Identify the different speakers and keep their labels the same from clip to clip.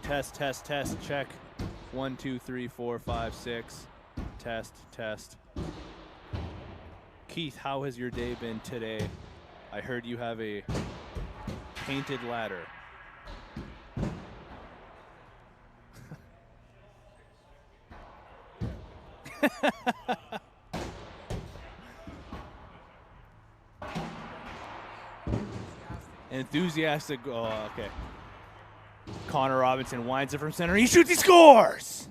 Speaker 1: Test, test, test, check. 1, 2, 3, 4, 5, 6. Test, test. Keith, how has your day been today? I heard you have a painted ladder. Enthusiastic. Oh, okay. Connor Robinson winds it from center. He shoots. He scores.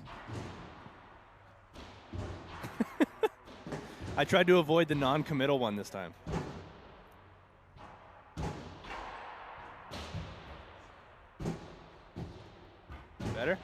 Speaker 1: I tried to avoid the non-committal one this time. Better?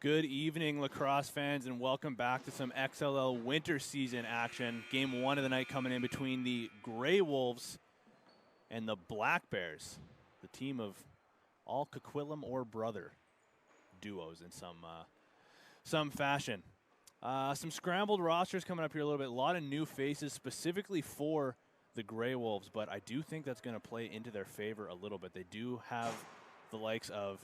Speaker 1: Good evening, lacrosse fans, and welcome back to some XLL Winter season action. Game 1 of the night coming in between the Grey Wolves and the Black Bears, the team of all Coquitlam or brother duos in some fashion. Some scrambled rosters coming up here a little bit. A lot of new faces specifically for the Grey Wolves, but I do think that's going to play into their favor a little bit. They do have the likes of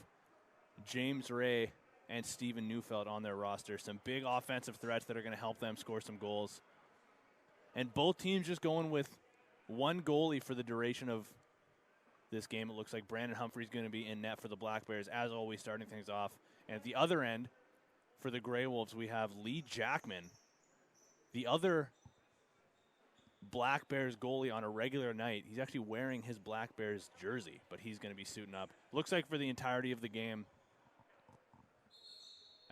Speaker 1: James Ray and Steven Neufeld on their roster. Some big offensive threats that are going to help them score some goals. And both teams just going with one goalie for the duration of this game. It looks like Brandon Humphrey's going to be in net for the Black Bears, as always, starting things off. And at the other end, for the Grey Wolves, we have Lee Jackman, the other Black Bears goalie on a regular night. He's actually wearing his Black Bears jersey, but he's going to be suiting up. Looks like for the entirety of the game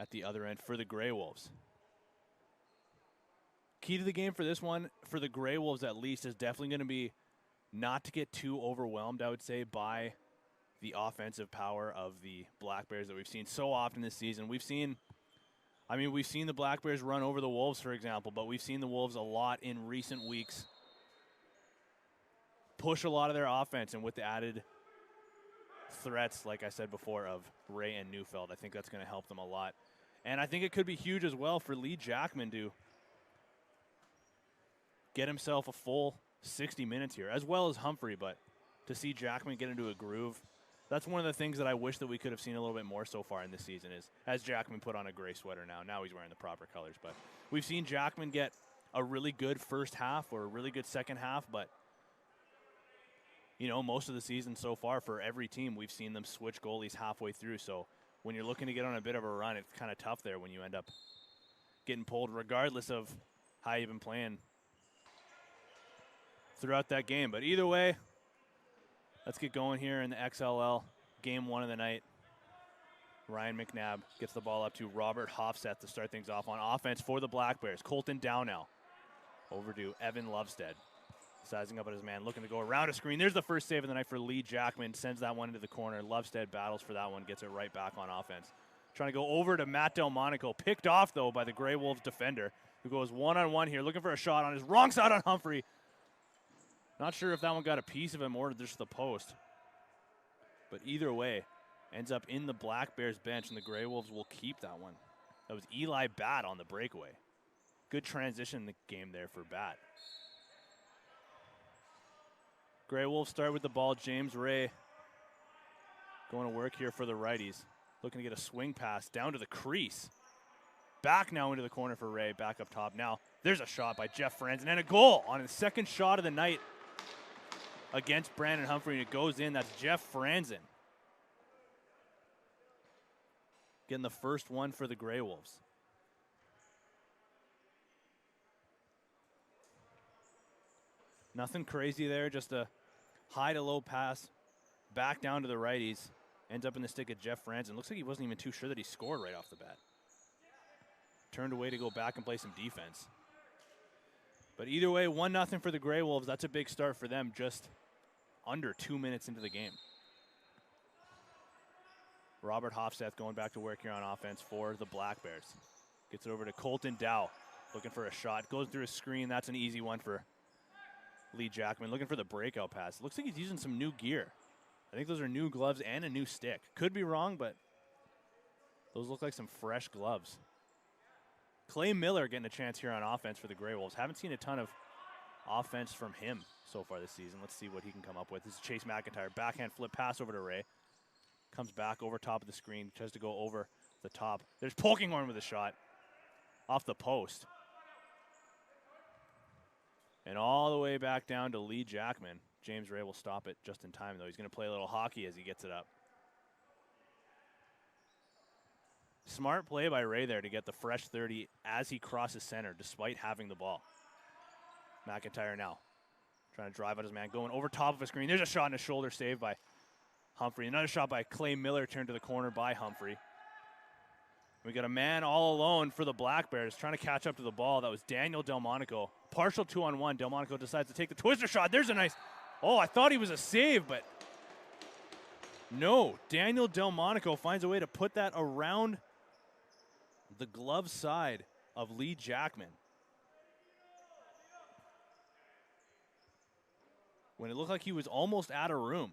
Speaker 1: at the other end for the Grey Wolves. Key to the game for this one, for the Grey Wolves at least, is definitely going to be not to get too overwhelmed, I would say, by the offensive power of the Black Bears that we've seen so often this season. We've seen the Black Bears run over the Wolves, for example, but we've seen the Wolves a lot in recent weeks push a lot of their offense, and with the added threats, like I said before, of Ray and Neufeld, I think that's going to help them a lot. And I think it could be huge as well for Lee Jackman to get himself a full 60 minutes here, as well as Humphrey, but to see Jackman get into a groove, that's one of the things that I wish that we could have seen a little bit more so far in this season is, as Jackman put on a gray sweater now. Now he's wearing the proper colors, but we've seen Jackman get a really good first half or a really good second half, but you know, most of the season so far for every team, we've seen them switch goalies halfway through. So when you're looking to get on a bit of a run, it's kind of tough there when you end up getting pulled, regardless of how you've been playing throughout that game. But either way, let's get going here in the XLL game 1 of the night. Ryan McNabb gets the ball up to Robert Hofseth to start things off on offense for the Black Bears. Colton Downell over to Evan Lovestead. Sizing up at his man, looking to go around a screen. There's the first save of the night for Lee Jackman. Sends that one into the corner. Lovestead battles for that one, gets it right back on offense. Trying to go over to Matt Delmonico. Picked off, though, by the Grey Wolves defender, who goes one-on-one here, looking for a shot on his wrong side on Humphrey. Not sure if that one got a piece of him or just the post. But either way, ends up in the Black Bears bench, and the Grey Wolves will keep that one. That was Eli Batt on the breakaway. Good transition in the game there for Batt. Grey Wolves start with the ball. James Ray going to work here for the righties. Looking to get a swing pass down to the crease. Back now into the corner for Ray, back up top. Now there's a shot by Jeff Franzen and a goal on his second shot of the night against Brandon Humphrey, and it goes in. That's Jeff Franzen getting the first one for the Grey Wolves. Nothing crazy there, just a high to low pass back down to the righties. Ends up in the stick of Jeff Franzen. Looks like he wasn't even too sure that he scored right off the bat. Turned away to go back and play some defense. But either way, 1-0 for the Grey Wolves. That's a big start for them just under 2 minutes into the game. Robert Hofseth going back to work here on offense for the Black Bears. Gets it over to Colton Dow, looking for a shot. Goes through a screen. That's an easy one for Lee Jackman. Looking for the breakout pass. Looks like he's using some new gear. I think those are new gloves and a new stick. Could be wrong, but those look like some fresh gloves. Clay Miller getting a chance here on offense for the Grey Wolves. Haven't seen a ton of offense from him so far this season. Let's see what he can come up with. This is Chase McIntyre. Backhand flip pass over to Ray. Comes back over top of the screen. Tries to go over the top. There's Polkinghorn with a shot off the post. And all the way back down to Lee Jackman. James Ray will stop it just in time, though. He's going to play a little hockey as he gets it up. Smart play by Ray there to get the fresh 30 as he crosses center, despite having the ball. McIntyre now trying to drive out his man, going over top of a screen. There's a shot in the shoulder, saved by Humphrey. Another shot by Clay Miller, turned to the corner by Humphrey. We got a man all alone for the Black Bears, trying to catch up to the ball. That was Daniel Delmonico. Partial 2-on-1. Delmonico decides to take the twister shot. There's a nice... Oh, I thought he was a save, but no. Daniel Delmonico finds a way to put that around the glove side of Lee Jackman. When it looked like he was almost out of room.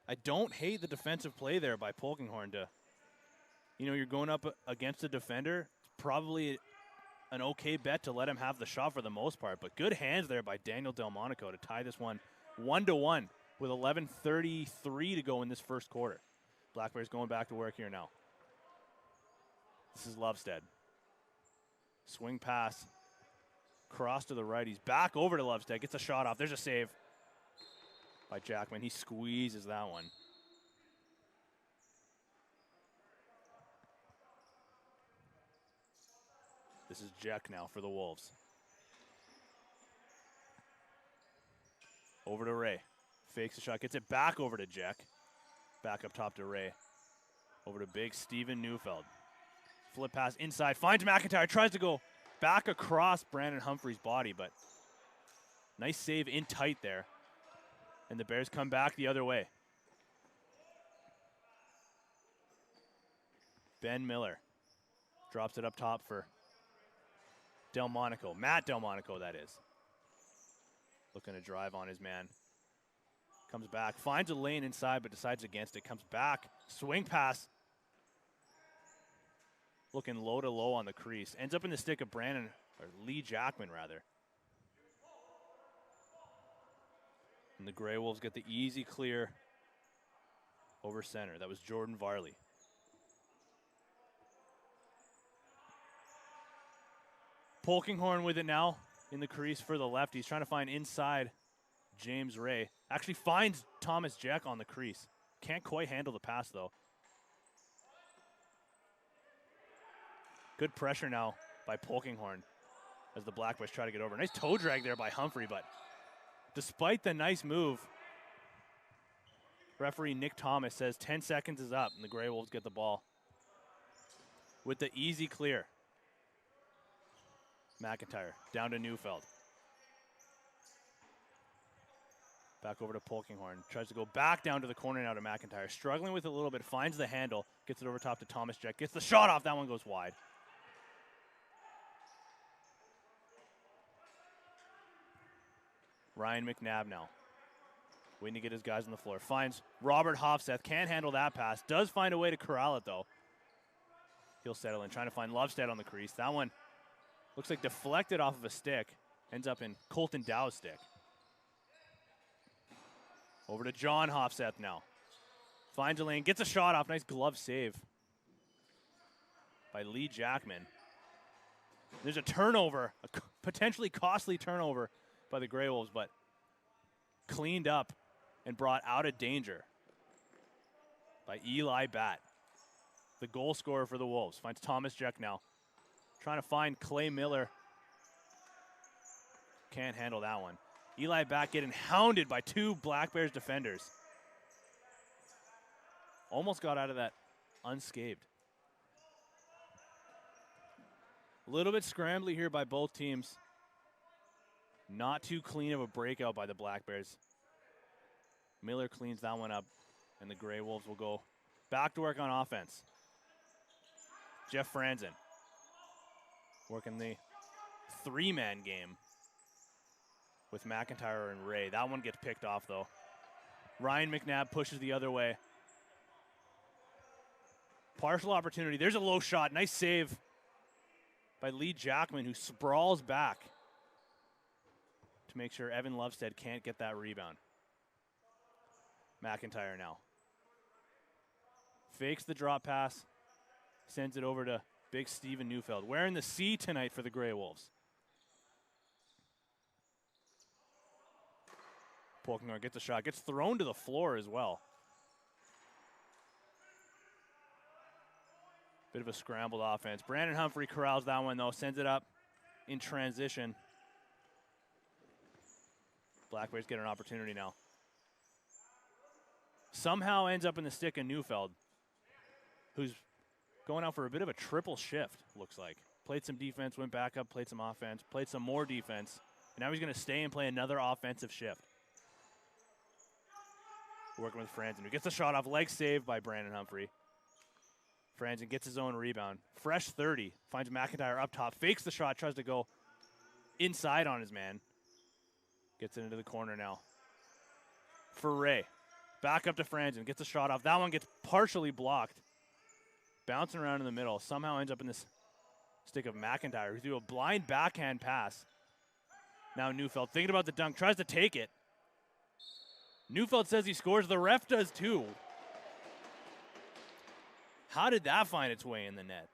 Speaker 1: I don't hate the defensive play there by Polkinghorne to, you're going up against a defender. It's probably an okay bet to let him have the shot for the most part, but good hands there by Daniel Delmonico to tie this one 1-1 with 11:33 to go in this first quarter. Black Bears going back to work here now. This is Lovestead. Swing pass. Cross to the right. He's back over to Lovestead. Gets a shot off. There's a save by Jackman. He squeezes that one. This is Jack now for the Wolves. Over to Ray. Fakes the shot. Gets it back over to Jack. Back up top to Ray. Over to big Steven Neufeld. Flip pass inside. Finds McIntyre. Tries to go back across Brandon Humphrey's body, but nice save in tight there. And the Bears come back the other way. Ben Miller drops it up top for Delmonico. Matt Delmonico, that is. Looking to drive on his man. Comes back, finds a lane inside, but decides against it. Comes back, swing pass. Looking low to low on the crease. Ends up in the stick of Lee Jackman, rather. And the Grey Wolves get the easy clear over center. That was Jordan Varley. Polkinghorne with it now in the crease for the left. He's trying to find inside James Ray. Actually finds Thomas Jack on the crease. Can't quite handle the pass, though. Good pressure now by Polkinghorne as the Black Bears try to get over. Nice toe drag there by Humphrey, but despite the nice move, referee Nick Thomas says 10 seconds is up, and the Grey Wolves get the ball with the easy clear. McIntyre down to Neufeld. Back over to Polkinghorne. Tries to go back down to the corner now to McIntyre. Struggling with it a little bit. Finds the handle. Gets it over top to Thomas Jack. Gets the shot off. That one goes wide. Ryan McNabb now. Waiting to get his guys on the floor. Finds Robert Hofseth. Can't handle that pass. Does find a way to corral it, though. He'll settle in. Trying to find Lovestead on the crease. That one looks like deflected off of a stick. Ends up in Colton Dow's stick. Over to John Hofseth now. Finds a lane. Gets a shot off. Nice glove save by Lee Jackman. There's a turnover. A potentially costly turnover by the Grey Wolves, but cleaned up and brought out of danger by Eli Batt, the goal scorer for the Wolves. Finds Thomas Jack now. Trying to find Clay Miller. Can't handle that one. Eli Batt getting hounded by two Black Bears defenders. Almost got out of that unscathed. A little bit scrambly here by both teams. Not too clean of a breakout by the Black Bears. Miller cleans that one up, and the Grey Wolves will go back to work on offense. Jeff Franzen working the three-man game with McIntyre and Ray. That one gets picked off, though. Ryan McNabb pushes the other way. Partial opportunity. There's a low shot. Nice save by Lee Jackman, who sprawls back to make sure Evan Lovestead can't get that rebound. McIntyre now. Fakes the drop pass. Sends it over to big Steven Neufeld. Wearing the C tonight for the Grey Wolves. Polkinghorne gets a shot. Gets thrown to the floor as well. Bit of a scrambled offense. Brandon Humphrey corrals that one, though. Sends it up in transition. Black Bears get an opportunity now. Somehow ends up in the stick of Neufeld, who's going out for a bit of a triple shift, looks like. Played some defense, went back up, played some offense, played some more defense, and now he's going to stay and play another offensive shift. Working with Franzen, who gets the shot off. Leg saved by Brandon Humphrey. Franzen gets his own rebound. Fresh 30. Finds McIntyre up top. Fakes the shot. Tries to go inside on his man. Gets it into the corner now. For Ray. Back up to Franzen. Gets a shot off. That one gets partially blocked. Bouncing around in the middle. Somehow ends up in this stick of McIntyre, who threw a blind backhand pass. Now Neufeld thinking about the dunk. Tries to take it. Neufeld says he scores. The ref does too. How did that find its way in the net?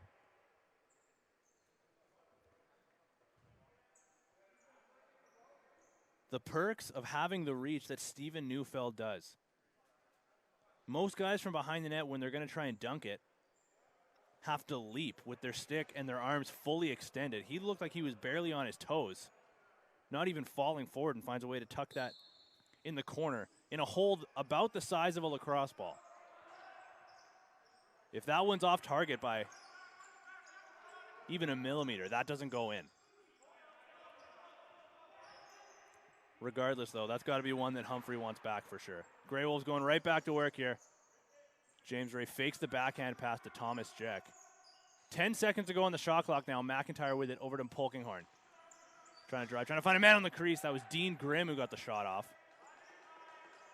Speaker 1: The perks of having the reach that Steven Neufeld does. Most guys from behind the net, when they're going to try and dunk it, have to leap with their stick and their arms fully extended. He looked like he was barely on his toes, not even falling forward, and finds a way to tuck that in the corner in a hold about the size of a lacrosse ball. If that one's off target by even a millimeter, that doesn't go in. Regardless, though, that's got to be one that Humphrey wants back for sure. Grey Wolves going right back to work here. James Ray fakes the backhand pass to Thomas Jack. 10 seconds to go on the shot clock now. McIntyre with it over to Polkinghorn. Trying to drive, trying to find a man on the crease. That was Dean Grimm who got the shot off.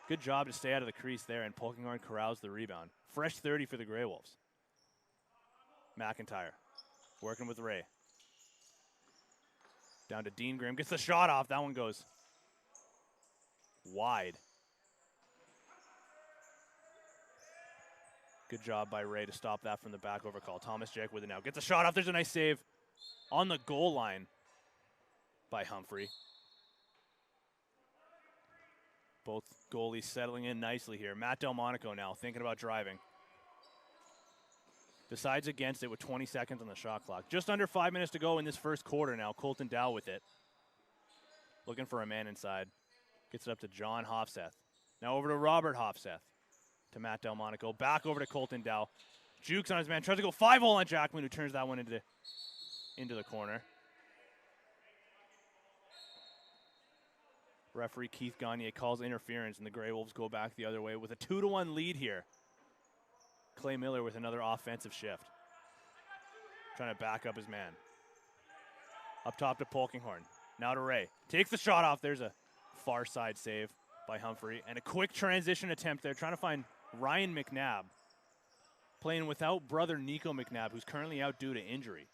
Speaker 1: Good job to stay out of the crease there, and Polkinghorn corrals the rebound. Fresh 30 for the Grey Wolves. McIntyre working with Ray. Down to Dean Grimm. Gets the shot off. That one goes wide. Good job by Ray to stop that from the back over call. Thomas Jack with it now. Gets a shot off. There's a nice save on the goal line by Humphrey. Both goalies settling in nicely here. Matt Delmonico now thinking about driving. Decides against it with 20 seconds on the shot clock. Just under 5 minutes to go in this first quarter now. Colton Dow with it. Looking for a man inside. Gets it up to John Hofseth. Now over to Robert Hofseth. To Matt Delmonico. Back over to Colton Dow. Jukes on his man. Tries to go 5-hole on Jackman, who turns that one into the corner. Referee Keith Gagne calls interference, and the Grey Wolves go back the other way with a 2-1 lead here. Clay Miller with another offensive shift. Trying to back up his man. Up top to Polkinghorn. Now to Ray. Takes the shot off. There's a far side save by Humphrey. And a quick transition attempt there. Trying to find Ryan McNabb. Playing without brother Nico McNabb, who's currently out due to injury.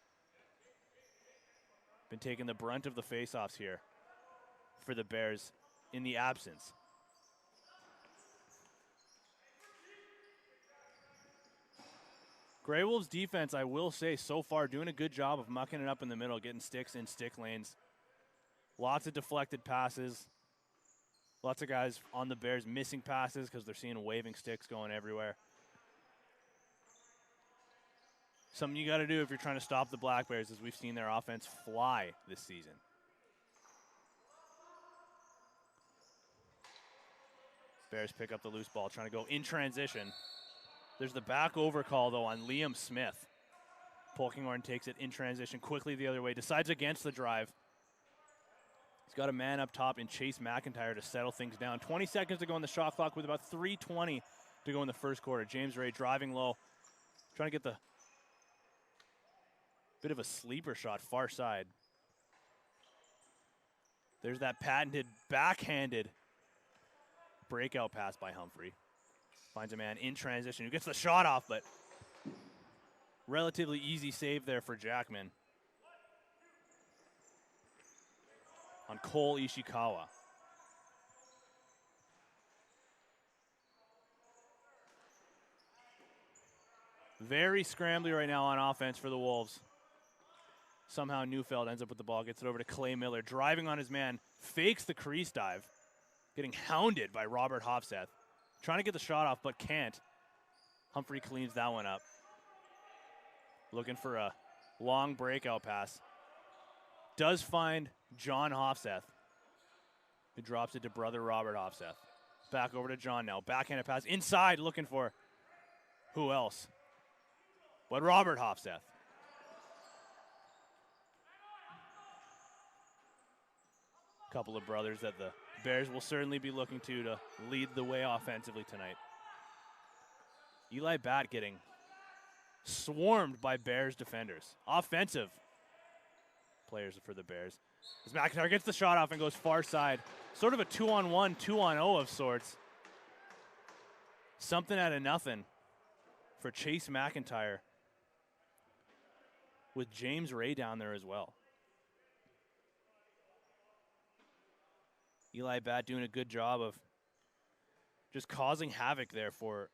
Speaker 1: Been taking the brunt of the faceoffs here for the Bears in the absence. Grey Wolves defense, I will say, so far doing a good job of mucking it up in the middle, getting sticks in stick lanes. Lots of deflected passes. Lots of guys on the Bears missing passes because they're seeing waving sticks going everywhere. Something you got to do if you're trying to stop the Black Bears, as we've seen their offense fly this season. Bears pick up the loose ball, trying to go in transition. There's the back over call, though, on Liam Smith. Polkinghorn takes it in transition quickly the other way, decides against the drive. He's got a man up top in Chase McIntyre to settle things down. 20 seconds to go on the shot clock with about 3:20 to go in the first quarter. James Ray driving low, trying to get the bit of a sleeper shot far side. There's that patented backhanded breakout pass by Humphrey. Finds a man in transition who gets the shot off, but relatively easy save there for Jackman on Cole Ishikawa. Very scrambly right now on offense for the Wolves. Somehow Neufeld ends up with the ball, gets it over to Clay Miller, driving on his man, fakes the crease dive, getting hounded by Robert Hofseth. Trying to get the shot off, but can't. Humphrey cleans that one up. Looking for a long breakout pass. Does find John Hofseth, who drops it to brother Robert Hofseth. Back over to John now. Backhanded pass inside, looking for who else but Robert Hofseth. Couple of brothers that the Bears will certainly be looking to lead the way offensively tonight. Eli Batt getting swarmed by Bears defenders. Offensive players for the Bears. As McIntyre gets the shot off and goes far side. Sort of a 2-on-1, 2-on-0 of sorts. Something out of nothing for Chase McIntyre with James Ray down there as well. Eli Batt doing a good job of just causing havoc there for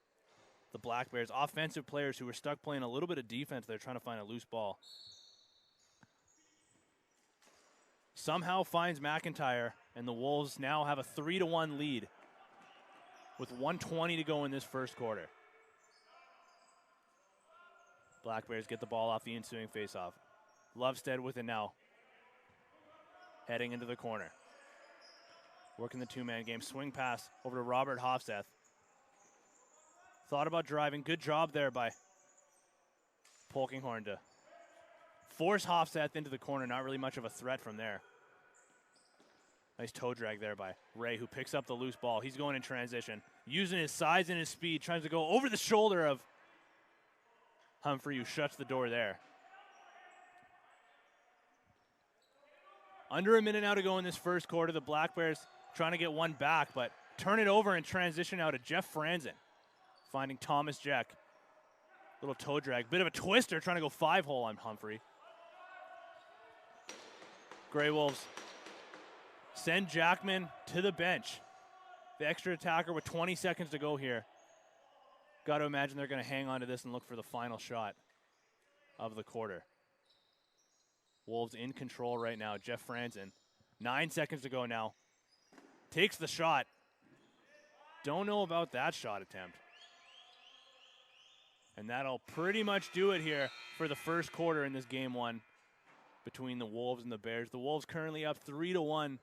Speaker 1: the Black Bears. Offensive players who were stuck playing a little bit of defense. They're trying to find a loose ball. Somehow finds McIntyre, and the Wolves now have a 3-1 lead with 1:20 to go in this first quarter. Black Bears get the ball off the ensuing faceoff. Lovestead with it now. Heading into the corner. Working the two-man game. Swing pass over to Robert Hofseth. Thought about driving. Good job there by Polkinghorn to force Hofseth into the corner. Not really much of a threat from there. Nice toe drag there by Ray, who picks up the loose ball. He's going in transition. Using his size and his speed. Trying to go over the shoulder of Humphrey, who shuts the door there. Under a minute now to go in this first quarter. The Black Bears trying to get one back, but turn it over and transition out to Jeff Franzen. Finding Thomas Jack. Little toe drag. Bit of a twister trying to go 5-hole on Humphrey. Grey Wolves send Jackman to the bench. The extra attacker with 20 seconds to go here. Got to imagine they're going to hang on to this and look for the final shot of the quarter. Wolves in control right now. Jeff Franzen. 9 seconds to go now. Takes the shot. Don't know about that shot attempt. And that'll pretty much do it here for the first quarter in this game one between the Wolves and the Bears. The Wolves currently up 3-1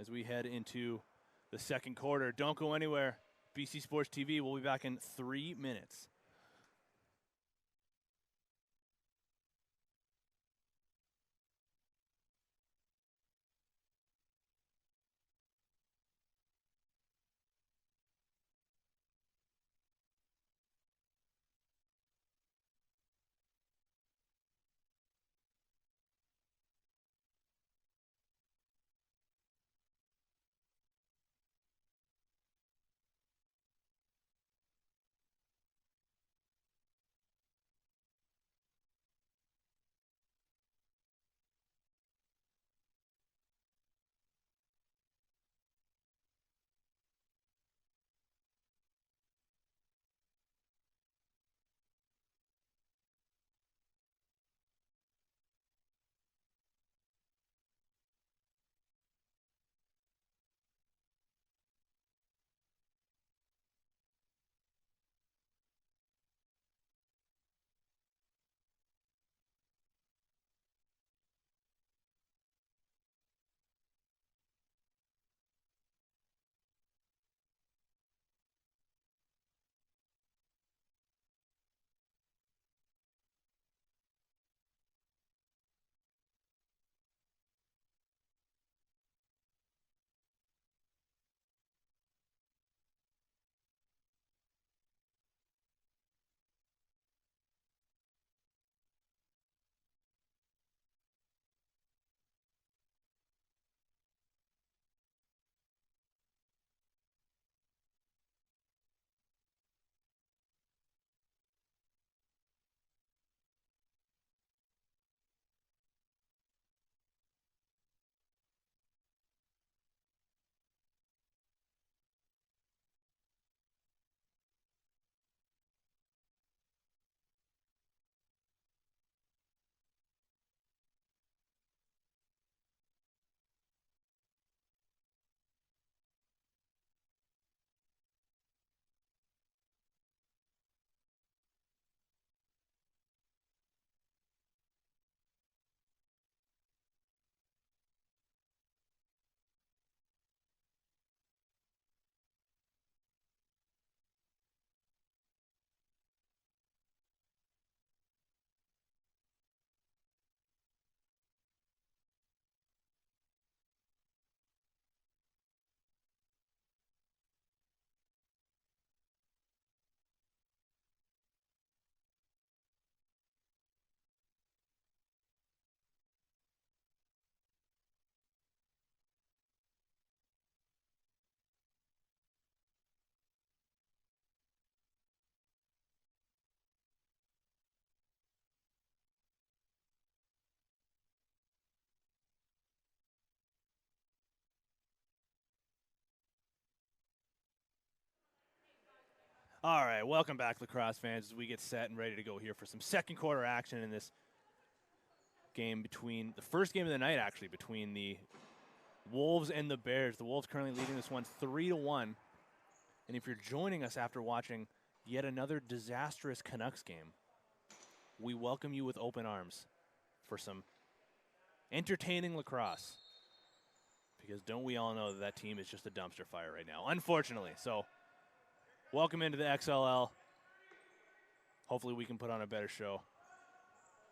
Speaker 1: as we head into the second quarter. Don't go anywhere. BC Sports TV will be back in 3 minutes. All right, welcome back, lacrosse fans, as we get set and ready to go here for some second quarter action in this game between the first game of the night, actually, between the Wolves and the Bears. The Wolves currently leading this one 3-1. And if you're joining us after watching yet another disastrous Canucks game, we welcome you with open arms for some entertaining lacrosse. Because don't we all know that that team is just a dumpster fire right now, unfortunately. So welcome into the XLL. Hopefully we can put on a better show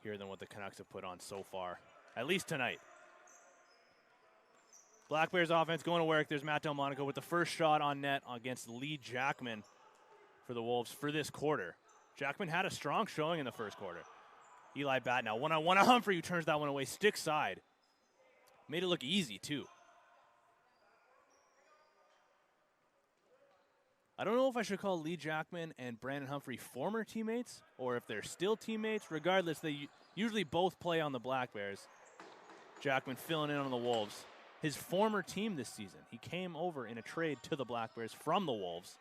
Speaker 1: here than what the Canucks have put on so far, at least tonight. Black Bears offense going to work. There's Matt Delmonico with the first shot on net against Lee Jackman for the Wolves for this quarter. Jackman had a strong showing in the first quarter. Eli Batt now one-on-one on Humphrey, who turns that one away, stick side. Made it look easy, too. I don't know if I should call Lee Jackman and Brandon Humphrey former teammates or if they're still teammates. Regardless, they usually both play on the Black Bears. Jackman filling in on the Wolves. His former team this season. He came over in a trade to the Black Bears from the Wolves.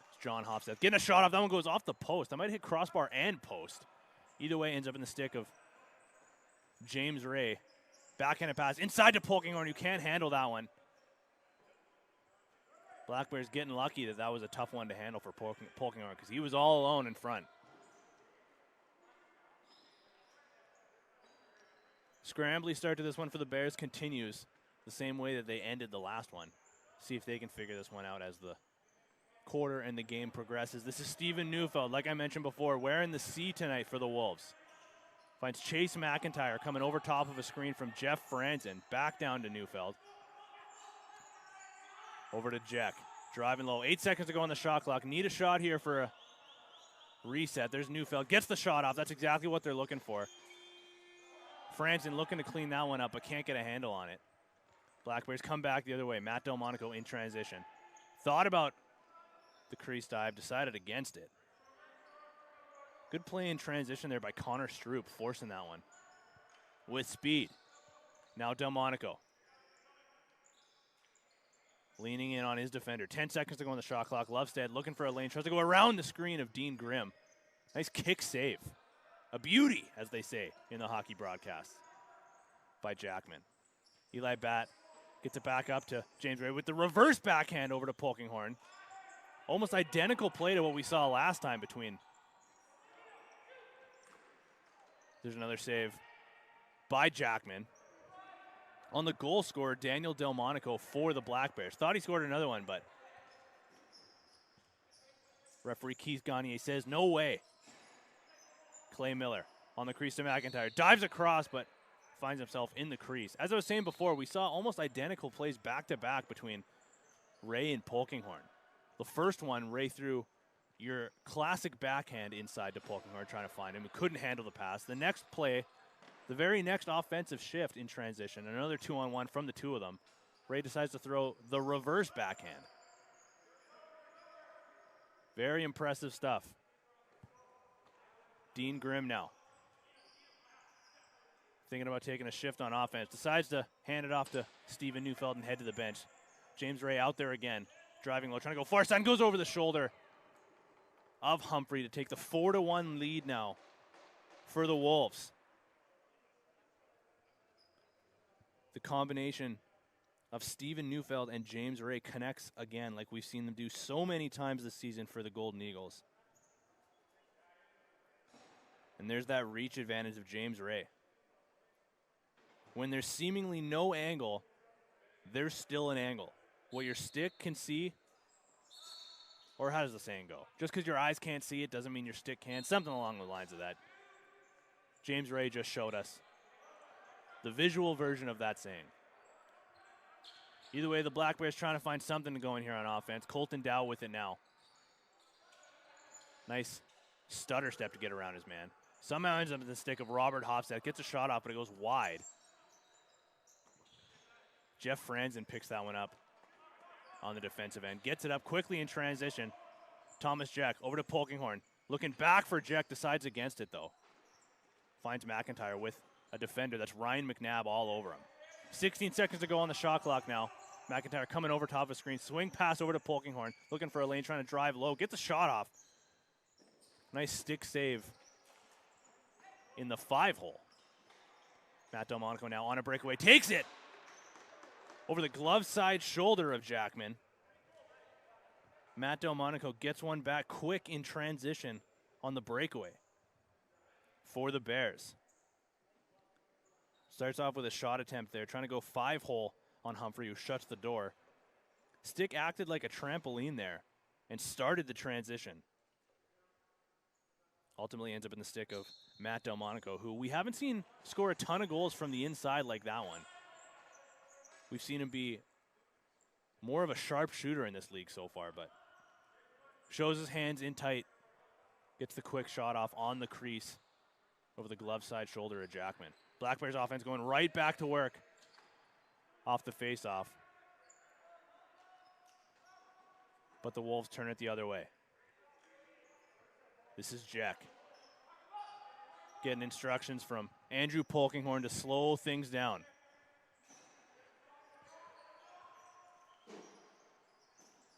Speaker 1: It's John Hofstad getting a shot off. That one goes off the post. That might hit crossbar and post. Either way, ends up in the stick of James Ray. Backhanded pass inside to Polkinghorn. You can't handle that one. Black Bears getting lucky that that was a tough one to handle for Polkinghorn because he was all alone in front. Scrambly start to this one for the Bears continues the same way that they ended the last one. See if they can figure this one out as the quarter and the game progresses. This is Steven Neufeld, like I mentioned before, wearing the C tonight for the Wolves. Finds Chase McIntyre coming over top of a screen from Jeff Franzen. Back down to Neufeld. Over to Jack. Driving low. 8 seconds to go on the shot clock. Need a shot here for a reset. There's Neufeld. Gets the shot off. That's exactly what they're looking for. Franzen looking to clean that one up, but can't get a handle on it. Black Bears come back the other way. Matt Delmonico in transition. Thought about the crease dive. Decided against it. Good play in transition there by Connor Stroop, forcing that one. With speed. Now Delmonico. Leaning in on his defender. 10 seconds to go on the shot clock. Lovestead looking for a lane. Tries to go around the screen of Dean Grimm. Nice kick save. A beauty, as they say in the hockey broadcast, by Jackman. Eli Batt gets it back up to James Ray with the reverse backhand over to Polkinghorn. Almost identical play to what we saw last time between. There's another save by Jackman. On the goal scorer, Daniel Delmonico for the Black Bears. Thought he scored another one, but referee Keith Gagnier says no way. Clay Miller on the crease to McIntyre. Dives across, but finds himself in the crease. As I was saying before, we saw almost identical plays back-to-back between Ray and Polkinghorn. The first one, Ray threw your classic backhand inside to Polkinghorn trying to find him. He couldn't handle the pass. The next play, the very next offensive shift in transition, another 2-on-1 from the two of them. Ray decides to throw the reverse backhand. Very impressive stuff. Dean Grimm now. Thinking about taking a shift on offense. Decides to hand it off to Steven Neufeld and head to the bench. James Ray out there again. Driving low, trying to go far side. Goes over the shoulder of Humphrey to take the 4-1 lead now for the Wolves. The combination of Steven Neufeld and James Ray connects again like we've seen them do so many times this season for the Golden Eagles. And there's that reach advantage of James Ray. When there's seemingly no angle, there's still an angle. What your stick can see, or how does the saying go? Just because your eyes can't see it doesn't mean your stick can. Something along the lines of that. James Ray just showed us the visual version of that saying. Either way, the Black Bears trying to find something to go in here on offense. Colton Dow with it now. Nice stutter step to get around his man. Somehow ends up in the stick of Robert Hofstad. Gets a shot off, but it goes wide. Jeff Franzen picks that one up on the defensive end. Gets it up quickly in transition. Thomas Jack over to Polkinghorn. Looking back for Jack, decides against it though. Finds McIntyre with a defender. That's Ryan McNabb all over him. 16 seconds to go on the shot clock now. McIntyre coming over top of the screen. Swing pass over to Polkinghorn. Looking for a lane, trying to drive low. Gets a shot off. Nice stick save in the 5-hole. Matt Delmonico now on a breakaway. Takes it over the glove side shoulder of Jackman. Matt Delmonico gets one back quick in transition on the breakaway for the Bears. Starts off with a shot attempt there, trying to go 5-hole on Humphrey, who shuts the door. Stick acted like a trampoline there and started the transition. Ultimately ends up in the stick of Matt Delmonico, who we haven't seen score a ton of goals from the inside like that one. We've seen him be more of a sharp shooter in this league so far, but shows his hands in tight, gets the quick shot off on the crease over the glove side shoulder of Jackman. Black Bears offense going right back to work off the faceoff. But the Wolves turn it the other way. This is Jack getting instructions from Andrew Polkinghorn to slow things down.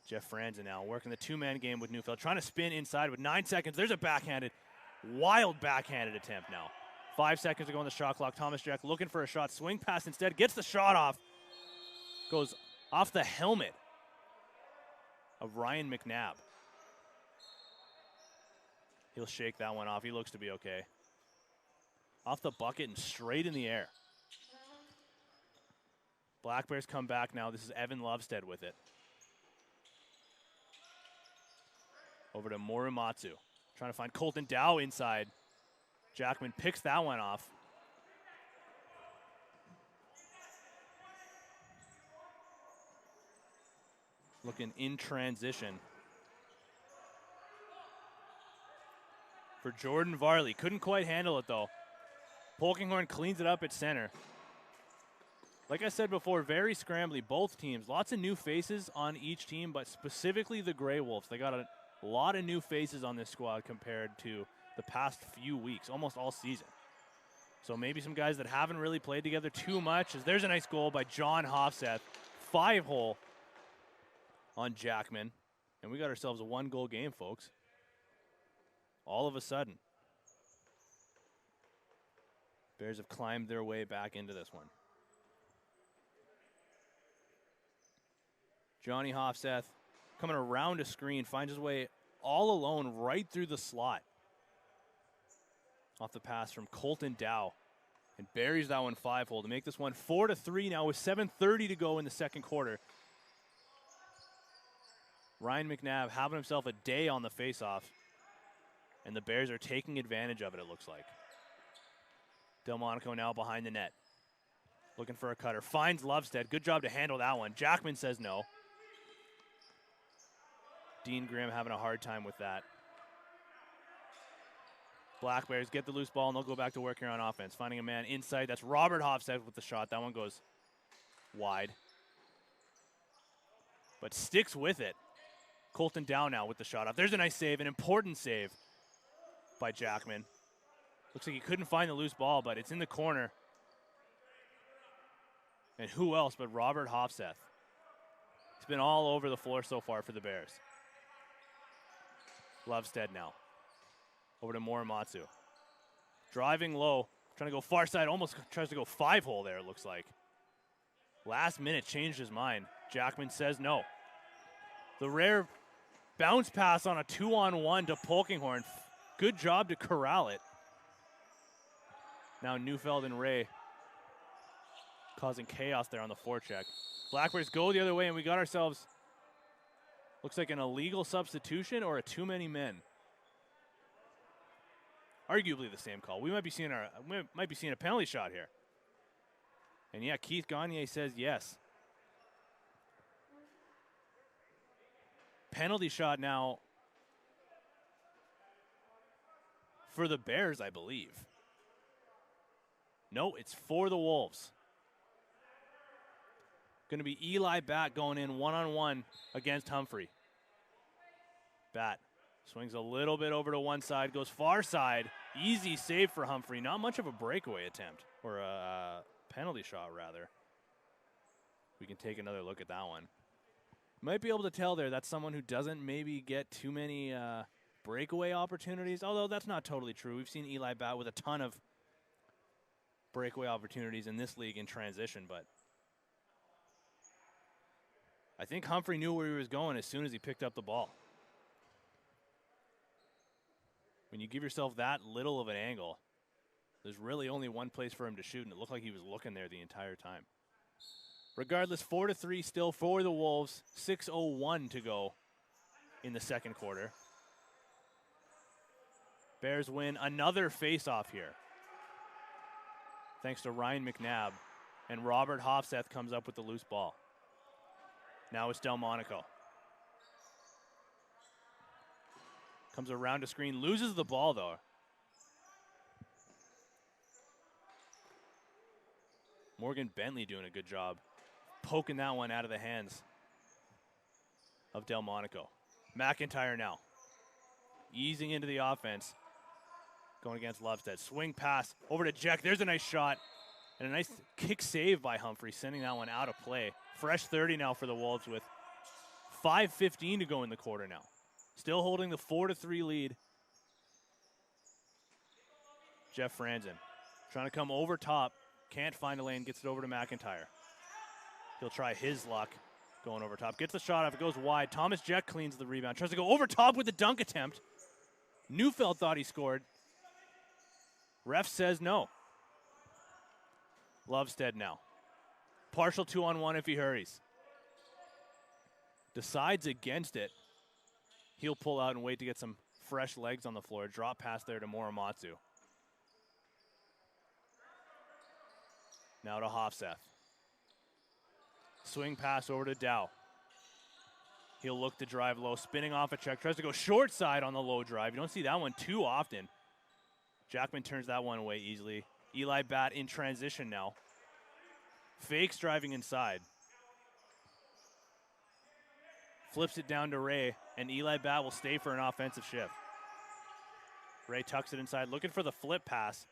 Speaker 1: Jeff Franzen now working the two-man game with Neufeld, trying to spin inside with 9 seconds. There's a backhanded, wild backhanded attempt now. 5 seconds to go on the shot clock. Thomas Jack looking for a shot. Swing pass instead, gets the shot off. Goes off the helmet of Ryan McNabb. He'll shake that one off. He looks to be okay. Off the bucket and straight in the air. Black Bears come back now. This is Evan Lovestead with it. Over to Morimatsu. Trying to find Colton Dow inside. Jackman picks that one off. Looking in transition for Jordan Varley. Couldn't quite handle it though. Polkinghorn cleans it up at center. Like I said before, very scrambly, both teams. Lots of new faces on each team, but specifically the Grey Wolves. They got a lot of new faces on this squad compared to the past few weeks, almost all season. So maybe some guys that haven't really played together too much. As there's a nice goal by John Hofseth. 5-hole on Jackman. And we got ourselves a 1-goal game, folks. All of a sudden. Bears have climbed their way back into this one. Johnny Hofseth coming around a screen, finds his way all alone right through the slot. Off the pass from Colton Dow. And buries that one 5-hole to make this one 4-3 now with 7:30 to go in the second quarter. Ryan McNabb having himself a day on the faceoff. And the Bears are taking advantage of it, it looks like. Delmonico now behind the net. Looking for a cutter. Finds Lovestead. Good job to handle that one. Jackman says no. Dean Graham having a hard time with that. Black Bears get the loose ball, and they'll go back to work here on offense. Finding a man inside. That's Robert Hofstad with the shot. That one goes wide. But sticks with it. Colton Down now with the shot off. There's a nice save, an important save by Jackman. Looks like he couldn't find the loose ball, but it's in the corner. And who else but Robert Hofseth? He's been all over the floor so far for the Bears. Lovestead now. Over to Morimatsu. Driving low, trying to go far side, almost tries to go 5-hole there, it looks like. Last minute changed his mind. Jackman says no. The rare bounce pass on a 2-on-1 to Polkinghorn. Good job to corral it. Now Neufeld and Ray causing chaos there on the forecheck. Black Bears go the other way, and we got ourselves, looks like an illegal substitution or a too many men. Arguably the same call. We might be seeing a penalty shot here. And yeah, Keith Gagne says yes. Penalty shot now for the Bears, I believe. No, it's for the Wolves. Going to be Eli Batt going in one-on-one against Humphrey. Batt swings a little bit over to one side, goes far side. Easy save for Humphrey. Not much of a breakaway attempt, or a penalty shot, rather. We can take another look at that one. Might be able to tell there that's someone who doesn't maybe get too many breakaway opportunities, although that's not totally true. We've seen Eli Bat with a ton of breakaway opportunities in this league in transition, but I think Humphrey knew where he was going as soon as he picked up the ball. When you give yourself that little of an angle, there's really only one place for him to shoot, and it looked like he was looking there the entire time. Regardless, 4-3 still for the Wolves. 6:01 to go in the second quarter. Bears win another face-off here, thanks to Ryan McNabb, and Robert Hofseth comes up with the loose ball. Now it's Delmonico. Comes around a screen, loses the ball though. Morgan Bentley doing a good job poking that one out of the hands of Delmonico. McIntyre now easing into the offense, going against Lovestead. Swing pass over to Jack. There's a nice shot and a nice kick save by Humphrey, sending that one out of play. Fresh 30 now for the Wolves with 5:15 to go in the quarter now. Still holding the 4-3 lead. Jeff Franzen trying to come over top. Can't find a lane, gets it over to McIntyre. He'll try his luck going over top. Gets the shot off, it goes wide. Thomas Jack cleans the rebound. Tries to go over top with the dunk attempt. Neufeld thought he scored. Ref says no. Lovestead now. Partial 2-on-1 if he hurries. Decides against it. He'll pull out and wait to get some fresh legs on the floor. Drop pass there to Morimatsu. Now to Hofseth. Swing pass over to Dow. He'll look to drive low, spinning off a check. Tries to go short side on the low drive. You don't see that one too often. Jackman turns that one away easily. Eli Bat in transition now. Fakes driving inside. Flips it down to Ray, and Eli Bat will stay for an offensive shift. Ray tucks it inside, looking for the flip pass.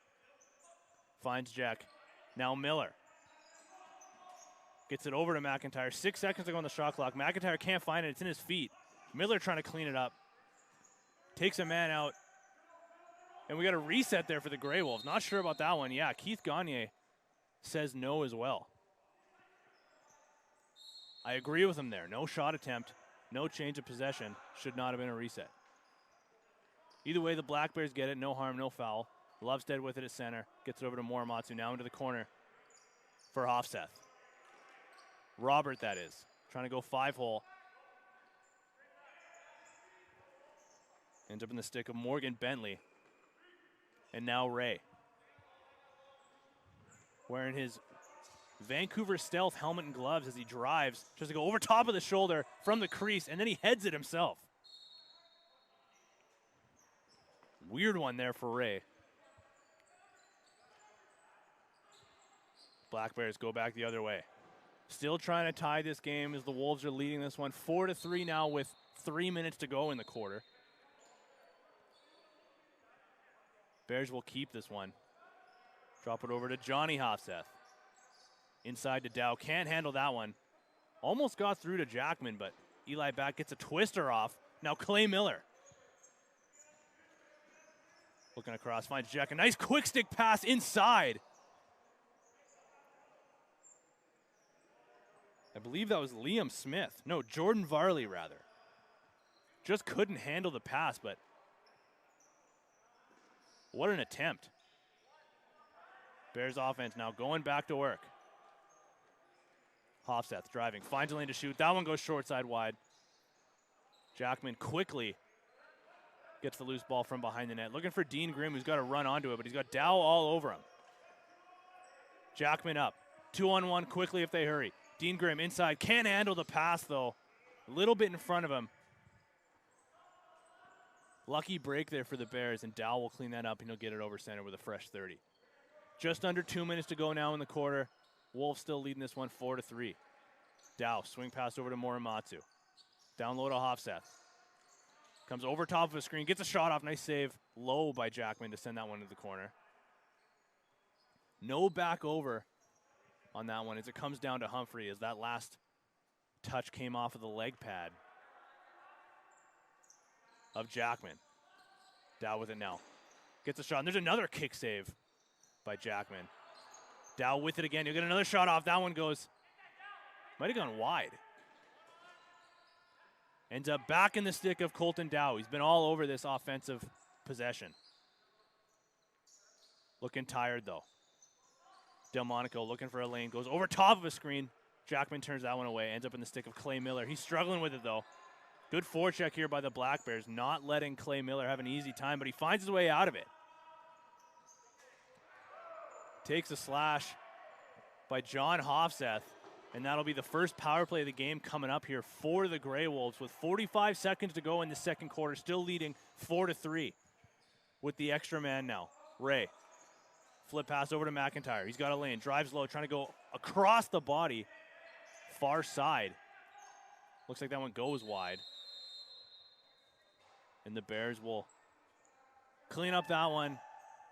Speaker 1: Finds Jack. Now Miller. Gets it over to McIntyre. 6 seconds to go on the shot clock. McIntyre can't find it. It's in his feet. Miller trying to clean it up. Takes a man out. And we got a reset there for the Grey Wolves. Not sure about that one. Yeah, Keith Gagne says no as well. I agree with him there. No shot attempt. No change of possession. Should not have been a reset. Either way, the Black Bears get it. No harm, no foul. Lovestead with it at center. Gets it over to Morimatsu. Now into the corner for Hofseth. Robert, that is. Trying to go 5-hole. Ends up in the stick of Morgan Bentley. And now Ray. Wearing his Vancouver Stealth helmet and gloves as he drives. Tries to go over top of the shoulder from the crease, and then he heads it himself. Weird one there for Ray. Black Bears go back the other way. Still trying to tie this game as the Wolves are leading this one 4-3 now with 3 minutes to go in the quarter. Bears will keep this one. Drop it over to Johnny Hofseth. Inside to Dow. Can't handle that one. Almost got through to Jackman, but Eli Bat gets a twister off. Now Clay Miller. Looking across, finds Jack. A nice quick stick pass inside. I believe that was Liam Smith. No, Jordan Varley, rather. Just couldn't handle the pass, but what an attempt. Bears offense now going back to work. Hofseth driving, finds a lane to shoot. That one goes short side wide. Jackman quickly gets the loose ball from behind the net. Looking for Dean Grimm, who's got to run onto it, but he's got Dow all over him. Jackman up. 2-on-1 quickly if they hurry. Dean Grimm inside. Can't handle the pass, though. A little bit in front of him. Lucky break there for the Bears, and Dow will clean that up, and he'll get it over center with a fresh 30. Just under 2 minutes to go now in the quarter. Wolves still leading this one 4-3. Dow, swing pass over to Morimatsu. Down low to Hofseth. Comes over top of a screen, gets a shot off. Nice save. Low by Jackman to send that one to the corner. No back over on that one as it comes down to Humphrey as that last touch came off of the leg pad of Jackman. Dow with it now. Gets a shot, and there's another kick save by Jackman. Dow with it again. You'll get another shot off. That one goes, might have gone wide. Ends up back in the stick of Colton Dow. He's been all over this offensive possession. Looking tired, though. Delmonico looking for a lane. Goes over top of a screen. Jackman turns that one away. Ends up in the stick of Clay Miller. He's struggling with it, though. Good forecheck here by the Black Bears. Not letting Clay Miller have an easy time, but he finds his way out of it. Takes a slash by John Hofseth. And that'll be the first power play of the game coming up here for the Grey Wolves with 45 seconds to go in the second quarter, still leading 4-3 with the extra man now. Ray, flip pass over to McIntyre. He's got a lane, drives low, trying to go across the body, far side. Looks like that one goes wide. And the Bears will clean up that one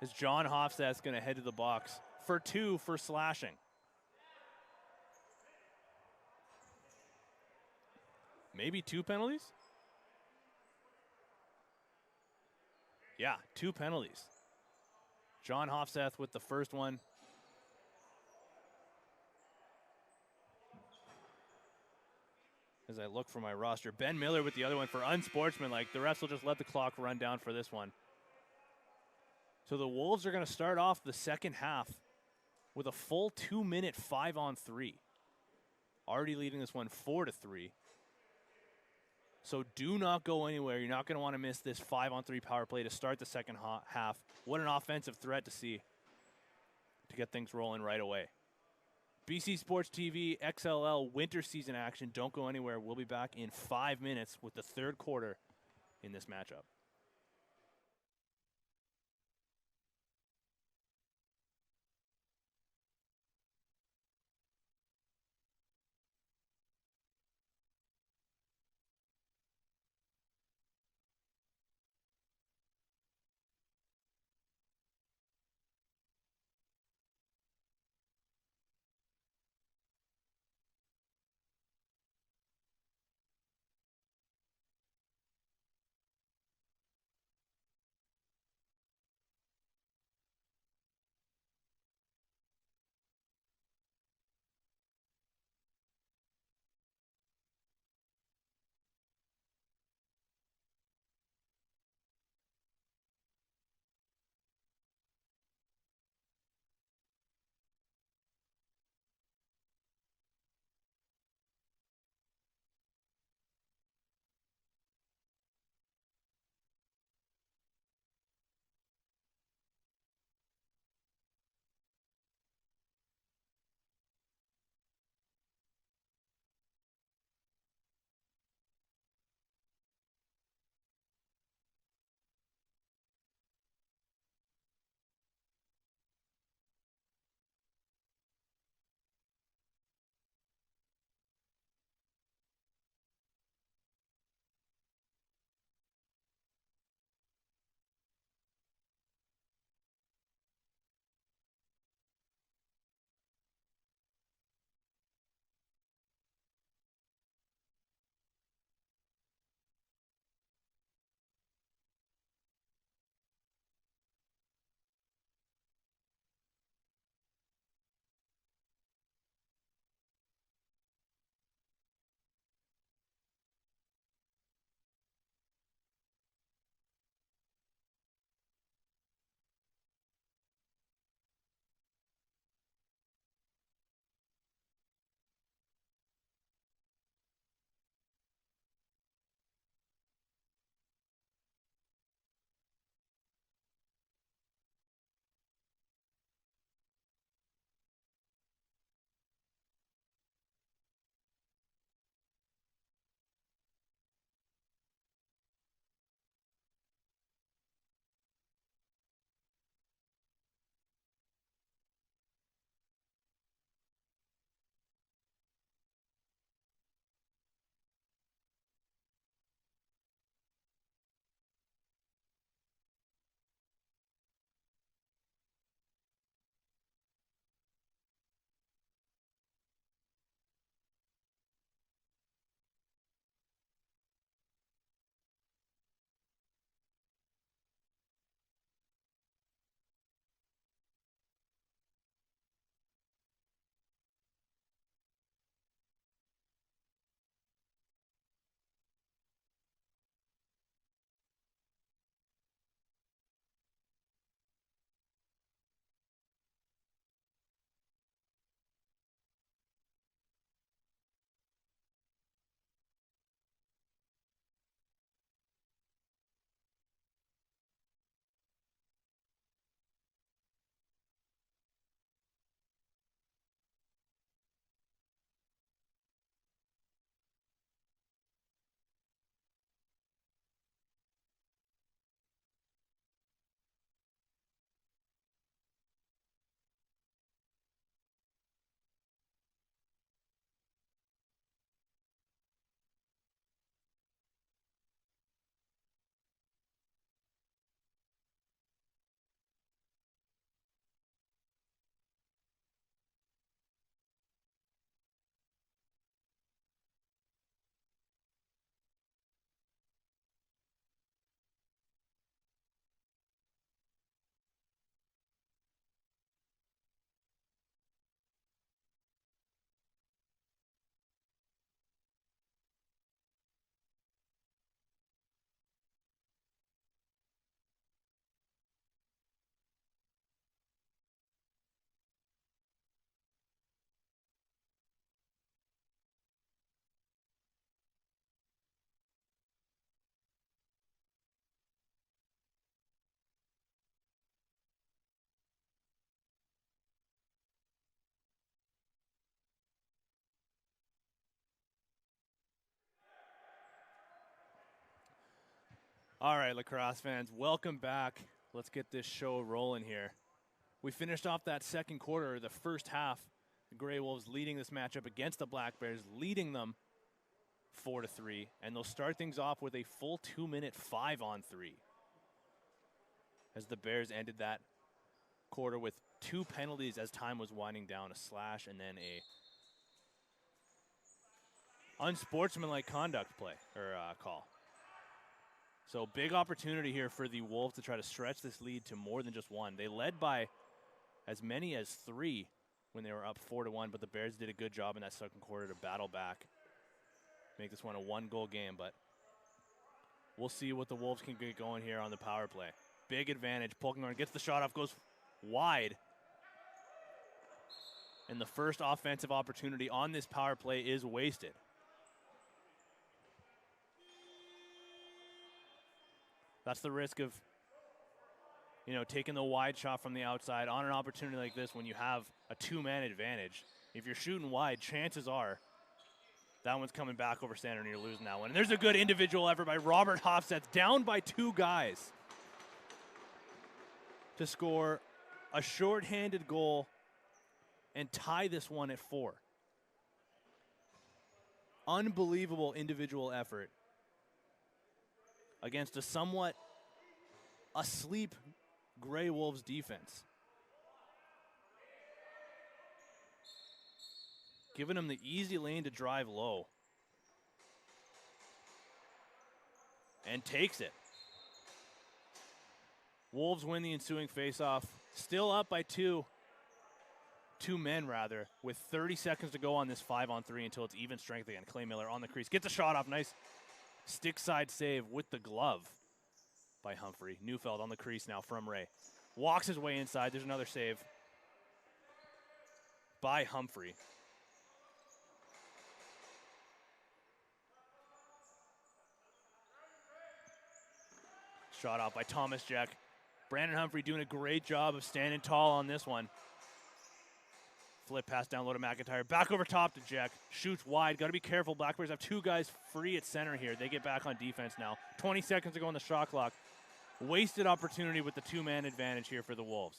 Speaker 1: as John Hofseth's going to head to the box for 2 for slashing. Maybe 2 penalties? Yeah, 2 penalties. John Hofseth with the first one. As I look for my roster, Ben Miller with the other one for unsportsmanlike. The refs will just let the clock run down for this one. So the Wolves are going to start off the second half with a full 2-minute 5-on-3. Already leading this one 4-3. So do not go anywhere. You're not going to want to miss this 5-on-3 power play to start the second half. What an offensive threat to see to get things rolling right away. BC Sports TV, XLL Winter season action. Don't go anywhere. We'll be back in 5 minutes with the third quarter in this matchup. All right, lacrosse fans, welcome back. Let's get this show rolling here. We finished off that second quarter, the first half. The Grey Wolves leading this matchup against the Black Bears, leading them 4-3, and they'll start things off with a full 2-minute 5-on-3. As the Bears ended that quarter with 2 penalties as time was winding down, a slash and then a unsportsmanlike conduct play or call. So big opportunity here for the Wolves to try to stretch this lead to more than just one. They led by as many as 3 when they were up 4-1, but the Bears did a good job in that second quarter to battle back, make this one a 1-goal game, but we'll see what the Wolves can get going here on the power play. Big advantage. Polkinghorn gets the shot off, goes wide. And the first offensive opportunity on this power play is wasted. That's the risk of, taking the wide shot from the outside on an opportunity like this when you have a 2-man advantage. If you're shooting wide, chances are that one's coming back over center and you're losing that one. And there's a good individual effort by Robert Hofstadts, down by 2 guys, to score a shorthanded goal and tie this one at 4. Unbelievable individual effort against a somewhat asleep Grey Wolves defense. Giving them the easy lane to drive low. And takes it. Wolves win the ensuing faceoff. Still up by 2. 2 men, rather, with 30 seconds to go on this 5-on-3 until it's even strength again. Clay Miller on the crease. Gets a shot off. Nice stick side save with the glove by Humphrey. Neufeld on the crease now from Ray. Walks his way inside. There's another save by Humphrey. Shot off by Thomas Jack. Brandon Humphrey doing a great job of standing tall on this one. Flip pass down low to McIntyre. Back over top to Jack. Shoots wide. Got to be careful. Black Bears have 2 guys free at center here. They get back on defense now. 20 seconds to go on the shot clock. Wasted opportunity with the 2-man advantage here for the Wolves.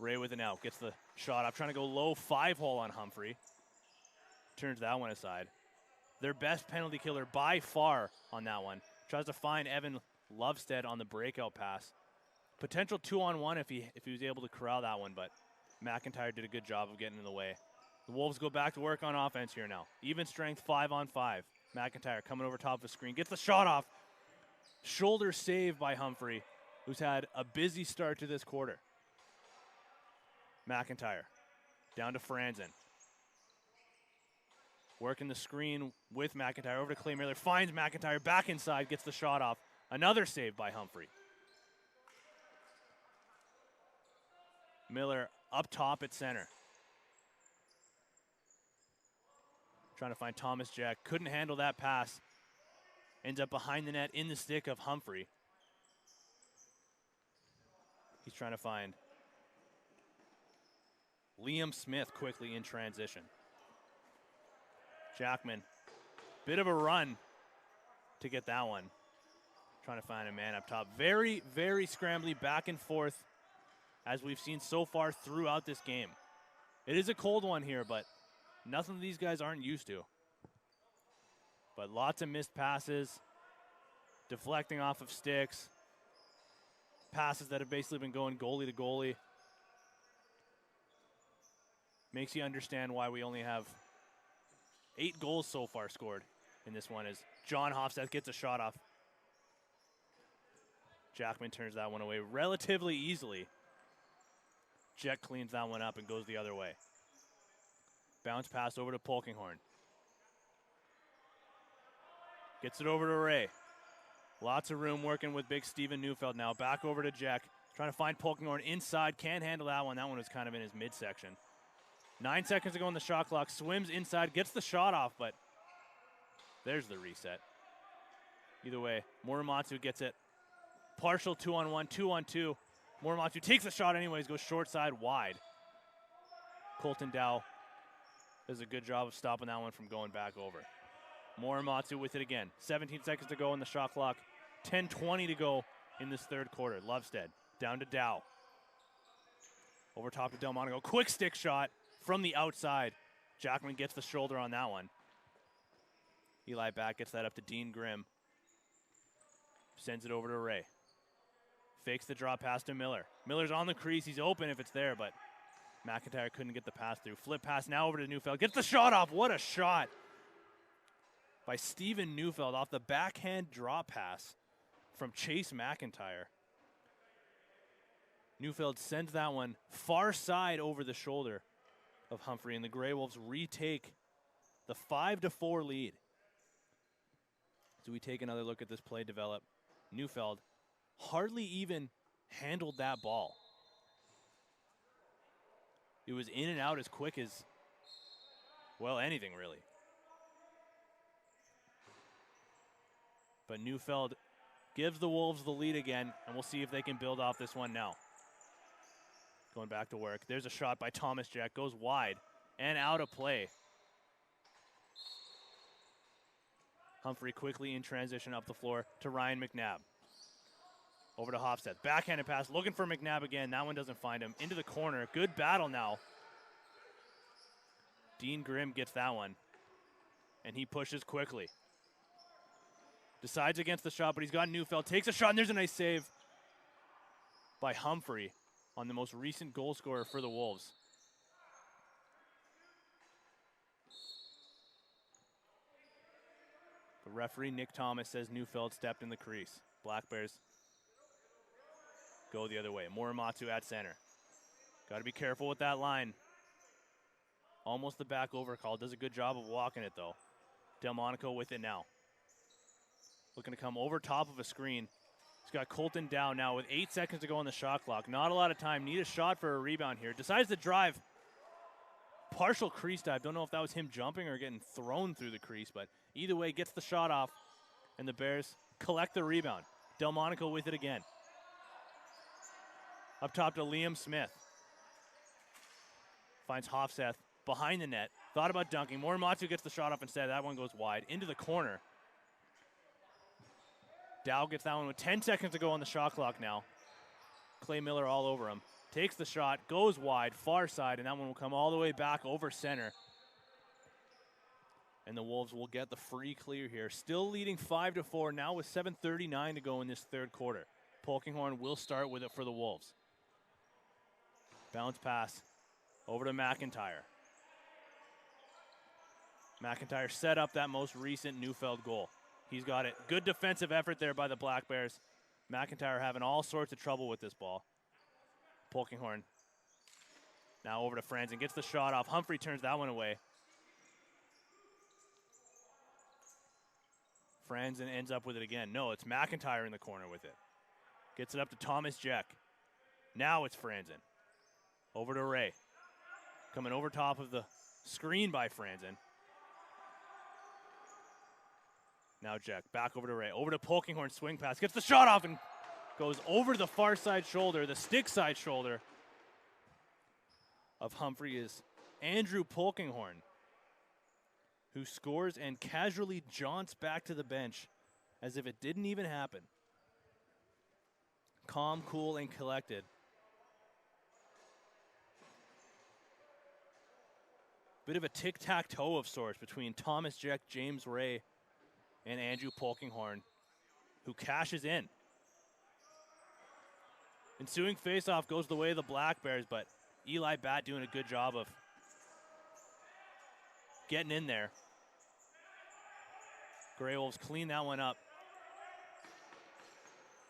Speaker 1: Ray with an out. Gets the shot up. Trying to go low 5-hole on Humphrey. Turns that one aside. Their best penalty killer by far on that one. Tries to find Evan Lovestead on the breakout pass. Potential 2-on-1 if he was able to corral that one, but McIntyre did a good job of getting in the way. The Wolves go back to work on offense here now. Even strength, 5-on-5. McIntyre coming over top of the screen. Gets the shot off. Shoulder save by Humphrey, who's had a busy start to this quarter. McIntyre down to Franzen. Working the screen with McIntyre over to Clay Miller. Finds McIntyre back inside, gets the shot off. Another save by Humphrey. Miller up top at center. Trying to find Thomas Jack. Couldn't handle that pass. Ends up behind the net in the stick of Humphrey. He's trying to find Liam Smith quickly in transition. Jackman, bit of a run to get that one. Trying to find a man up top. Very, very scrambly back and forth, as we've seen so far throughout this game. It is a cold one here, but nothing these guys aren't used to. But lots of missed passes, deflecting off of sticks, passes that have basically been going goalie to goalie. Makes you understand why we only have 8 goals so far scored in this one, as John Hofstadts gets a shot off. Jackman turns that one away relatively easily. Jet cleans that one up and goes the other way. Bounce pass over to Polkinghorn. Gets it over to Ray. Lots of room working with big Steven Neufeld now. Back over to Jack. Trying to find Polkinghorn inside. Can't handle that one. That one was kind of in his midsection. 9 seconds to go on the shot clock. Swims inside. Gets the shot off, but there's the reset. Either way, Muramatsu gets it. Partial 2-on-1, 2-on-2. Muramatsu takes the shot anyways, goes short side wide. Colton Dow does a good job of stopping that one from going back over. Morimatsu with it again. 17 seconds to go on the shot clock. 10:20 to go in this third quarter. Lovestead down to Dow. Over top to Delmonico. Quick stick shot from the outside. Jackman gets the shoulder on that one. Eli back gets that up to Dean Grimm. Sends it over to Ray. Fakes the drop pass to Miller. Miller's on the crease. He's open if it's there, but McIntyre couldn't get the pass through. Flip pass now over to Neufeld. Gets the shot off. What a shot by Steven Neufeld off the backhand drop pass from Chase McIntyre. Neufeld sends that one far side over the shoulder of Humphrey, and the Grey Wolves retake the 5-4 lead. So we take another look at this play develop. Neufeld hardly even handled that ball. It was in and out as quick as, well, anything really. But Neufeld gives the Wolves the lead again, and we'll see if they can build off this one now. Going back to work. There's a shot by Thomas Jack. Goes wide and out of play. Humphrey quickly in transition up the floor to Ryan McNabb. Over to Hofstad. Backhanded pass. Looking for McNabb again. That one doesn't find him. Into the corner. Good battle now. Dean Grimm gets that one. And he pushes quickly. Decides against the shot, but he's got Neufeld. Takes a shot, and there's a nice save by Humphrey on the most recent goal scorer for the Wolves. The referee, Nick Thomas, says Neufeld stepped in the crease. Black Bears go the other way. Morimatsu at center. Got to be careful with that line. Almost the back over call. Does a good job of walking it, though. Delmonico with it now. Looking to come over top of a screen. He's got Colton down now with 8 seconds to go on the shot clock. Not a lot of time. Need a shot for a rebound here. Decides to drive. Partial crease dive. Don't know if that was him jumping or getting thrown through the crease, but either way, gets the shot off, and the Bears collect the rebound. Delmonico with it again. Up top to Liam Smith. Finds Hofseth behind the net. Thought about dunking. Morimatsu gets the shot off instead. That one goes wide. Into the corner. Dow gets that one with 10 seconds to go on the shot clock now. Clay Miller all over him. Takes the shot, goes wide, far side, and that one will come all the way back over center. And the Wolves will get the free clear here. Still leading 5-4 now with 7:39 to go in this third quarter. Polkinghorne will start with it for the Wolves. Bounce pass over to McIntyre. McIntyre set up that most recent Neufeld goal. He's got it. Good defensive effort there by the Black Bears. McIntyre having all sorts of trouble with this ball. Polkinghorne now over to Franzen. Gets the shot off. Humphrey turns that one away. Franzen ends up with it again. No, it's McIntyre in the corner with it. Gets it up to Thomas Jack. Now it's Franzen. Over to Ray. Coming over top of the screen by Franzen. Now Jack, back over to Ray. Over to Polkinghorne, swing pass. Gets the shot off and goes over the far side shoulder, the stick side shoulder of Humphrey is Andrew Polkinghorne, who scores and casually jaunts back to the bench as if it didn't even happen. Calm, cool, and collected. Bit of a tic-tac-toe of sorts between Thomas Jack, James Ray, and Andrew Polkinghorne, who cashes in. Ensuing faceoff goes the way of the Black Bears, but Eli Batt doing a good job of getting in there. Grey Wolves clean that one up.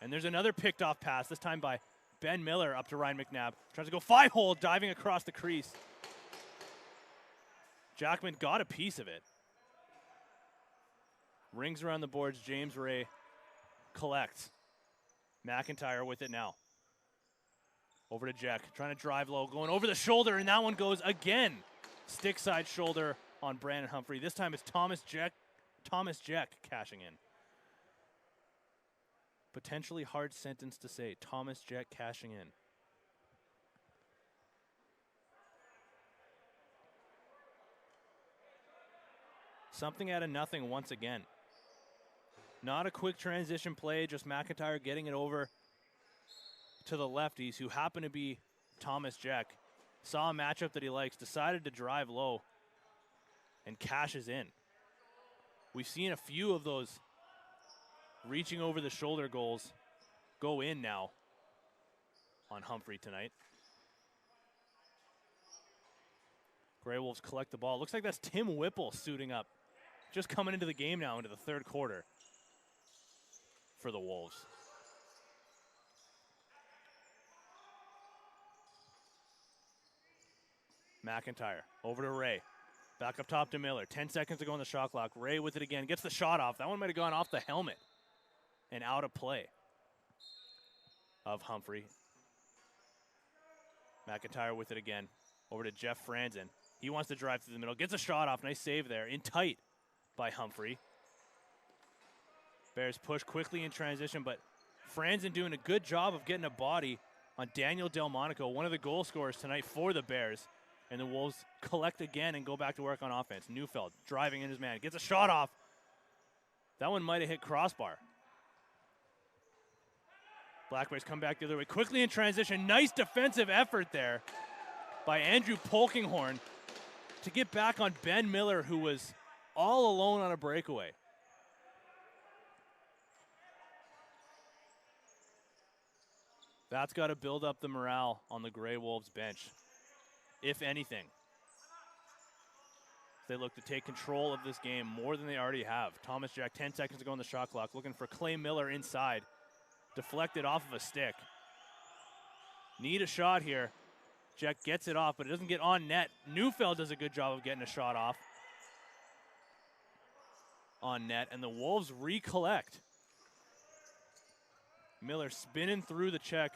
Speaker 1: And there's another picked off pass, this time by Ben Miller up to Ryan McNabb. Tries to go 5-hole, diving across the crease. Jackman got a piece of it. Rings around the boards, James Ray collects. McIntyre with it now. Over to Jack, trying to drive low, going over the shoulder, and that one goes again. Stick side shoulder on Brandon Humphrey. This time it's Thomas Jack cashing in. Potentially hard sentence to say, Thomas Jack cashing in. Something out of nothing once again. Not a quick transition play, just McIntyre getting it over to the lefties, who happen to be Thomas Jack. Saw a matchup that he likes, decided to drive low, and cashes in. We've seen a few of those reaching over the shoulder goals go in now on Humphrey tonight. Grey Wolves collect the ball. Looks like that's Tim Whipple suiting up. Just coming into the game now into the third quarter for the Wolves. McIntyre over to Ray. Back up top to Miller. 10 seconds to go on the shot clock. Ray with it again. Gets the shot off. That one might have gone off the helmet and out of play of Humphrey. McIntyre with it again. Over to Jeff Franzen. He wants to drive through the middle. Gets a shot off. Nice save there. In tight by Humphrey. Bears push quickly in transition, but Franzen doing a good job of getting a body on Daniel Delmonico, one of the goal scorers tonight for the Bears. And the Wolves collect again and go back to work on offense. Neufeld driving in his man. Gets a shot off. That one might have hit crossbar. Black Bears come back the other way. Quickly in transition. Nice defensive effort there by Andrew Polkinghorn to get back on Ben Miller, who was all alone on a breakaway. That's got to build up the morale on the Grey Wolves bench, if anything. They look to take control of this game more than they already have. Thomas Jack, 10 seconds to go on the shot clock, looking for Clay Miller inside. Deflected off of a stick. Need a shot here. Jack gets it off, but it doesn't get on net. Neufeld does a good job of getting a shot off on net, and the Wolves recollect. Miller spinning through the check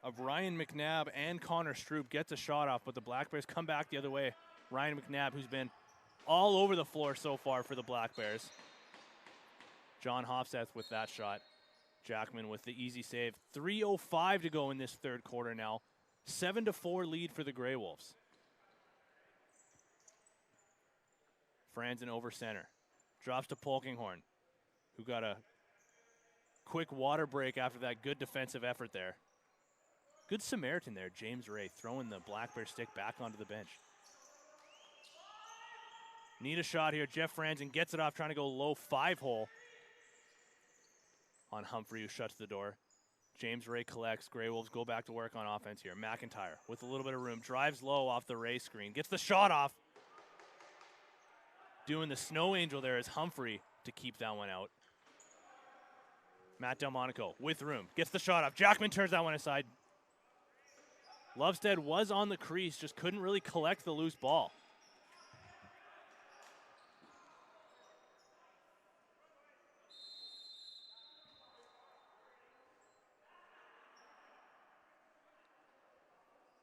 Speaker 1: of Ryan McNabb and Connor Stroop, gets a shot off, but the Black Bears come back the other way. Ryan McNabb, who's been all over the floor so far for the Black Bears. John Hofseth with that shot. Jackman with the easy save. 3:05 to go in this third quarter now. 7-4 lead for the Grey Wolves. Franzen over center. Drops to Polkinghorn, who got a quick water break after that good defensive effort there. Good Samaritan there, James Ray, throwing the Black Bear stick back onto the bench. Need a shot here. Jeff Franzen gets it off, trying to go low 5-hole on Humphrey, who shuts the door. James Ray collects. Grey Wolves go back to work on offense here. McIntyre with a little bit of room. Drives low off the Ray screen. Gets the shot off. Doing the snow angel there is Humphrey to keep that one out. Matt Delmonico with room. Gets the shot off. Jackman turns that one aside. Lovestead was on the crease, just couldn't really collect the loose ball.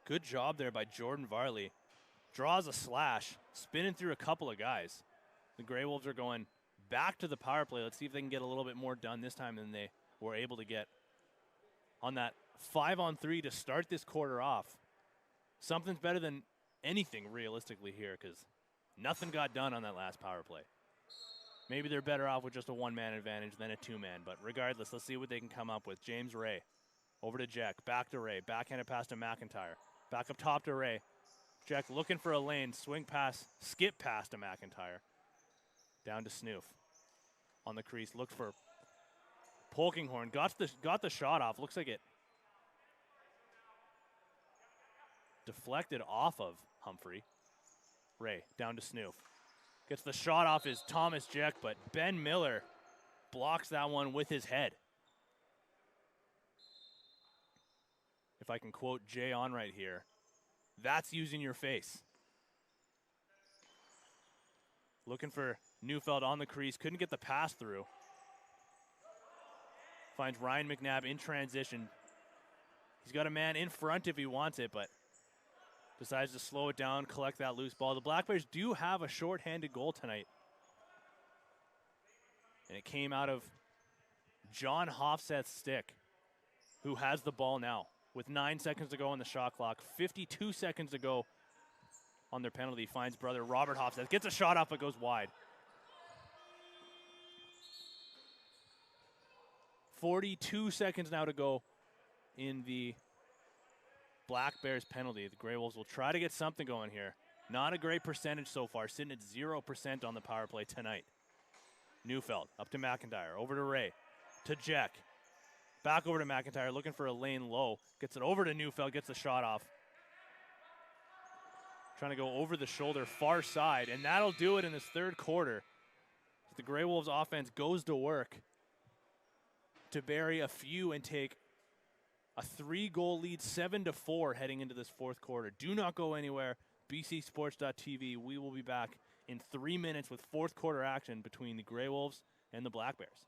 Speaker 1: Good job there by Jordan Varley. Draws a slash, spinning through a couple of guys. The Grey Wolves are going back to the power play. Let's see if they can get a little bit more done this time than they were able to get on that 5-on-3 to start this quarter off. Something's better than anything realistically here, because nothing got done on that last power play. Maybe they're better off with just a one-man advantage than a two-man, but regardless, let's see what they can come up with. James Ray over to Jack, back to Ray, backhanded pass to McIntyre. Back up top to Ray. Jack looking for a lane, swing pass, skip pass to McIntyre. Down to Snoof. On the crease, looked for Polkinghorn. Got the shot off. Looks like it deflected off of Humphrey. Ray down to Snoof. Gets the shot off is Thomas Jack, but Ben Miller blocks that one with his head. If I can quote Jay on right here, that's using your face. Looking for Neufeld on the crease, couldn't get the pass through. Finds Ryan McNabb in transition. He's got a man in front if he wants it, but decides to slow it down, collect that loose ball. The Black Bears do have a shorthanded goal tonight. And it came out of John Hofseth's stick, who has the ball now. With 9 seconds to go on the shot clock, 52 seconds to go on their penalty. Finds brother Robert Hofseth. Gets a shot off, but goes wide. 42 seconds now to go in the Black Bears penalty. The Grey Wolves will try to get something going here. Not a great percentage so far, sitting at 0% on the power play tonight. Neufeld up to McIntyre, over to Ray, to Jack. Back over to McIntyre, looking for a lane low. Gets it over to Neufeld, gets the shot off. Trying to go over the shoulder, far side, and that'll do it in this third quarter. The Grey Wolves offense goes to work to bury a few and take a 3-goal lead, 7-4 heading into this fourth quarter. Do not go anywhere. BCSports.tv. We will be back in 3 minutes with fourth quarter action between the Grey Wolves and the Black Bears.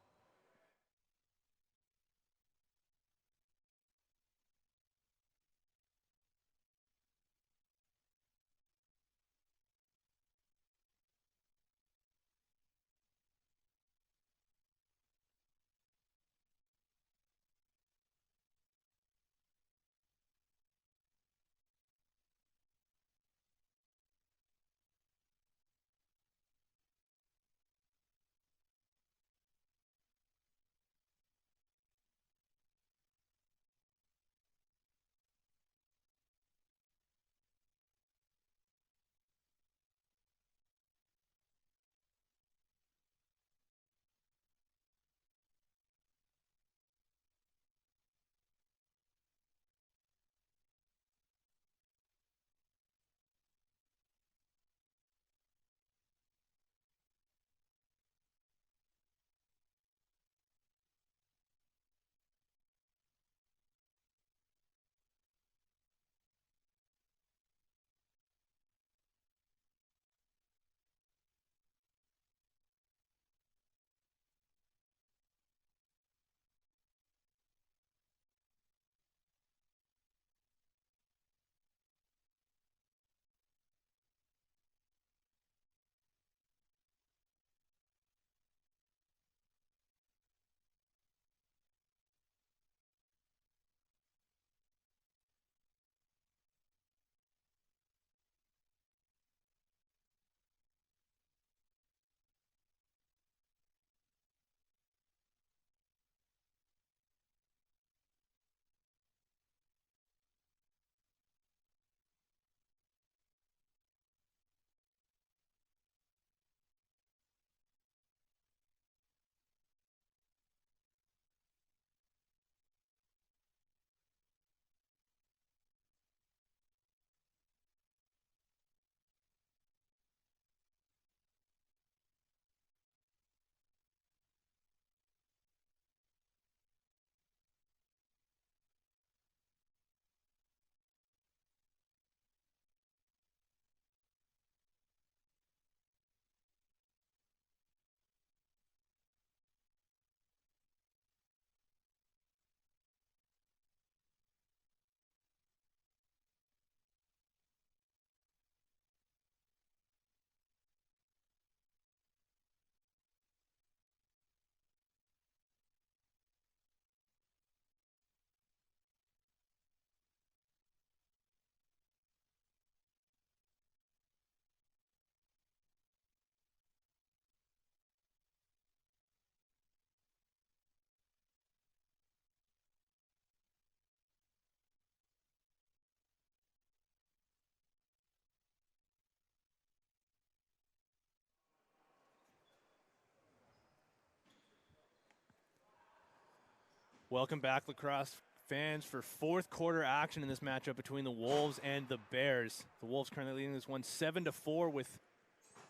Speaker 1: Welcome back, lacrosse fans, for fourth quarter action in this matchup between the Wolves and the Bears. The Wolves currently leading this one 7-4 with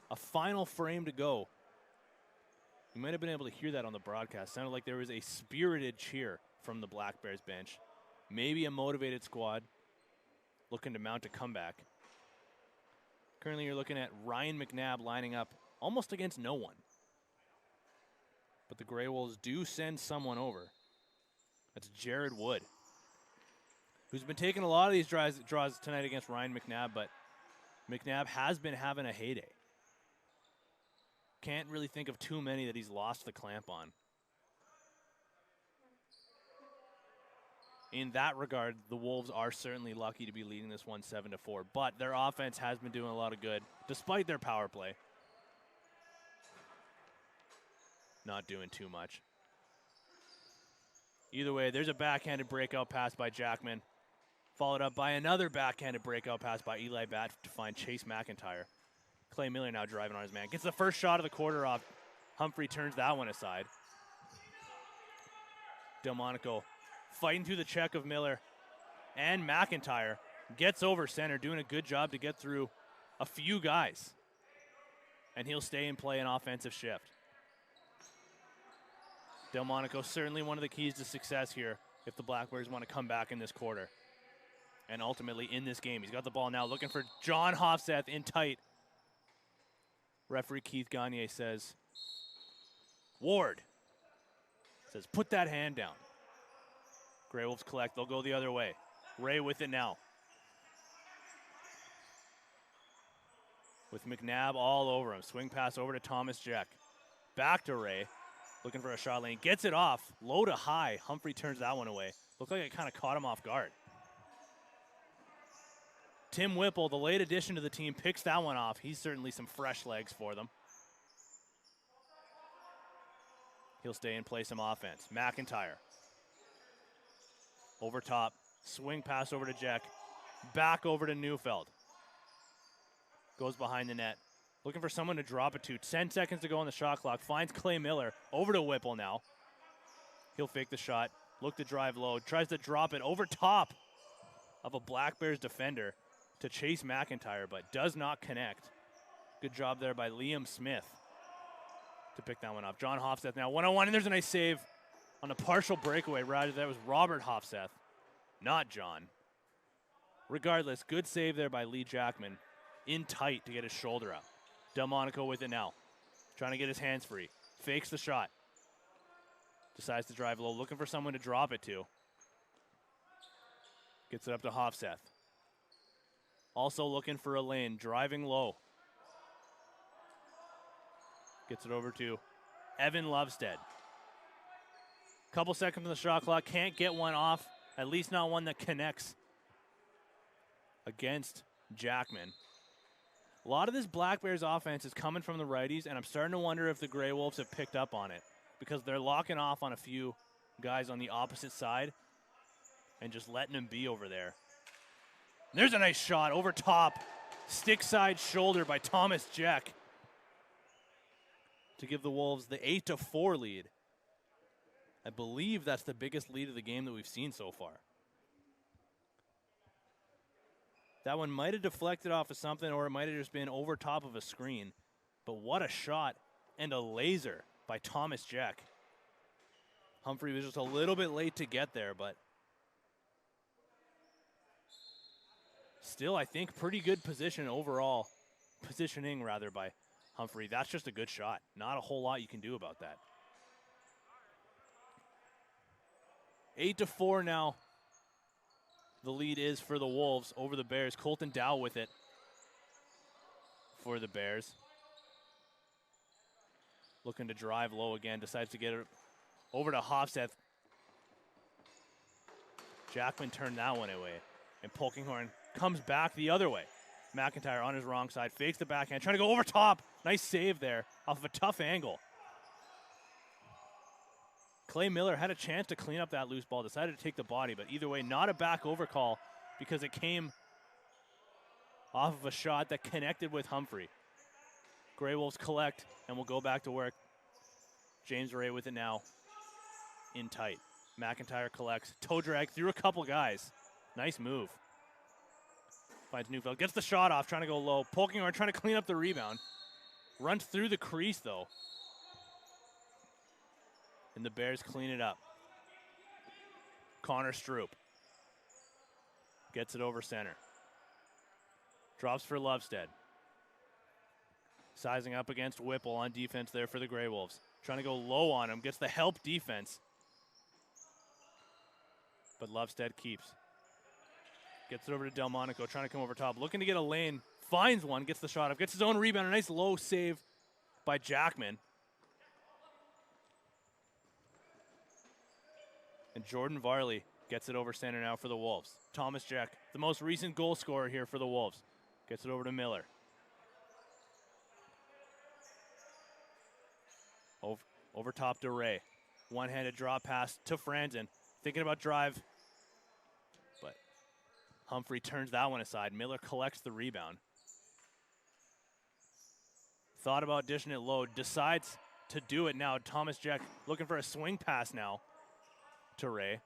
Speaker 1: a final frame to go. You might have been able to hear that on the broadcast. Sounded like there was a spirited cheer from the Black Bears bench. Maybe a motivated squad looking to mount a comeback. Currently you're looking at Ryan McNabb lining up almost against no one. But the Grey Wolves do send someone over. That's Jared Wood, who's been taking a lot of these draws tonight against Ryan McNabb, but McNabb has been having a heyday. Can't really think of too many that he's lost the clamp on. In that regard, the Wolves are certainly lucky to be leading this one 7-4, but their offense has been doing a lot of good, despite their power play. Not doing too much. Either way, there's a backhanded breakout pass by Jackman, followed up by another backhanded breakout pass by Eli Batt to find Chase McIntyre. Clay Miller now driving on his man. Gets the first shot of the quarter off. Humphrey turns that one aside. Delmonico fighting through the check of Miller and McIntyre. Gets over center, doing a good job to get through a few guys. And he'll stay and play an offensive shift. Delmonico certainly one of the keys to success here if the Black Bears want to come back in this quarter. And ultimately in this game. He's got the ball now looking for John Hofseth in tight. Referee Keith Gagne says, Ward says, put that hand down. Grey Wolves collect. They'll go the other way. Ray with it now. With McNabb all over him. Swing pass over to Thomas Jack. Back to Ray. Looking for a shot lane. Gets it off. Low to high. Humphrey turns that one away. Looked like it kind of caught him off guard. Tim Whipple, the late addition to the team, picks that one off. He's certainly some fresh legs for them. He'll stay and play some offense. McIntyre. Over top. Swing pass over to Jack. Back over to Neufeld. Goes behind the net. Looking for someone to drop it to. 10 seconds to go on the shot clock. Finds Clay Miller. Over to Whipple now. He'll fake the shot. Look to drive low. Tries to drop it over top of a Black Bears defender to Chase McIntyre, but does not connect. Good job there by Liam Smith to pick that one up. John Hofseth now one-on-one, and there's a nice save on a partial breakaway. Rather, that was Robert Hofseth, not John. Regardless, good save there by Lee Jackman in tight to get his shoulder up. Delmonico with it now. Trying to get his hands free. Fakes the shot. Decides to drive low, looking for someone to drop it to. Gets it up to Hofseth. Also looking for a lane, driving low. Gets it over to Evan Lovestead. Couple seconds on the shot clock, can't get one off, at least not one that connects against Jackman. A lot of this Black Bears offense is coming from the righties, and I'm starting to wonder if the Grey Wolves have picked up on it because they're locking off on a few guys on the opposite side and just letting them be over there. There's a nice shot over top, stick side shoulder by Thomas Jack to give the Wolves the 8-4 lead. I believe that's the biggest lead of the game that we've seen so far. That one might have deflected off of something, or it might have just been over top of a screen. But what a shot and a laser by Thomas Jack. Humphrey was just a little bit late to get there, but still, I think, pretty good position overall. Positioning, rather, by Humphrey. That's just a good shot. Not a whole lot you can do about that. 8-4 now. The lead is for the Wolves over the Bears. Colton Dow with it for the Bears. Looking to drive low again. Decides to get it over to Hofseth. Jackman turned that one away. And Polkinghorn comes back the other way. McIntyre on his wrong side. Fakes the backhand. Trying to go over top. Nice save there off of a tough angle. Clay Miller had a chance to clean up that loose ball, decided to take the body, but either way, not a back over call because it came off of a shot that connected with Humphrey. Grey Wolves collect, and we'll go back to work. James Ray with it now in tight. McIntyre collects. Toe drag through a couple guys. Nice move. Finds Neufeld. Gets the shot off, trying to go low. Polkinghorn trying to clean up the rebound. Runs through the crease, though. And the Bears clean it up. Connor Stroop gets it over center. Drops for Lovestead. Sizing up against Whipple on defense there for the Grey Wolves. Trying to go low on him. Gets the help defense. But Lovestead keeps. Gets it over to Delmonico. Trying to come over top. Looking to get a lane. Finds one. Gets the shot up. Gets his own rebound. A nice low save by Jackman. And Jordan Varley gets it over center now for the Wolves. Thomas Jack, the most recent goal scorer here for the Wolves. Gets it over to Miller. Over top to Ray. One-handed drop pass to Franzen. Thinking about drive. But Humphrey turns that one aside. Miller collects the rebound. Thought about dishing it low. Decides to do it now. Thomas Jack looking for a swing pass now to Ray.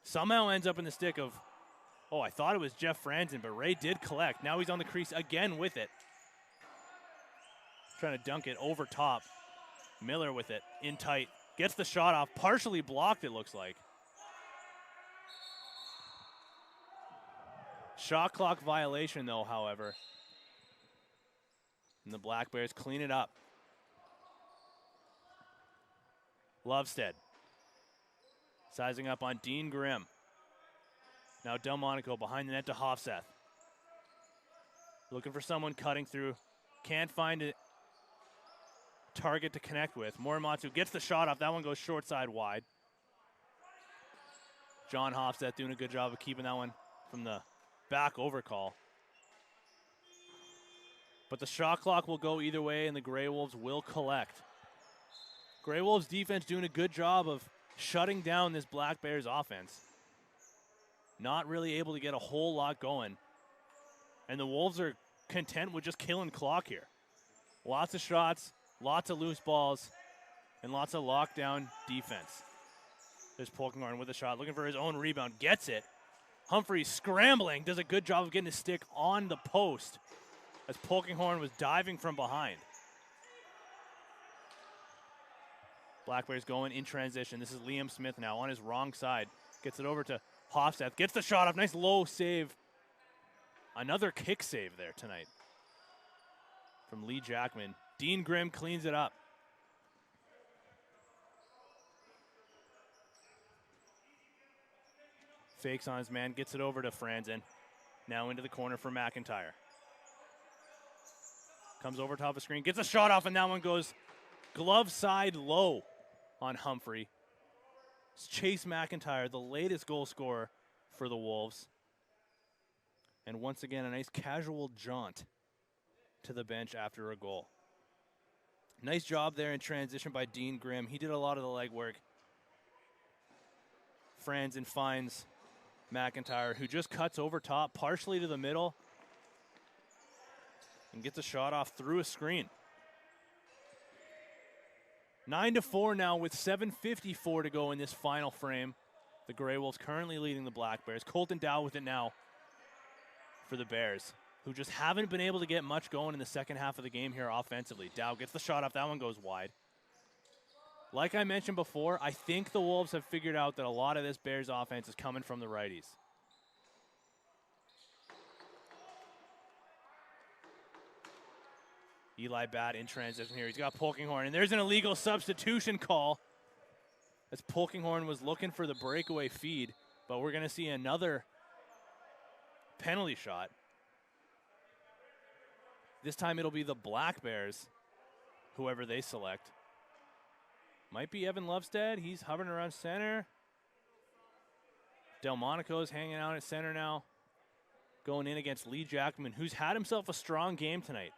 Speaker 1: Somehow ends up in the stick of, oh, I thought it was Jeff Franzen, but Ray did collect. Now he's on the crease again with it. Trying to dunk it over top. Miller with it, in tight. Gets the shot off, partially blocked it looks like. Shot clock violation though, however. And the Black Bears clean it up. Lovestead. Sizing up on Dean Grimm. Now Delmonico behind the net to Hofseth. Looking for someone cutting through. Can't find a target to connect with. Morimatsu gets the shot off. That one goes short side wide. John Hofseth doing a good job of keeping that one from the back overcall. But the shot clock will go either way, and the Grey Wolves will collect. Grey Wolves defense doing a good job of shutting down this Black Bears offense. Not really able to get a whole lot going. And the Wolves are content with just killing clock here. Lots of shots, lots of loose balls, and lots of lockdown defense. There's Polkinghorn with a shot, looking for his own rebound, gets it. Humphrey scrambling, does a good job of getting his stick on the post as Polkinghorn was diving from behind. Black Bears going in transition. This is Liam Smith now on his wrong side. Gets it over to Hofseth, gets the shot off, nice low save. Another kick save there tonight from Lee Jackman. Dean Grimm cleans it up. Fakes on his man, gets it over to Franzen. Now into the corner for McIntyre. Comes over top of the screen, gets a shot off, and that one goes glove side low on Humphrey. It's Chase McIntyre, the latest goal scorer for the Wolves. And once again, a nice casual jaunt to the bench after a goal. Nice job there in transition by Dean Grimm. He did a lot of the legwork. Franzen finds McIntyre, who just cuts over top, partially to the middle, and gets a shot off through a screen. 9-4 now with 7:54 to go in this final frame. The Grey Wolves currently leading the Black Bears. Colton Dow with it now for the Bears, who just haven't been able to get much going in the second half of the game here offensively. Dow gets the shot off. That one goes wide. Like I mentioned before, I think the Wolves have figured out that a lot of this Bears offense is coming from the righties. Eli Batt in transition here. He's got Polkinghorn, and there's an illegal substitution call as Polkinghorn was looking for the breakaway feed, but we're going to see another penalty shot. This time it'll be the Black Bears, whoever they select. Might be Evan Lovestead. He's hovering around center. Delmonico's hanging out at center now, going in against Lee Jackman, who's had himself a strong game tonight.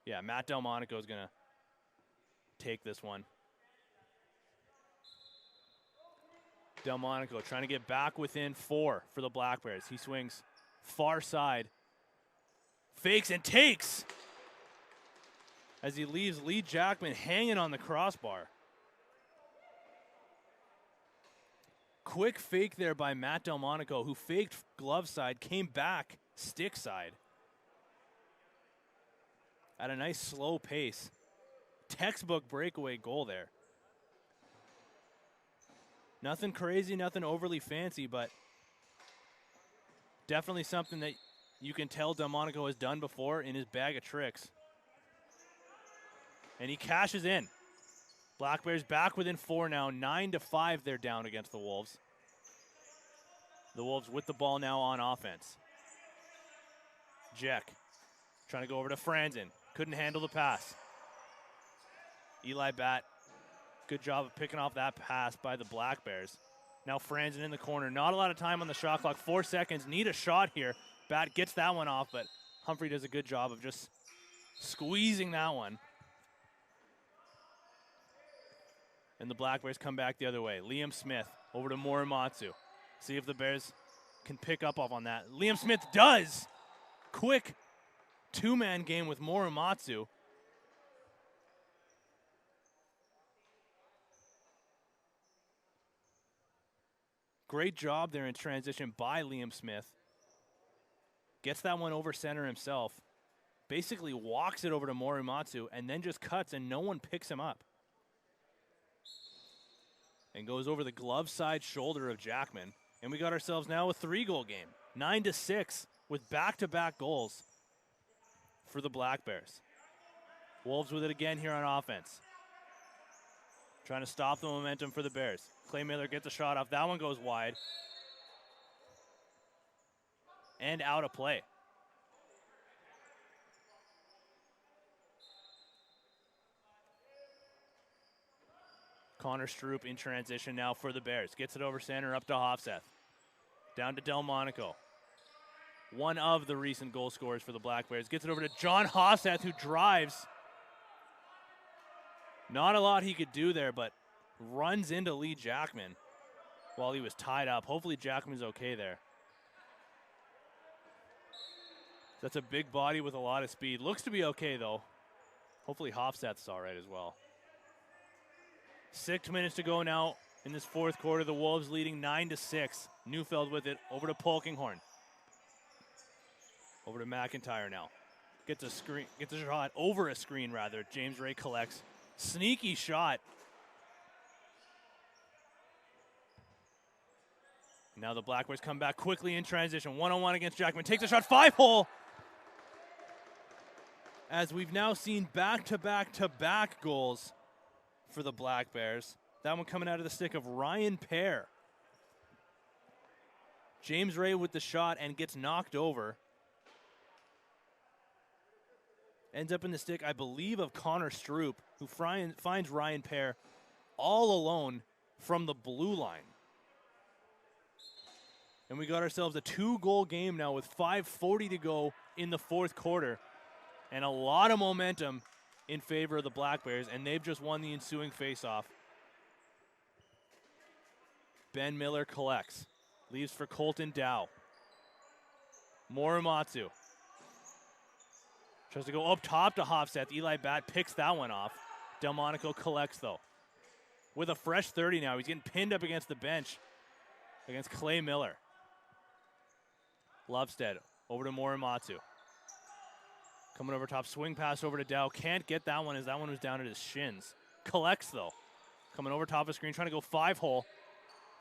Speaker 1: Yeah, Matt Delmonico is going to take this one. Delmonico trying to get back within 4 for the Black Bears. He swings far side. Fakes and takes as he leaves Lee Jackman hanging on the crossbar. Quick fake there by Matt Delmonico, who faked glove side, came back stick side at a nice slow pace. Textbook breakaway goal there. Nothing crazy, nothing overly fancy, but definitely something that you can tell Delmonico has done before in his bag of tricks. And he cashes in. Black Bears back within 4 now. 9-5 they're down against the Wolves. The Wolves with the ball now on offense. Jack trying to go over to Franzen. Couldn't handle the pass. Eli Batt, good job of picking off that pass by the Black Bears. Now Franzen in the corner. Not a lot of time on the shot clock. 4 seconds. Need a shot here. Batt gets that one off, but Humphrey does a good job of just squeezing that one. And the Black Bears come back the other way. Liam Smith over to Morimatsu. See if the Bears can pick up on that. Liam Smith does. Quick two-man game with Morimatsu. Great job there in transition by Liam Smith. Gets that one over center himself. Basically walks it over to Morimatsu and then just cuts and no one picks him up. And goes over the glove side shoulder of Jackman. And we got ourselves now a 3-goal game. 9-6 with back-to-back goals for the Black Bears. Wolves with it again here on offense. Trying to stop the momentum for the Bears. Clay Miller gets a shot off. That one goes wide. And out of play. Connor Stroop in transition now for the Bears. Gets it over center, up to Hofseth. Down to Delmonico. One of the recent goal scorers for the Black Bears. Gets it over to John Hofseth, who drives. Not a lot he could do there, but runs into Lee Jackman while he was tied up. Hopefully Jackman's okay there. That's a big body with a lot of speed. Looks to be okay, though. Hopefully Hofseth's all right as well. 6 minutes to go now in this fourth quarter. The Wolves leading 9-6. Neufeld with it over to Polkinghorn. Over to McIntyre now. Gets a shot over a screen rather. James Ray collects. Sneaky shot. Now the Black Bears come back quickly in transition. 1-on-1 against Jackman. Takes a shot, 5-hole. As we've now seen back-to-back-to-back goals for the Black Bears. That one coming out of the stick of Ryan Pear. James Ray with the shot and gets knocked over. Ends up in the stick, I believe, of Connor Stroop, who finds Ryan Pear all alone from the blue line. And we got ourselves a 2-goal game now with 5:40 to go in the fourth quarter. And a lot of momentum in favor of the Black Bears, and they've just won the ensuing faceoff. Ben Miller collects. Leaves for Colton Dow. Morimatsu. Tries to go up top to Hofseth. Eli Batt picks that one off. Delmonico collects, though. With a fresh 30 now. He's getting pinned up against the bench against Clay Miller. Lovestead over to Morimatsu. Coming over top, swing pass over to Dow. Can't get that one as that one was down at his shins. Collects, though. Coming over top of the screen, trying to go 5-hole.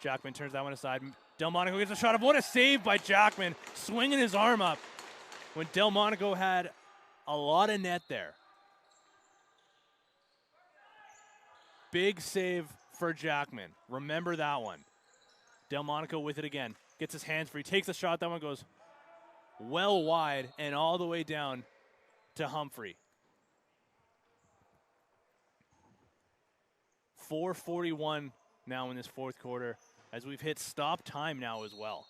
Speaker 1: Jackman turns that one aside. Delmonico gets a shot up. What a save by Jackman, swinging his arm up when Delmonico had a lot of net there. Big save for Jackman. Remember that one. Delmonico with it again. Gets his hands free. Takes a shot. That one goes well wide and all the way down to Humphrey. 4:41 now in this fourth quarter as we've hit stop time now as well.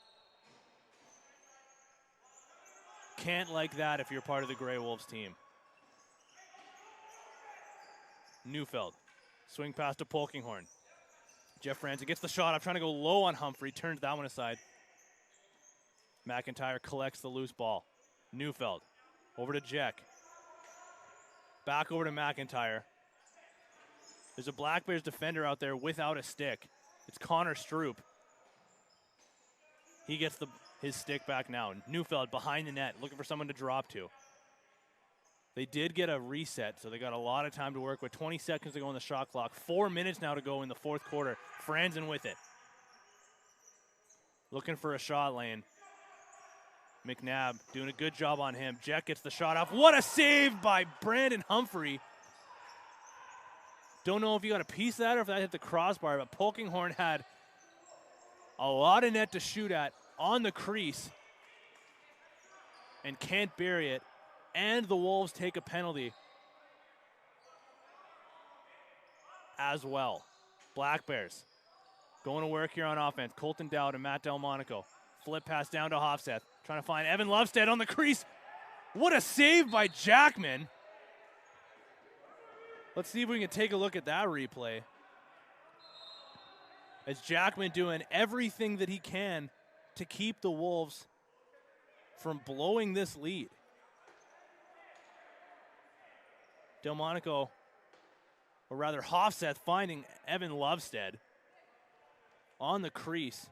Speaker 1: Can't like that if you're part of the Grey Wolves team. Neufeld. Swing pass to Polkinghorn. Jeff Franzen gets the shot up, trying to go low on Humphrey. Turns that one aside. McIntyre collects the loose ball. Neufeld. Over to Jack. Back over to McIntyre. There's a Black Bears defender out there without a stick. It's Connor Stroop. He gets his stick back now. Neufeld behind the net, looking for someone to drop to. They did get a reset, so they got a lot of time to work with. 20 seconds to go on the shot clock. 4 minutes now to go in the fourth quarter. Franzen with it. Looking for a shot lane. McNabb doing a good job on him. Jack gets the shot off. What a save by Brandon Humphrey. Don't know if you got a piece of that or if that hit the crossbar, but Polkinghorn had a lot of net to shoot at on the crease and can't bury it. And the Wolves take a penalty as well. Black Bears going to work here on offense. Colton Dowd and Matt Delmonico. Flip pass down to Hofseth. Trying to find Evan Lovestead on the crease. What a save by Jackman. Let's see if we can take a look at that replay. as Jackman doing everything that he can to keep the Wolves from blowing this lead. Delmonico, or rather Hofseth, finding Evan Lovestead on the crease.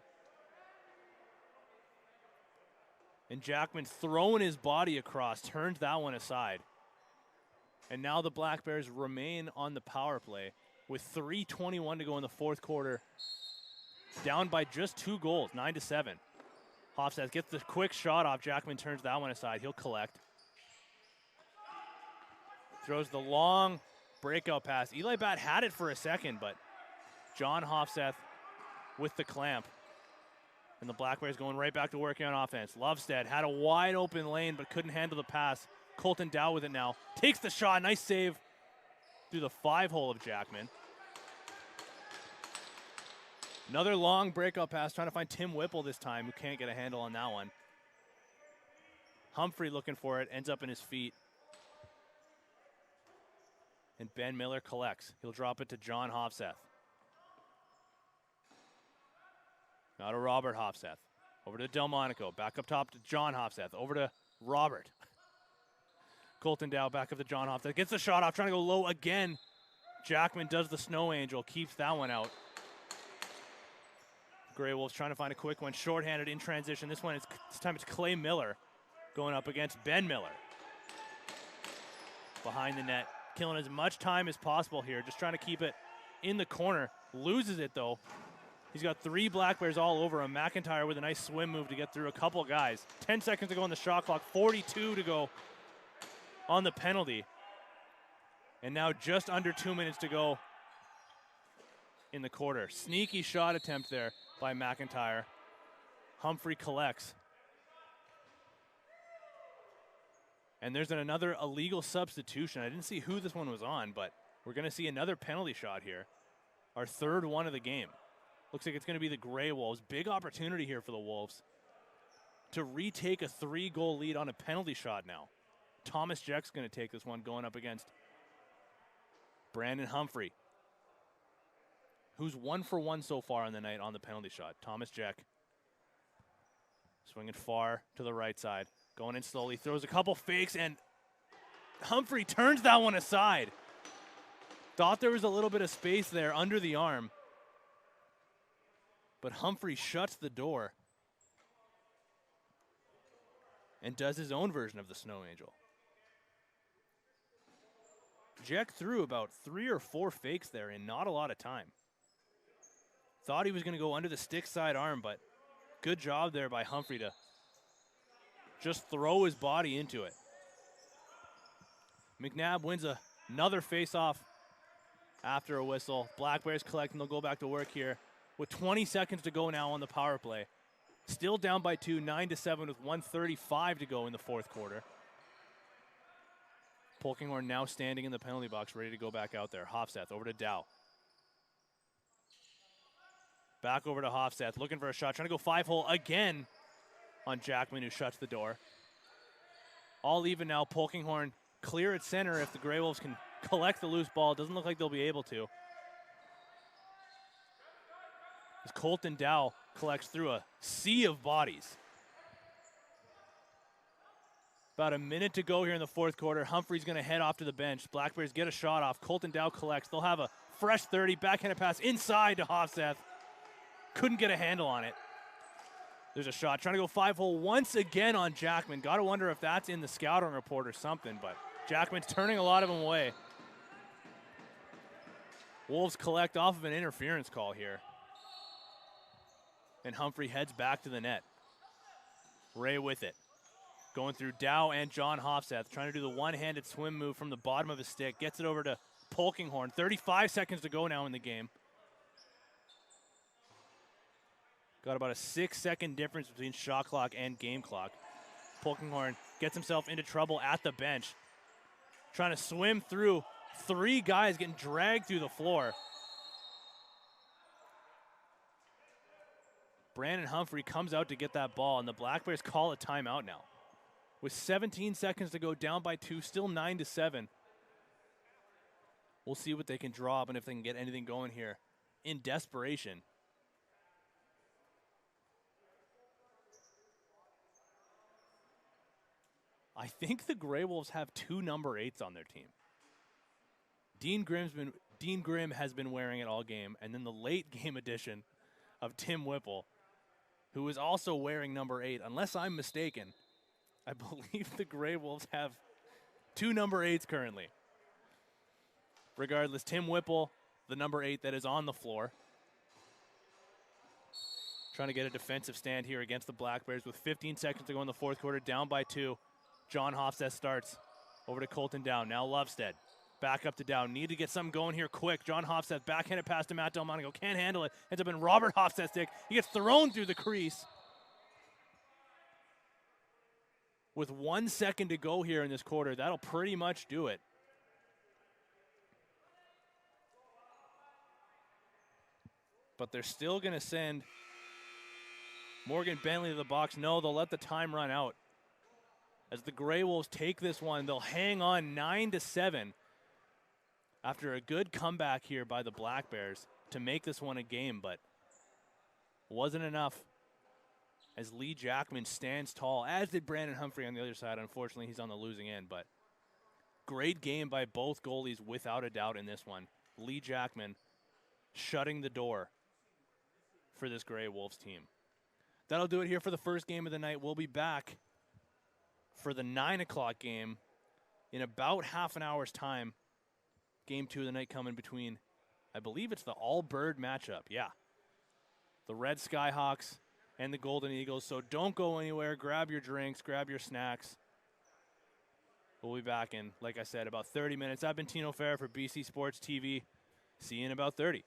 Speaker 1: And Jackman throwing his body across, turned that one aside. And now the Black Bears remain on the power play with 3:21 to go in the fourth quarter. Down by just 2 goals, 9-7. Hofseth gets the quick shot off. Jackman turns that one aside. He'll collect. Throws the long breakout pass. Eli Batt had it for a second, but John Hofseth with the clamp. And the Black Bears going right back to working on offense. Lovestead had a wide open lane but couldn't handle the pass. Colton Dow with it now. Takes the shot. Nice save through the 5-hole of Jackman. Another long breakout pass, trying to find Tim Whipple this time, who can't get a handle on that one. Humphrey looking for it, ends up in his feet. And Ben Miller collects. He'll drop it to John Hofseth. Now to Robert Hofseth. Over to Delmonico. Back up top to John Hofseth. Over to Robert. Colton Dow back up to John Hofseth. Gets the shot off, trying to go low again. Jackman does the snow angel, keeps that one out. Grey Wolves trying to find a quick one. Shorthanded in transition. This time it's Clay Miller going up against Ben Miller. Behind the net. Killing as much time as possible here. Just trying to keep it in the corner. Loses it though. He's got 3 Black Bears all over him. McIntyre with a nice swim move to get through a couple guys. 10 seconds to go on the shot clock. 42 to go on the penalty. And now just under 2 minutes to go in the quarter. Sneaky shot attempt there by McIntyre. Humphrey collects. And there's another illegal substitution. I didn't see who this one was on, but we're going to see another penalty shot here. Our 3rd one of the game. Looks like it's going to be the Grey Wolves. Big opportunity here for the Wolves to retake a 3-goal lead on a penalty shot now. Thomas Jeck's going to take this one, going up against Brandon Humphrey, who's 1 for 1 so far on the night on the penalty shot. Thomas Jeck swinging far to the right side. Going in slowly, throws a couple fakes, and Humphrey turns that one aside. Thought there was a little bit of space there under the arm, but Humphrey shuts the door and does his own version of the snow angel. Jeck threw about 3 or 4 fakes there in not a lot of time. Thought he was going to go under the stick side arm, but good job there by Humphrey to just throw his body into it. McNabb wins another face-off after a whistle. Black Bears collect, and they'll go back to work here with 20 seconds to go now on the power play. Still down by 2, 9-7 with 1:35 to go in the fourth quarter. Polkinghorne now standing in the penalty box, ready to go back out there. Hofseth over to Dow. Back over to Hofseth, looking for a shot, trying to go 5-hole again on Jackman, who shuts the door. All even now. Polkinghorne clear at center if the Grey Wolves can collect the loose ball. Doesn't look like they'll be able to. As Colton Dow collects through a sea of bodies. About a minute to go here in the fourth quarter. Humphrey's going to head off to the bench. Black Bears get a shot off. Colton Dow collects. They'll have a fresh 30. Backhanded pass inside to Hofseth. Couldn't get a handle on it. There's a shot. Trying to go 5-hole once again on Jackman. Got to wonder if that's in the scouting report or something, but Jackman's turning a lot of them away. Wolves collect off of an interference call here. And Humphrey heads back to the net. Ray with it. Going through Dow and John Hofseth. Trying to do the one-handed swim move from the bottom of his stick. Gets it over to Polkinghorne. 35 seconds to go now in the game. Got about a 6-second difference between shot clock and game clock. Polkinghorne gets himself into trouble at the bench. Trying to swim through 3 guys, getting dragged through the floor. Brandon Humphrey comes out to get that ball, and the Black Bears call a timeout now. With 17 seconds to go, down by 2, still 9-7. We'll see what they can draw up and if they can get anything going here in desperation I think the Grey Wolves have 2 number 8s on their team. Dean Grimm has been wearing it all game, and then the late game addition of Tim Whipple, who is also wearing number 8. Unless I'm mistaken, I believe the Grey Wolves have 2 number 8s currently. Regardless, Tim Whipple, the number 8 that is on the floor, trying to get a defensive stand here against the Black Bears with 15 seconds to go in the fourth quarter, down by 2. John Hofstad starts over to Colton Down. Now Lovestead back up to Down. Need to get something going here quick. John Hofstad backhanded pass to Matt Delmonico. Can't handle it. Ends up in Robert Hofstad's stick. He gets thrown through the crease. With 1 second to go here in this quarter, that'll pretty much do it. But they're still going to send Morgan Bentley to the box. No, they'll let the time run out. As the Grey Wolves take this one, they'll hang on 9-7 after a good comeback here by the Black Bears to make this one a game, but wasn't enough as Lee Jackman stands tall, as did Brandon Humphrey on the other side. Unfortunately, he's on the losing end, but great game by both goalies without a doubt in this one. Lee Jackman shutting the door for this Grey Wolves team. That'll do it here for the first game of the night. We'll be back for the 9 o'clock game in about half an hour's time. Game 2 of the night coming between, I believe it's the all-bird matchup. Yeah. The Red Skyhawks and the Golden Eagles. So don't go anywhere. Grab your drinks. Grab your snacks. We'll be back in, like I said, about 30 minutes. I've been Tino Farah for BC Sports TV. See you in about 30.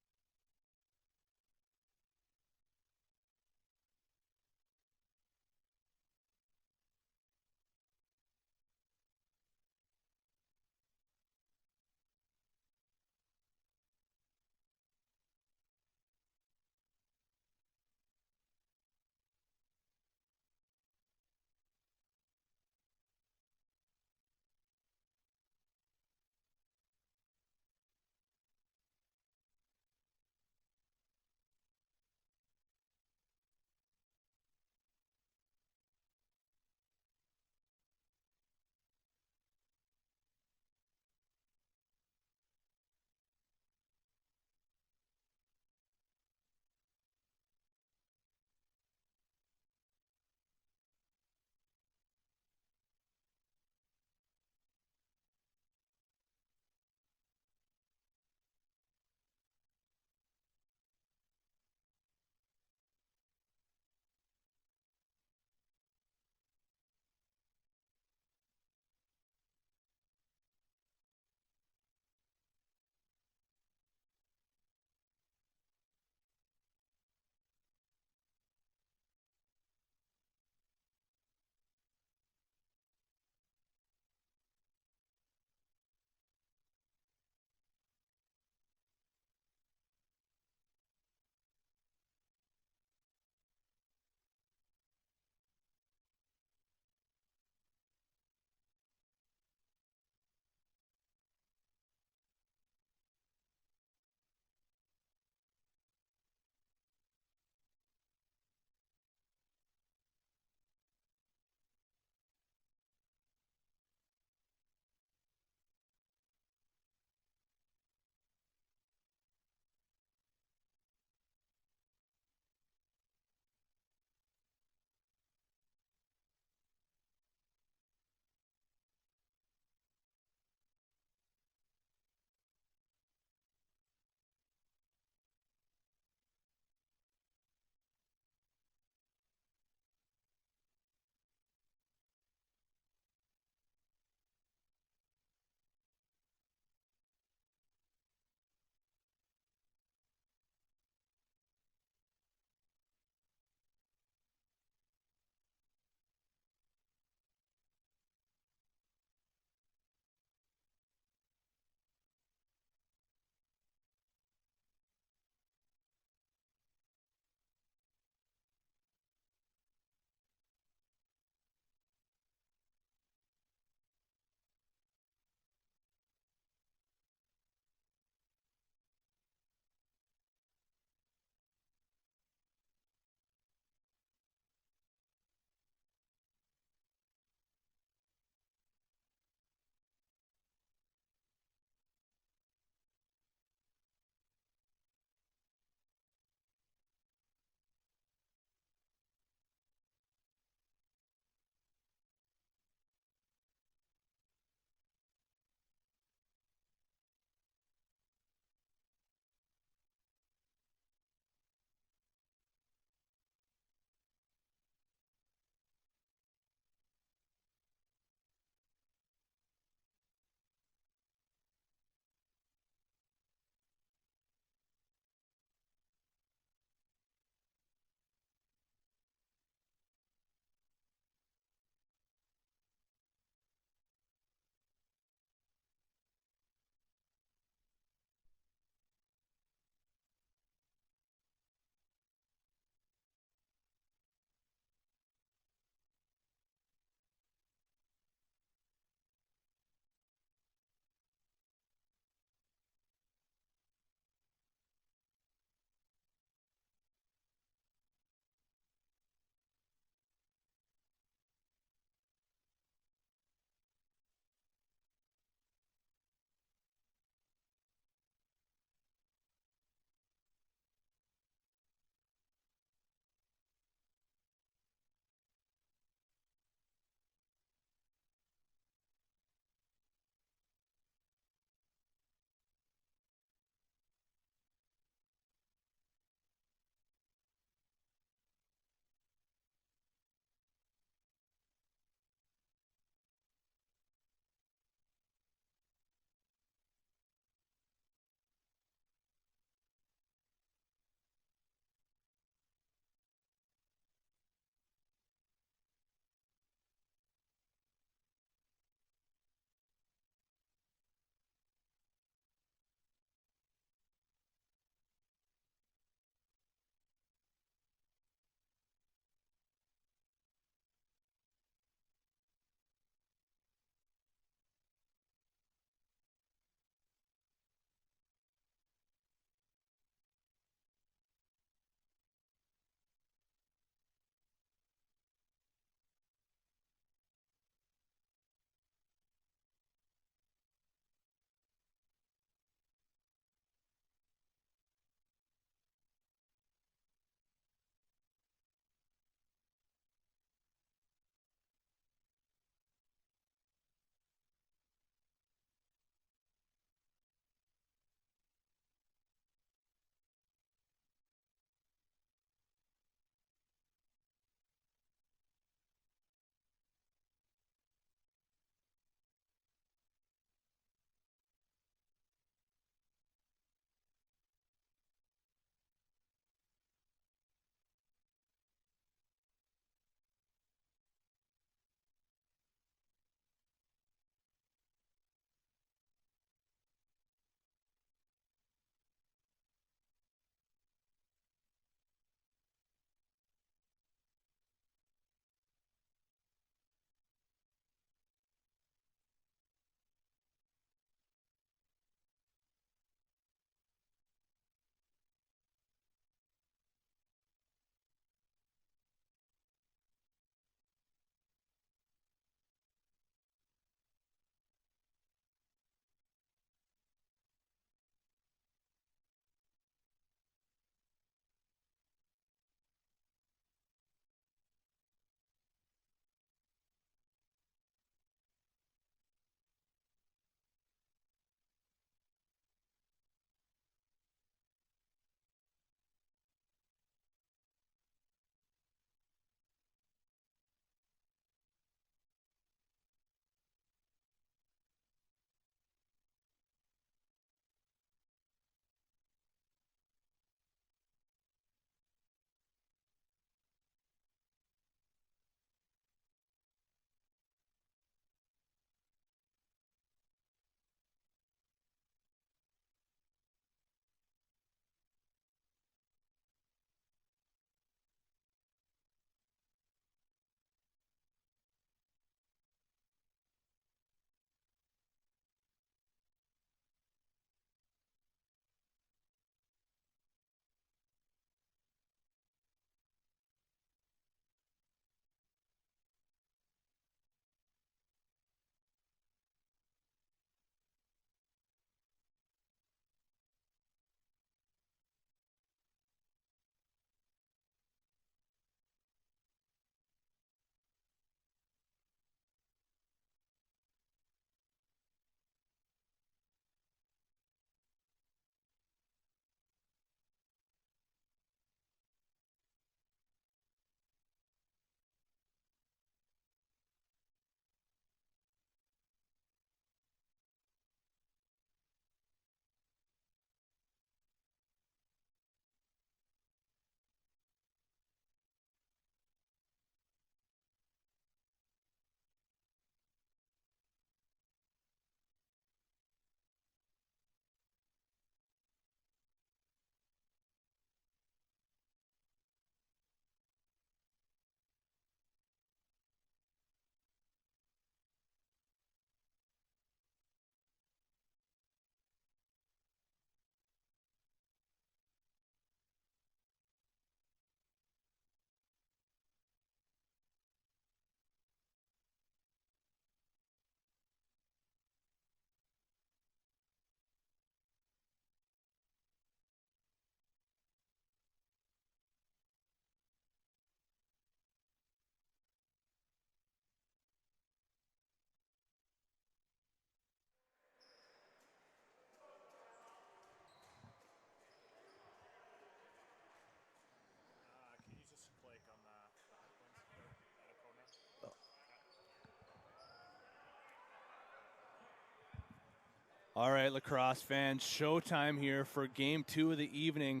Speaker 1: All right, lacrosse fans, showtime here for game 2 of the evening.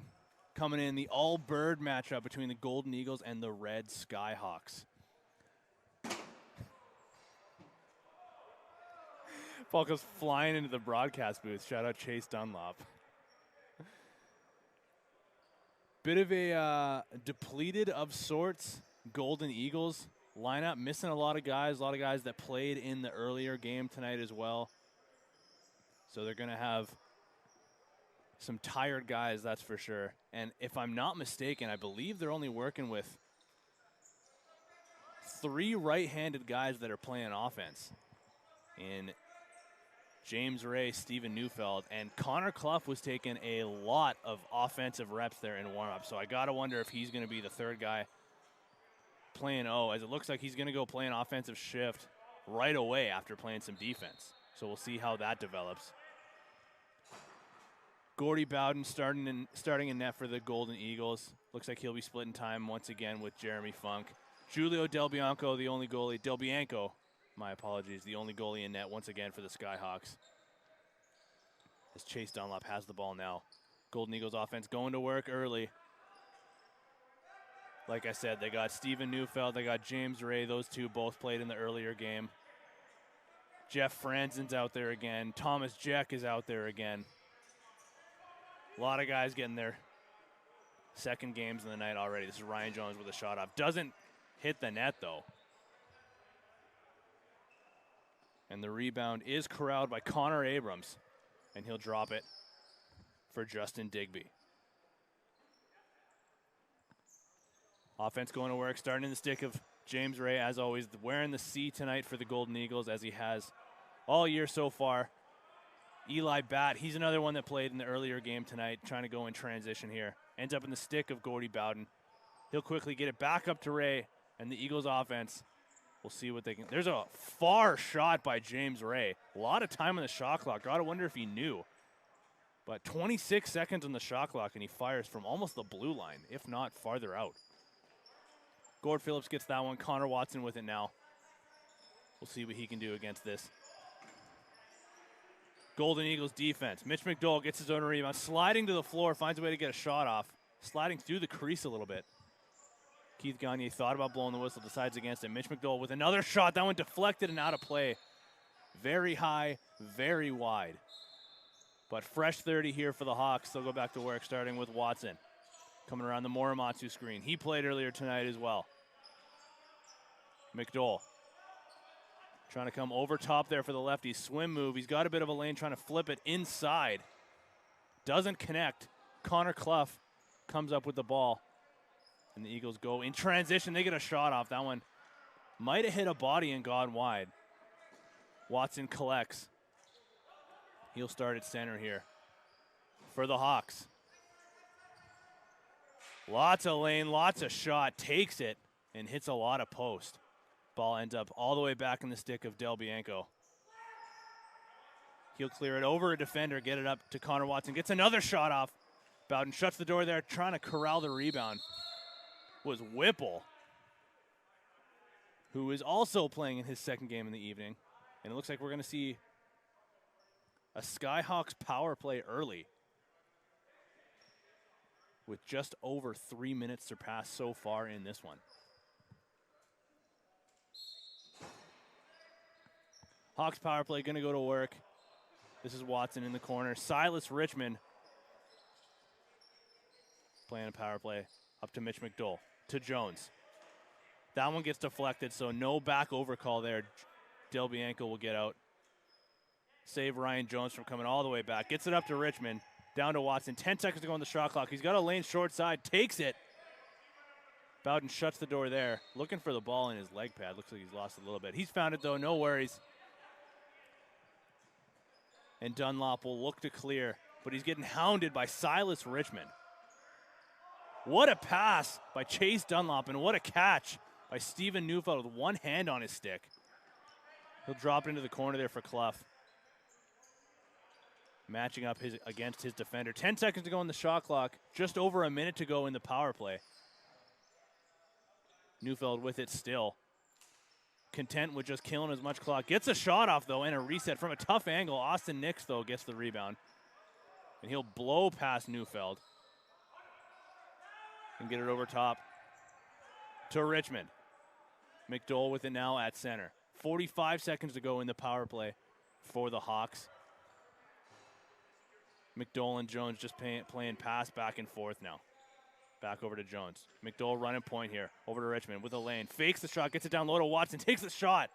Speaker 1: Coming in, the all-bird matchup between the Golden Eagles and the Red Skyhawks. Paul goes flying into the broadcast booth. Shout out Chase Dunlop. Bit of a depleted of sorts Golden Eagles lineup. Missing a lot of guys that played in the earlier game tonight as well. So they're going to have some tired guys, that's for sure. And if I'm not mistaken, I believe they're only working with 3 right-handed guys that are playing offense in James Ray, Steven Neufeld, and Connor Clough was taking a lot of offensive reps there in warm-up. So I got to wonder if he's going to be the third guy playing O, as it looks like he's going to go play an offensive shift right away after playing some defense. So we'll see how that develops. Gordy Bowden starting in net for the Golden Eagles. Looks like he'll be splitting time once again with Jeremy Funk. Julio Del Bianco, the only goalie. Del Bianco, my apologies, the only goalie in net once again for the Skyhawks. As Chase Dunlop has the ball now. Golden Eagles offense going to work early. Like I said, they got Steven Neufeld, they got James Ray. Those two both played in the earlier game. Jeff Franzen's out there again. Thomas Jack is out there again. A lot of guys getting their second games in the night already. This is Ryan Jones with a shot off. Doesn't hit the net, though. And the rebound is corralled by Connor Abrams. And he'll drop it for Justin Digby. Offense going to work, starting in the stick of James Ray, as always, wearing the C tonight for the Golden Eagles, as he has all year so far. Eli Batt, he's another one that played in the earlier game tonight, trying to go in transition here. Ends up in the stick of Gordy Bowden. He'll quickly get it back up to Ray, and the Eagles offense, we'll see what they can. There's a far shot by James Ray. A lot of time on the shot clock. Gotta wonder if he knew. But 26 seconds on the shot clock, and he fires from almost the blue line, if not farther out. Gord Phillips gets that one. Connor Watson with it now. We'll see what he can do against this. Golden Eagles defense. Mitch McDowell gets his own rebound, sliding to the floor, finds a way to get a shot off, sliding through the crease a little bit. Keith Gagne thought about blowing the whistle, decides against it. Mitch McDowell with another shot. That one deflected and out of play. Very high, very wide. But fresh 30 here for the Hawks. They'll go back to work, starting with Watson. Coming around the Morimatsu screen. He played earlier tonight as well. McDowell. Trying to come over top there for the lefty. Swim move. He's got a bit of a lane, trying to flip it inside. Doesn't connect. Connor Clough comes up with the ball. And the Eagles go in transition. They get a shot off. That one might have hit a body and gone wide. Watson collects. He'll start at center here for the Hawks. Lots of lane, lots of shot. Takes it and hits a lot of post. Ball ends up all the way back in the stick of Del Bianco. He'll clear it over a defender, get it up to Connor Watson. Gets another shot off. Bowden shuts the door there, trying to corral the rebound. Was Whipple, who is also playing in his second game in the evening. And it looks like we're going to see a Skyhawks power play early, with just over 3 minutes surpassed so far in this one. Hawks power play going to go to work. This is Watson in the corner. Silas Richmond playing a power play up to Mitch McDowell, to Jones. That one gets deflected, so no back over call there. Del Bianco will get out. Save Ryan Jones from coming all the way back. Gets it up to Richmond. Down to Watson. 10 seconds to go on the shot clock. He's got a lane short side. Takes it. Bowden shuts the door there. Looking for the ball in his leg pad. Looks like he's lost a little bit. He's found it, though. No worries. And Dunlop will look to clear. But he's getting hounded by Silas Richmond. What a pass by Chase Dunlop. And what a catch by Steven Neufeld with one hand on his stick. He'll drop into the corner there for Clough. Matching up against his defender. 10 seconds to go on the shot clock. Just over a minute to go in the power play. Neufeld with it still. content with just killing as much clock. Gets a shot off, though, and a reset from a tough angle. Austin Nix, though, gets the rebound. And he'll blow past Neufeld and get it over top to Richmond. McDowell with it now at center. 45 seconds to go in the power play for the Hawks. McDowell and Jones just playing pass back and forth now. Back over to Jones. McDowell running point here. Over to Richmond with a lane. Fakes the shot, gets it down low to Watson, takes the shot.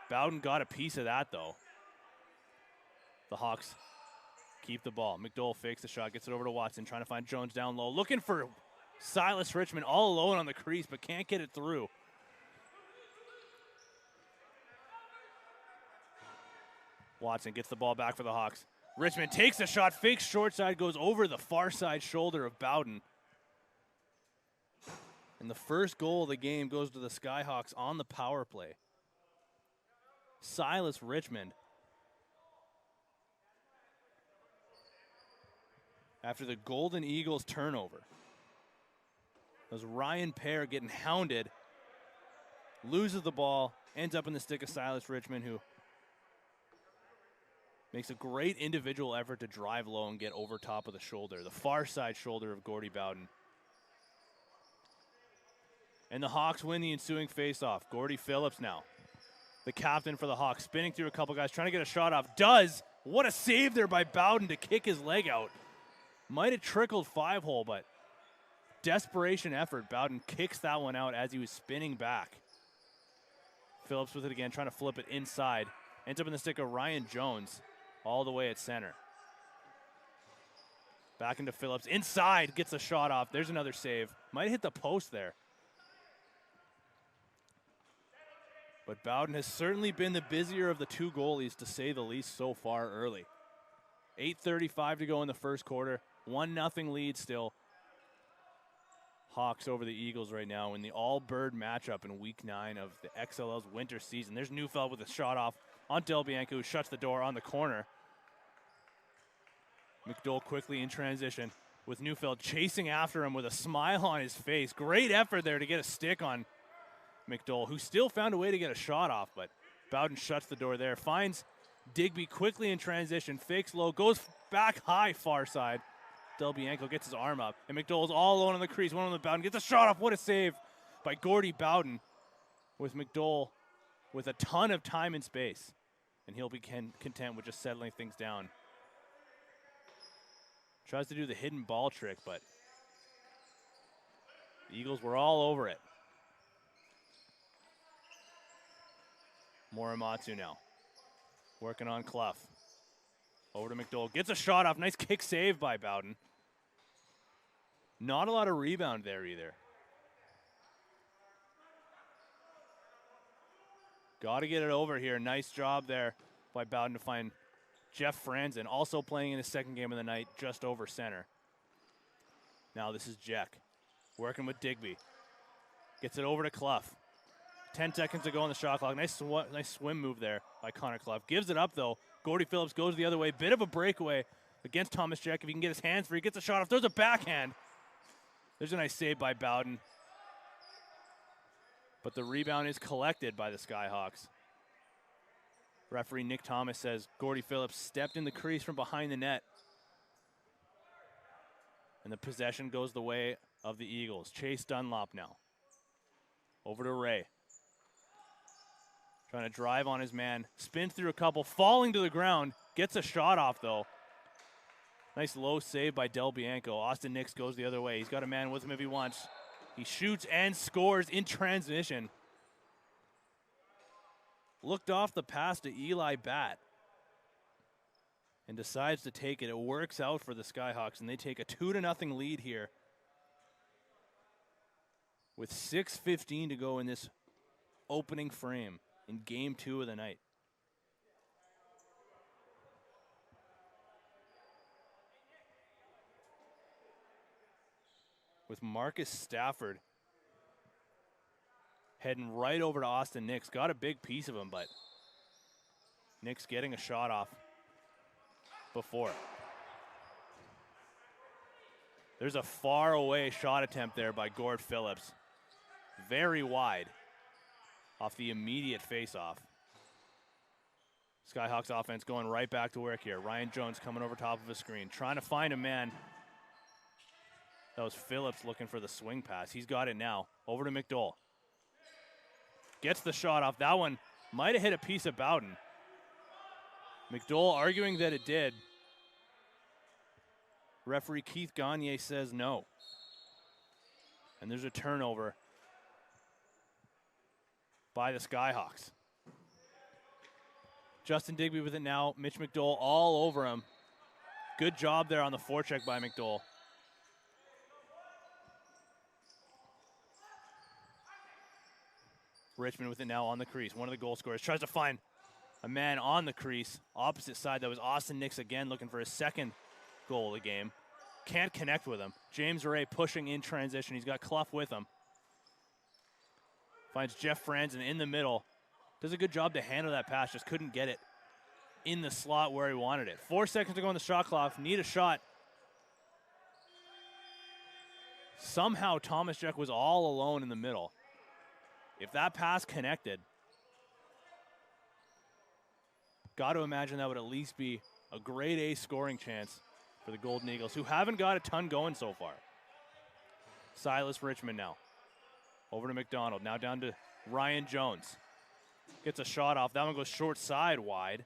Speaker 1: Bowden got a piece of that, though. The Hawks keep the ball. McDowell fakes the shot, gets it over to Watson, trying to find Jones down low. Looking for Silas Richmond all alone on the crease, but can't get it through. Watson gets the ball back for the Hawks. Richmond takes a shot, fakes short side, goes over the far side shoulder of Bowden. And the first goal of the game goes to the Skyhawks on the power play. Silas Richmond, after the Golden Eagles turnover. As Ryan Pear getting hounded, loses the ball, ends up in the stick of Silas Richmond, who makes a great individual effort to drive low and get over top of the shoulder, the far side shoulder of Gordy Bowden. And the Hawks win the ensuing faceoff. Gordy Phillips now, the captain for the Hawks, spinning through a couple guys, trying to get a shot off. Does. What a save there by Bowden to kick his leg out. Might have trickled 5-hole, but desperation effort. Bowden kicks that one out as he was spinning back. Phillips with it again, trying to flip it inside. Ends up in the stick of Ryan Jones, all the way at center. Back into Phillips. Inside, gets a shot off. There's another save. Might have hit the post there. But Bowden has certainly been the busier of the two goalies, to say the least, so far early. 8:35 to go in the first quarter. 1-0 lead still. Hawks over the Eagles right now in the all-bird matchup in Week 9 of the XLL's winter season. There's Neufeld with a shot off on Del Bianco, who shuts the door on the corner. McDowell quickly in transition with Neufeld chasing after him with a smile on his face. Great effort there to get a stick on McDowell, who still found a way to get a shot off, but Bowden shuts the door there. Finds Digby quickly in transition, fakes low, goes back high far side. Del Bianco gets his arm up, and McDowell's all alone on the crease. One on the Bowden, gets a shot off. What a save by Gordy Bowden, with McDowell with a ton of time and space. And he'll be content with just settling things down. Tries to do the hidden ball trick, but the Eagles were all over it. Morimatsu now, working on Clough. Over to McDowell, gets a shot off. Nice kick save by Bowden. Not a lot of rebound there either. Got to get it over here. Nice job there by Bowden to find Jeff Franzen, also playing in his second game of the night, just over center. Now this is Jack, working with Digby. Gets it over to Clough. 10 seconds to go on the shot clock. Nice swim move there by Connor Clough. Gives it up, though. Gordy Phillips goes the other way. Bit of a breakaway against Thomas Jack. If he can get his hands free, gets a shot off. There's a backhand. There's a nice save by Bowden. But the rebound is collected by the Skyhawks. Referee Nick Thomas says Gordy Phillips stepped in the crease from behind the net. And the possession goes the way of the Eagles. Chase Dunlop now. Over to Ray. Trying to drive on his man. Spins through a couple, falling to the ground. Gets a shot off, though. Nice low save by Del Bianco. Austin Nix goes the other way. He's got a man with him if he wants. He shoots and scores in transition. Looked off the pass to Eli Batt and decides to take it. It works out for the Skyhawks, and they take a 2-0 lead here with 6:15 to go in this opening frame in Game 2 of the night. With Marcus Stafford heading right over to Austin Nix. Got a big piece of him, but Nix getting a shot off before. There's a far away shot attempt there by Gord Phillips. Very wide. off the immediate face-off. Skyhawks offense going right back to work here. Ryan Jones coming over top of a screen, trying to find a man. That was Phillips looking for the swing pass. He's got it now. Over to McDowell. Gets the shot off. That one might have hit a piece of Bowden. McDowell arguing that it did. Referee Keith Gagne says no. And there's a turnover by the Skyhawks. Justin Digby with it now. Mitch McDowell all over him. Good job there on the forecheck by McDowell. Richmond with it now on the crease. One of the goal scorers tries to find a man on the crease. Opposite side, that was Austin Nix again looking for his second goal of the game. Can't connect with him. James Ray pushing in transition. He's got Clough with him. Finds Jeff Franzen in the middle. Does a good job to handle that pass. Just couldn't get it in the slot where he wanted it. 4 seconds to go on the shot clock. Need a shot. Somehow Thomas Jack was all alone in the middle. If that pass connected, got to imagine that would at least be a grade A scoring chance for the Golden Eagles, who haven't got a ton going so far. Silas Richmond now. Over to McDonald. Now down to Ryan Jones. Gets a shot off. That one goes short side wide.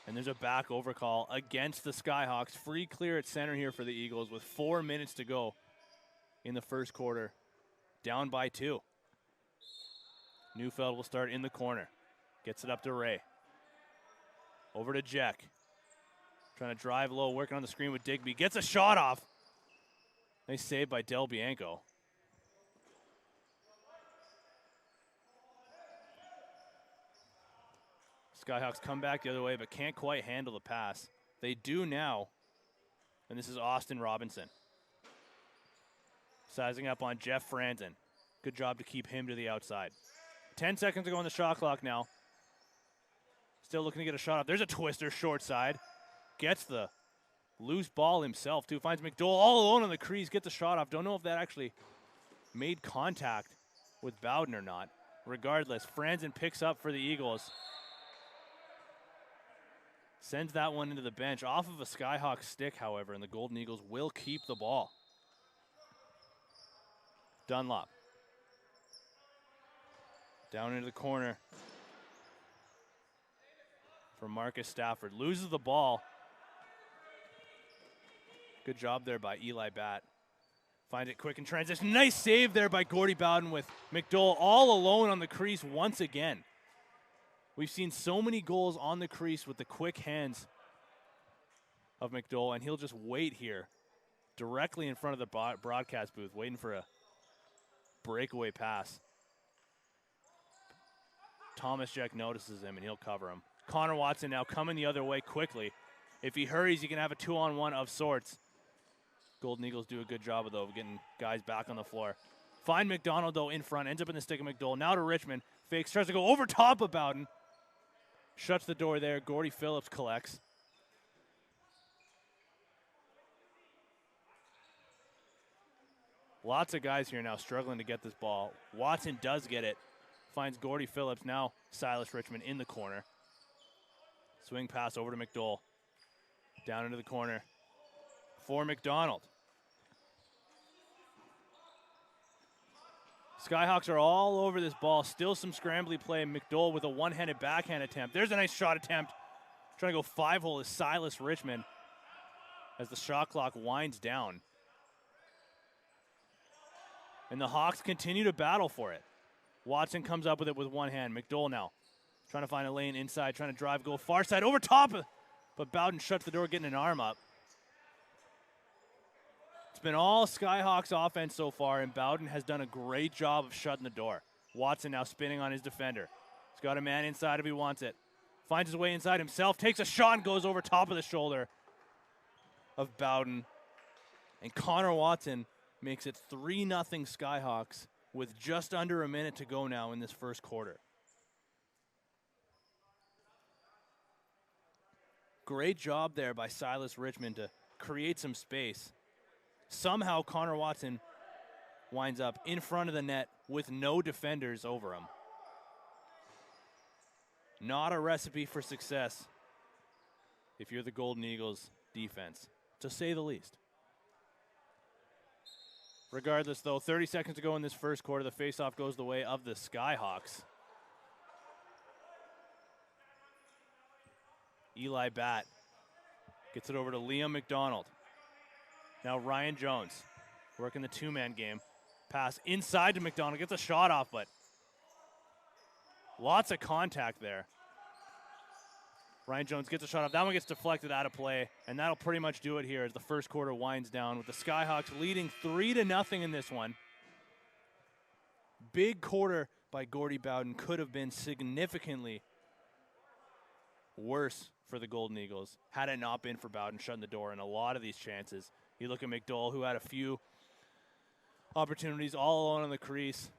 Speaker 1: And there's a back overcall against the Skyhawks. Free clear at center here for the Eagles with 4 minutes to go in the first quarter. Down by 2. Neufeld will start in the corner. Gets it up to Ray. Over to Jack. Trying to drive low, working on the screen with Digby. Gets a shot off. Nice save by Del Bianco. Skyhawks come back the other way, but can't quite handle the pass. They do now, and this is Austin Robinson. Sizing up on Jeff Franzen. Good job to keep him to the outside. 10 seconds to go on the shot clock now. Still looking to get a shot off. There's a twister short side. Gets the loose ball himself, too. Finds McDowell all alone on the crease. Gets a shot off. Don't know if that actually made contact with Bowden or not. Regardless, Franzen picks up for the Eagles. Sends that one into the bench. Off of a Skyhawk stick, however, and the Golden Eagles will keep the ball. Dunlop. Down into the corner for Marcus Stafford. Loses the ball. Good job there by Eli Batt. Finds it quick in transition. Nice save there by Gordy Bowden with McDowell all alone on the crease once again. We've seen so many goals on the crease with the quick hands of McDowell, and he'll just wait here directly in front of the broadcast booth, waiting for a breakaway pass. Thomas Jack notices him, and he'll cover him. Connor Watson now coming the other way quickly. If he hurries, he can have a 2-on-1 of sorts. Golden Eagles do a good job, though, of getting guys back on the floor. Find McDonald, though, in front. Ends up in the stick of McDowell. Now to Richmond. Fakes, tries to go over top of Bowden. Shuts the door there. Gordy Phillips collects. Lots of guys here now struggling to get this ball. Watson does get it. Finds Gordy Phillips. Now Silas Richmond in the corner. Swing pass over to McDowell. Down into the corner for McDonald. Skyhawks are all over this ball. Still some scrambly play. McDowell with a one-handed backhand attempt. There's a nice shot attempt. Trying to go 5-hole is Silas Richmond as the shot clock winds down. And the Hawks continue to battle for it. Watson comes up with it with one hand. McDowell now trying to find a lane inside, trying to drive, go far side, over top. But Bowden shuts the door, getting an arm up. It's been all Skyhawks offense so far, and Bowden has done a great job of shutting the door. Watson now spinning on his defender. He's got a man inside if he wants it. Finds his way inside himself, takes a shot and goes over top of the shoulder of Bowden. And Connor Watson makes it 3-0 Skyhawks with just under a minute to go now in this first quarter. Great job there by Silas Richmond to create some space. Somehow Connor Watson winds up in front of the net with no defenders over him. Not a recipe for success if you're the Golden Eagles defense, to say the least. Regardless, though, 30 seconds to go in this first quarter. The faceoff goes the way of the Skyhawks. Eli Batt gets it over to Liam McDonald. Now Ryan Jones working the two-man game. Pass inside to McDonald. Gets a shot off, but lots of contact there. Ryan Jones gets a shot off. That one gets deflected out of play, and that'll pretty much do it here as the first quarter winds down with the Skyhawks leading 3-0 in this one. Big quarter by Gordie Bowden. Could have been significantly worse for the Golden Eagles had it not been for Bowden shutting the door in a lot of these chances. You look at McDowell, who had a few opportunities all alone on the crease.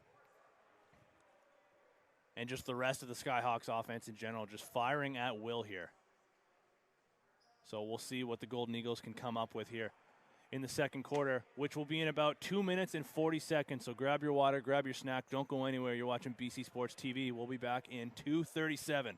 Speaker 1: And just the rest of the Skyhawks offense in general, just firing at will here. So we'll see what the Golden Eagles can come up with here in the second quarter, which will be in about 2 minutes and 40 seconds. So grab your water, grab your snack. Don't go anywhere. You're watching BC Sports TV. We'll be back in 2:37.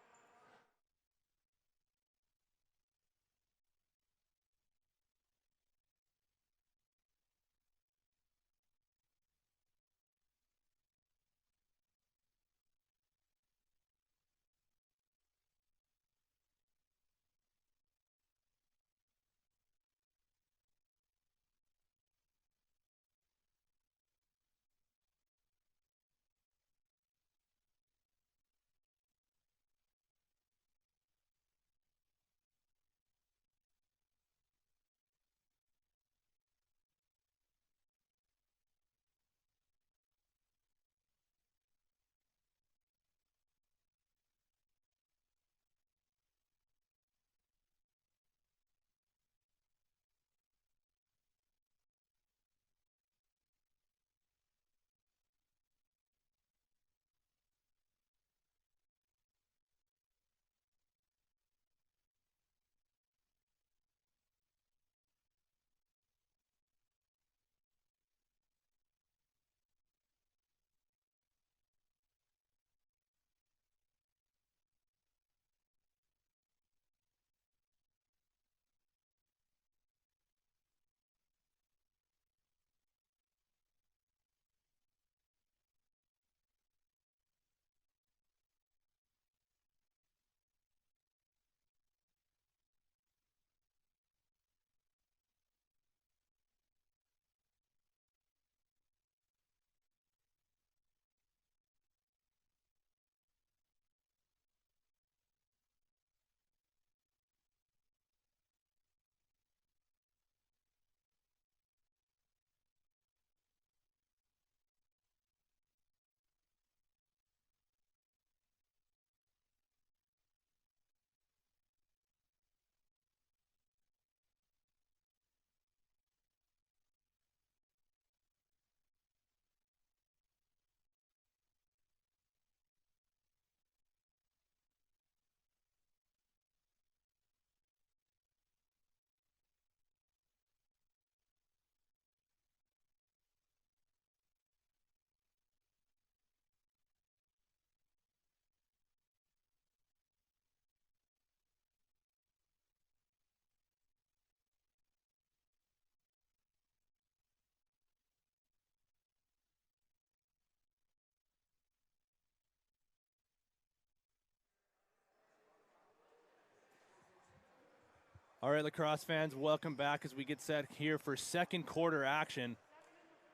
Speaker 1: All right, lacrosse fans, welcome back as we get set here for second quarter action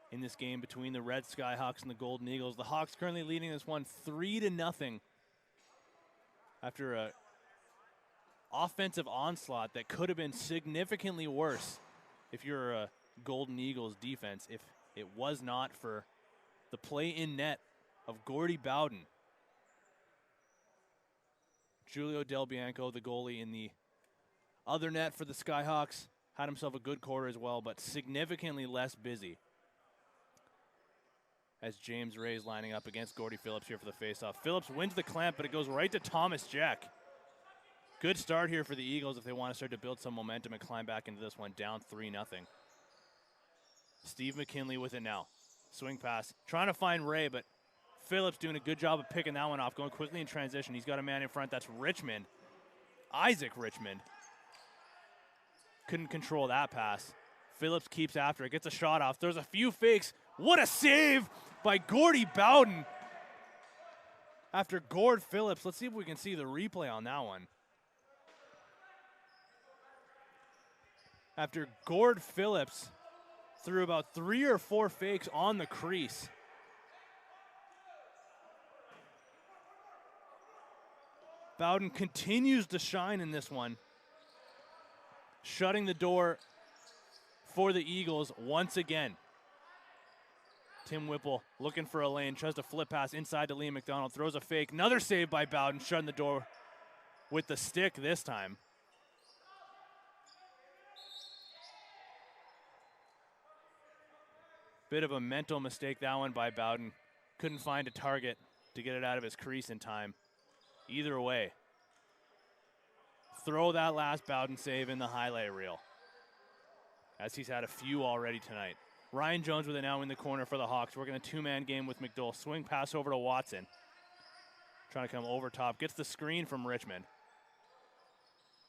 Speaker 1: in this game between the Red Skyhawks and the Golden Eagles. The Hawks currently leading this one 3-0 after a offensive onslaught that could have been significantly worse if you're a Golden Eagles defense, if it was not for the play in net of Gordie Bowden. Julio Del Bianco, the goalie in the other net for the Skyhawks, had himself a good quarter as well, but significantly less busy. As James Ray's lining up against Gordy Phillips here for the faceoff. Phillips wins the clamp, but it goes right to Thomas Jack. Good start here for the Eagles if they want to start to build some momentum and climb back into this one, down 3-0. Steve McKinley with it now. Swing pass. Trying to find Ray, but Phillips doing a good job of picking that one off, going quickly in transition. He's got a man in front. That's Richmond. Isaac Richmond. Couldn't control that pass. Phillips keeps after it, gets a shot off, throws a few fakes. What a save by Gordy Bowden. After Gord Phillips, let's see if we can see the replay on that one. After Gord Phillips threw about 3 or 4 fakes on the crease. Bowden continues to shine in this one, shutting the door for the Eagles once again. Tim Whipple looking for a lane, tries to flip pass inside to Liam McDonald, throws a fake. Another save by Bowden, shutting the door with the stick this time. Bit of a mental mistake, that one by Bowden. Couldn't find a target to get it out of his crease in time. Either way, throw that last Bowden save in the highlight reel, as he's had a few already tonight. Ryan Jones with it now in the corner for the Hawks, working a 2-man game with McDowell. Swing pass over to Watson. Trying to come over top. Gets the screen from Richmond.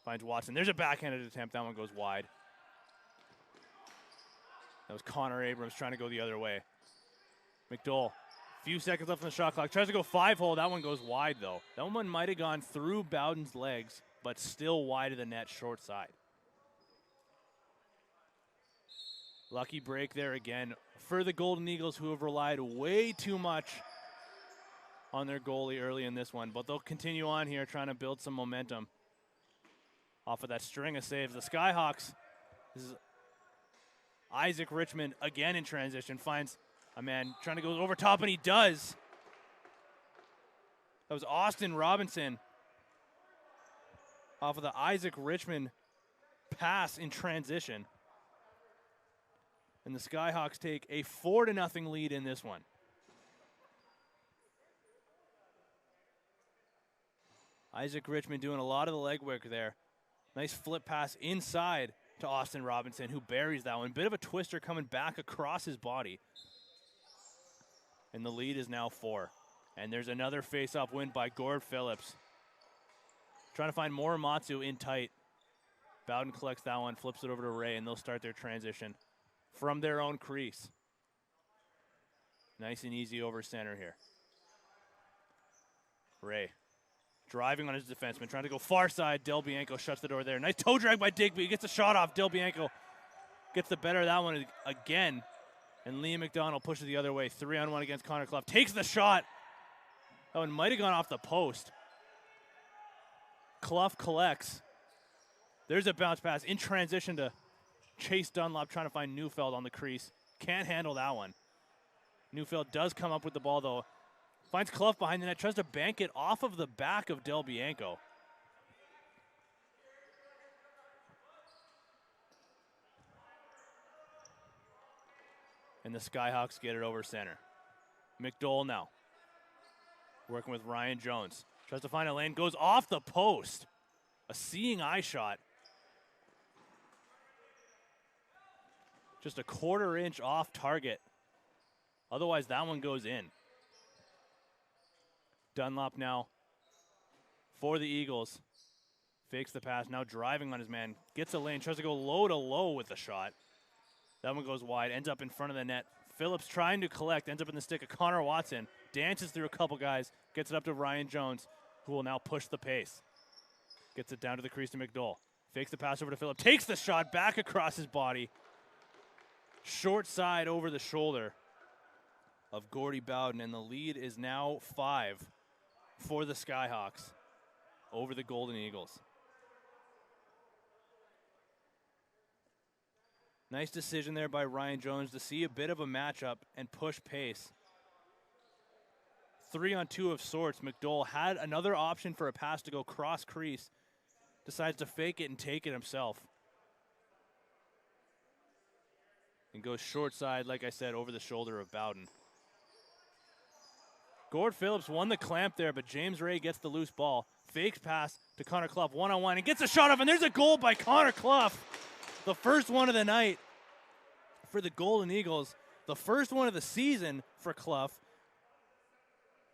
Speaker 1: Finds Watson. There's a backhanded attempt. That one goes wide. That was Connor Abrams trying to go the other way. McDowell, few seconds left on the shot clock. Tries to go 5-hole. That one goes wide, though. That one might have gone through Bowden's legs, but still wide of the net, short side. Lucky break there again for the Golden Eagles, who have relied way too much on their goalie early in this one. But they'll continue on here, trying to build some momentum off of that string of saves. The Skyhawks, this is Isaac Richmond again in transition, finds a man trying to go over top, and he does. That was Austin Robinson off of the Isaac Richmond pass in transition. And the Skyhawks take a 4-0 lead in this one. Isaac Richmond doing a lot of the legwork there. Nice flip pass inside to Austin Robinson, who buries that one. Bit of a twister coming back across his body. And the lead is now 4. And there's another face-off win by Gord Phillips. Trying to find Morimatsu in tight. Bowden collects that one, flips it over to Ray, and they'll start their transition from their own crease. Nice and easy over center here. Ray driving on his defenseman, trying to go far side. Del Bianco shuts the door there. Nice toe drag by Digby. He gets a shot off. Del Bianco gets the better of that one again. And Liam McDonald pushes the other way. 3-on-1 against Connor Clough. Takes the shot. That one might have gone off the post. Clough collects. There's a bounce pass in transition to Chase Dunlop, trying to find Neufeld on the crease. Can't handle that one. Neufeld does come up with the ball, though. Finds Clough behind the net, tries to bank it off of the back of Del Bianco. And the Skyhawks get it over center. McDowell now, working with Ryan Jones. Tries to find a lane, goes off the post. A seeing eye shot. Just a 1/4 inch off target. Otherwise, that one goes in. Dunlop now for the Eagles. Fakes the pass, now driving on his man. Gets a lane, tries to go low to low with the shot. That one goes wide, ends up in front of the net. Phillips trying to collect, ends up in the stick of Connor Watson. Dances through a couple guys, gets it up to Ryan Jones, who will now push the pace. Gets it down to the crease to McDowell. Fakes the pass over to Phillips, takes the shot back across his body. Short side over the shoulder of Gordy Bowden, and the lead is now 5 for the Skyhawks over the Golden Eagles. Nice decision there by Ryan Jones to see a bit of a matchup and push pace. 3-on-2 of sorts. McDowell had another option for a pass to go cross crease. Decides to fake it and take it himself. And goes short side, like I said, over the shoulder of Bowden. Gord Phillips won the clamp there, but James Ray gets the loose ball. Fakes pass to Connor Clough, 1-on-1, and gets a shot off, and there's a goal by Connor Clough. The first one of the night for the Golden Eagles. The first one of the season for Clough.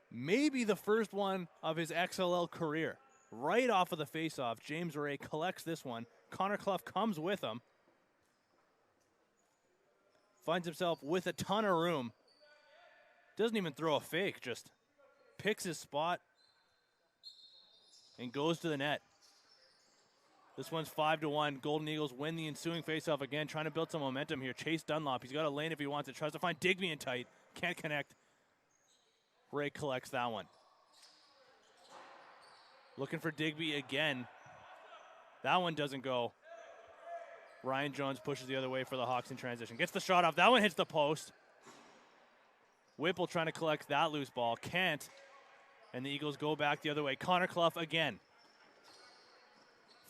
Speaker 1: Maybe the first one of his XLL career. Right off of the faceoff, James Ray collects this one. Connor Clough comes with him. Finds himself with a ton of room. Doesn't even throw a fake, just picks his spot and goes to the net. This one's 5-1. Golden Eagles win the ensuing faceoff again, trying to build some momentum here. Chase Dunlop, he's got a lane if he wants it. Tries to find Digby in tight. Can't connect. Ray collects that one. Looking for Digby again. That one doesn't go. Ryan Jones pushes the other way for the Hawks in transition. Gets the shot off. That one hits the post. Whipple trying to collect that loose ball. Can't. And the Eagles go back the other way. Connor Clough again.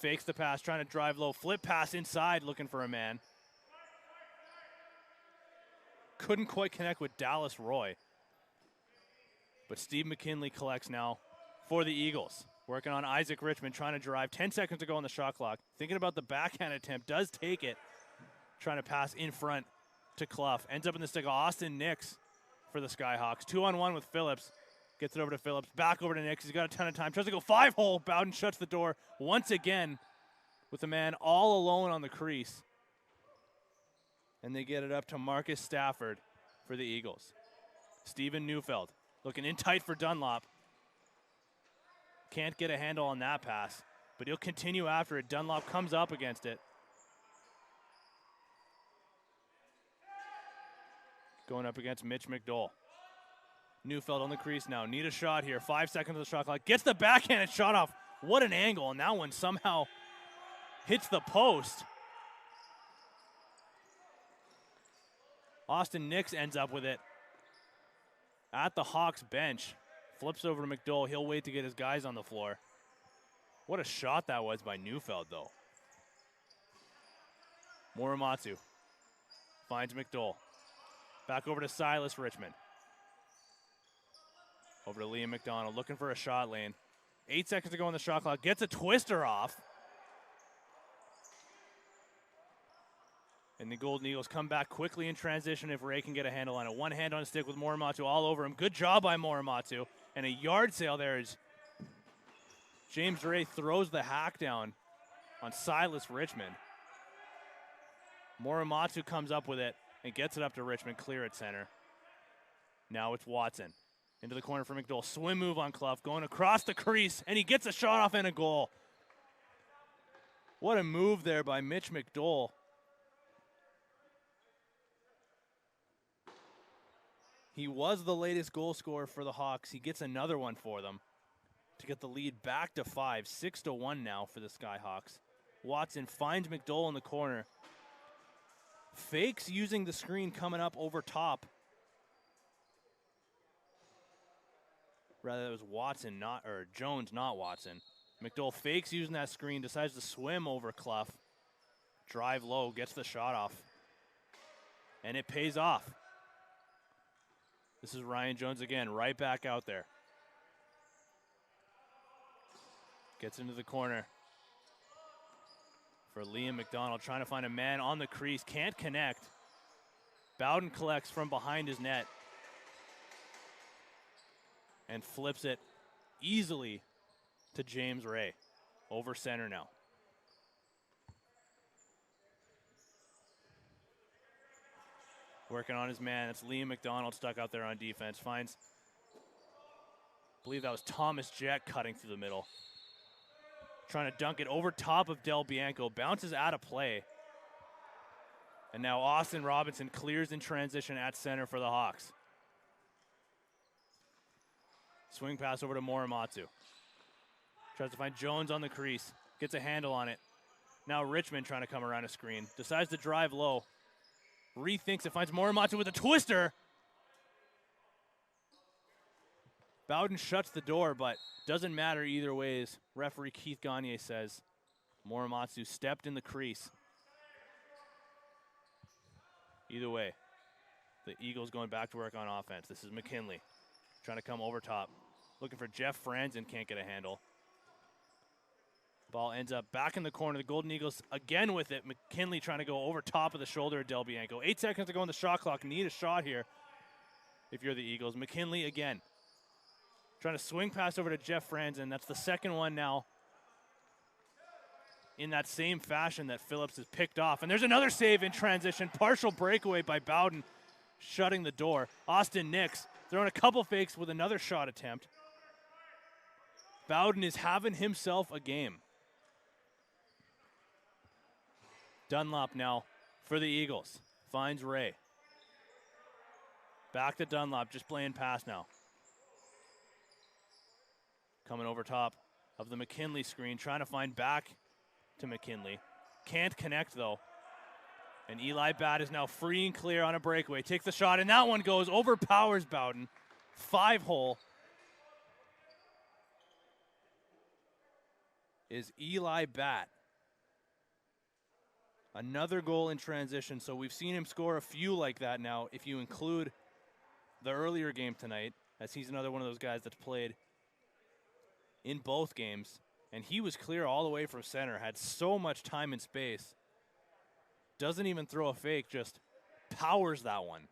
Speaker 1: Fakes the pass, trying to drive low. Flip pass inside, looking for a man. Couldn't quite connect with Dallas Roy. But Steve McKinley collects now for the Eagles. Working on Isaac Richmond, trying to drive. 10 seconds to go on the shot clock. Thinking about the backhand attempt, does take it. Trying to pass in front to Clough. Ends up in the stick of Austin Nix for the Skyhawks. 2-on-1 with Phillips. Gets it over to Phillips. Back over to Nix. He's got a ton of time. Tries to go 5-hole. Bowden shuts the door once again with the man all alone on the crease. And they get it up to Marcus Stafford for the Eagles. Steven Neufeld looking in tight for Dunlop. Can't get a handle on that pass, but he'll continue after it. Dunlop comes up against it. Going up against Mitch McDowell. Neufeld on the crease now. Need a shot here. 5 seconds of the shot clock. Gets the backhanded shot off. What an angle. And that one somehow hits the post. Austin Nix ends up with it at the Hawks bench. Flips over to McDowell. He'll wait to get his guys on the floor. What a shot that was by Neufeld, though. Morimatsu finds McDowell. Back over to Silas Richmond. Over to Liam McDonald, looking for a shot lane. 8 seconds to go on the shot clock. Gets a twister off. And the Golden Eagles come back quickly in transition if Ray can get a handle on it. One hand on a stick with Morimatsu all over him. Good job by Morimatsu. And a yard sale there as James Ray throws the hack down on Silas Richmond. Morimatsu comes up with it and gets it up to Richmond, clear at center. Now it's Watson. Into the corner for McDowell. Swim move on Clough, going across the crease, and he gets a shot off and a goal. What a move there by Mitch McDowell. He was the latest goal scorer for the Hawks. He gets another one for them to get the lead back to 5. 6-1 now for the Skyhawks. Watson finds McDowell in the corner. Fakes using the screen coming up over top. Rather, it was Watson, Jones, not Watson. McDowell fakes using that screen, decides to swim over Clough. Drive low, gets the shot off. And it pays off. This is Ryan Jones again, right back out there. Gets into the corner for Liam McDonald, trying to find a man on the crease. Can't connect. Bowden collects from behind his net and flips it easily to James Ray. Over center now. Working on his man. It's Liam McDonald stuck out there on defense. Finds, I believe that was Thomas Jett cutting through the middle. Trying to dunk it over top of Del Bianco. Bounces out of play. And now Austin Robinson clears in transition at center for the Hawks. Swing pass over to Morimatsu. Tries to find Jones on the crease. Gets a handle on it. Now Richmond trying to come around a screen. Decides to drive low. Rethinks it. Finds Morimatsu with a twister. Bowden shuts the door, but doesn't matter either way, as referee Keith Gagne says. Morimatsu stepped in the crease. Either way, the Eagles going back to work on offense. This is McKinley trying to come over top. Looking for Jeff Franzen, can't get a handle. Ball ends up back in the corner. The Golden Eagles again with it. McKinley trying to go over top of the shoulder of Del Bianco. 8 seconds to go on the shot clock. Need a shot here if you're the Eagles. McKinley again. Trying to swing pass over to Jeff Franzen. That's the second one now in that same fashion that Phillips has picked off. And there's another save in transition. Partial breakaway by Bowden, shutting the door. Austin Nix throwing a couple fakes with another shot attempt. Bowden is having himself a game. Dunlop now for the Eagles. Finds Ray. Back to Dunlop, just playing pass now. Coming over top of the McKinley screen, trying to find back to McKinley. Can't connect though. And Eli Batt is now free and clear on a breakaway. Takes the shot, and that one goes, overpowers Bowden. 5-hole is Eli Batt. Another goal in transition, so we've seen him score a few like that now, if you include the earlier game tonight, as he's another one of those guys that's played in both games. And he was clear all the way from center, had so much time and space. Doesn't even throw a fake, just powers that one.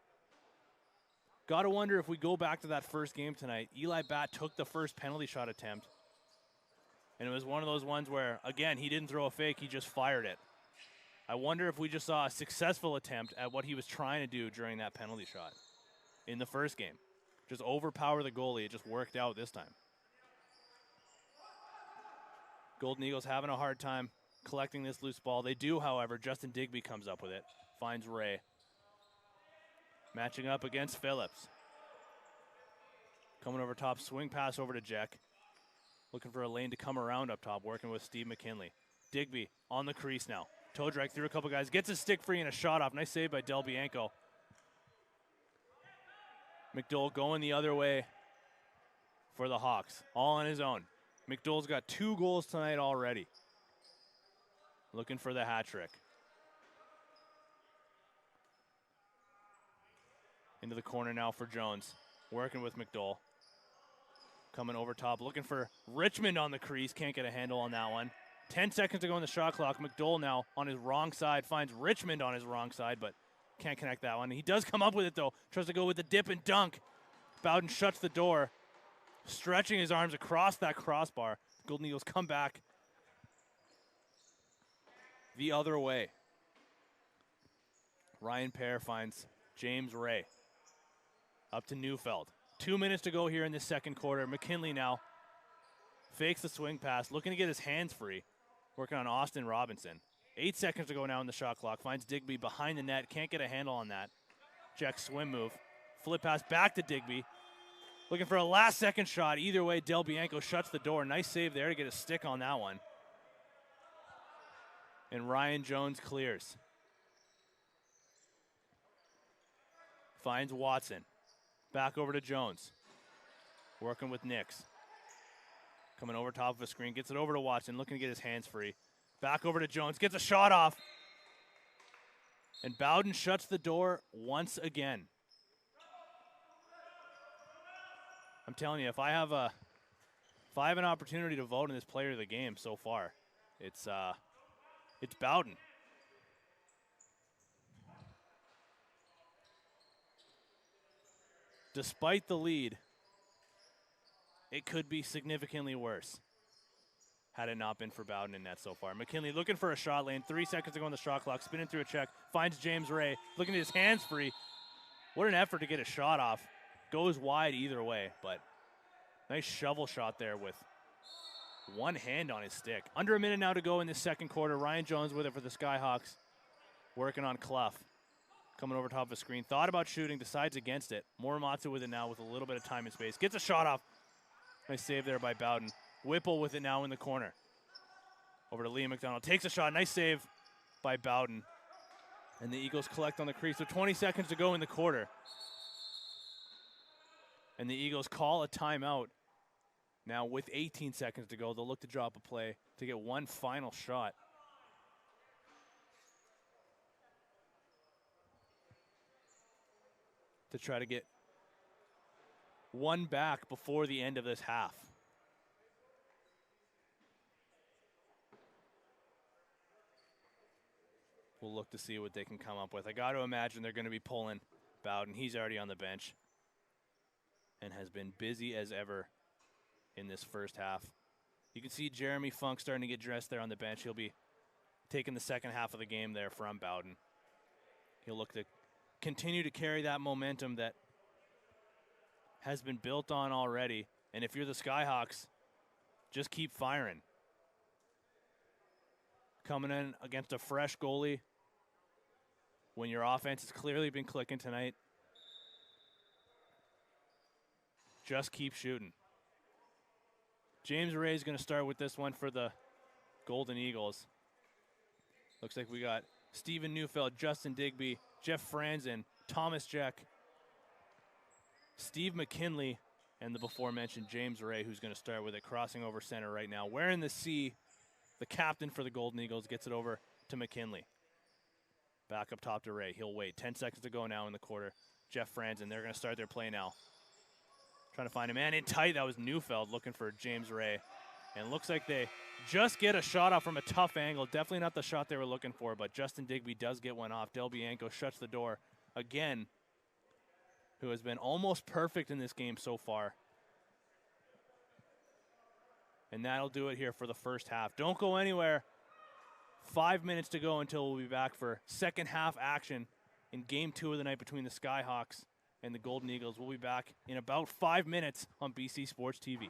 Speaker 1: Got to wonder if we go back to that first game tonight, Eli Batt took the first penalty shot attempt. And it was one of those ones where, again, he didn't throw a fake, he just fired it. I wonder if we just saw a successful attempt at what he was trying to do during that penalty shot in the first game. Just overpower the goalie. It just worked out this time. Golden Eagles having a hard time collecting this loose ball. They do, however. Justin Digby comes up with it. Finds Ray. Matching up against Phillips. Coming over top, swing pass over to Jack. Looking for a lane to come around up top, working with Steve McKinley. Digby on the crease now. Toe drag through a couple guys. Gets his stick free and a shot off. Nice save by Del Bianco. McDowell going the other way for the Hawks. All on his own. McDowell's got 2 goals tonight already. Looking for the hat trick. Into the corner now for Jones. Working with McDowell. Coming over top. Looking for Richmond on the crease. Can't get a handle on that one. 10 seconds to go on the shot clock. McDowell now on his wrong side. Finds Richmond on his wrong side, but can't connect that one. He does come up with it, though. Tries to go with the dip and dunk. Bowden shuts the door. Stretching his arms across that crossbar. Golden Eagles come back the other way. Ryan Pear finds James Ray. Up to Neufeld. 2 minutes to go here in this second quarter. McKinley now fakes the swing pass. Looking to get his hands free. Working on Austin Robinson. 8 seconds to go now in the shot clock. Finds Digby behind the net. Can't get a handle on that. Jack swim move. Flip pass back to Digby. Looking for a last-second shot. Either way, Del Bianco shuts the door. Nice save there to get a stick on that one. And Ryan Jones clears. Finds Watson. Back over to Jones. Working with Nix. Coming over top of a screen. Gets it over to Watson. Looking to get his hands free. Back over to Jones. Gets a shot off. And Bowden shuts the door once again. I'm telling you, if I have an opportunity to vote in this player of the game so far, it's Bowden. Despite the lead, it could be significantly worse had it not been for Bowden in net so far. McKinley looking for a shot lane. 3 seconds to go on the shot clock. Spinning through a check. Finds James Ray. Looking at his hands free. What an effort to get a shot off. Goes wide either way, but nice shovel shot there with one hand on his stick. Under a minute now to go in this second quarter. Ryan Jones with it for the Skyhawks. Working on Clough. Coming over top of the screen. Thought about shooting. Decides against it. Morimatsu with it now with a little bit of time and space. Gets a shot off. Nice save there by Bowden. Whipple with it now in the corner. Over to Liam McDonald. Takes a shot. Nice save by Bowden. And the Eagles collect on the crease. So 20 seconds to go in the quarter. And the Eagles call a timeout. Now with 18 seconds to go, they'll look to drop a play to get one final shot. To try to get one back before the end of this half. will look to see what they can come up with. I got to imagine they're going to be pulling Bowden. He's already on the bench and has been busy as ever in this first half. You can see Jeremy Funk starting to get dressed there on the bench. He'll be taking the second half of the game there from Bowden. He'll look to continue to carry that momentum that has been built on already. And if you're the Skyhawks, just keep firing. Coming in against a fresh goalie when your offense has clearly been clicking tonight. Just keep shooting. James Ray is going to start with this one for the Golden Eagles. Looks like we got Steven Neufeld, Justin Digby, Jeff Franzen, Thomas Jack, Steve McKinley, and the before-mentioned James Ray, who's going to start with it, crossing over center right now. Wearing the C, the captain for the Golden Eagles, gets it over to McKinley. Back up top to Ray. He'll wait. 10 seconds to go now in the quarter. Jeff Franzen, they're going to start their play now. Trying to find a man in tight. That was Neufeld looking for James Ray. And it looks like they just get a shot off from a tough angle. Definitely not the shot they were looking for, but Justin Digby does get one off. Del Bianco shuts the door again, who has been almost perfect in this game so far. And that'll do it here for the first half. Don't go anywhere. 5 minutes to go until we'll be back for second half action in game 2 of the night between the Skyhawks and the Golden Eagles. We'll be back in about 5 minutes on BC Sports TV.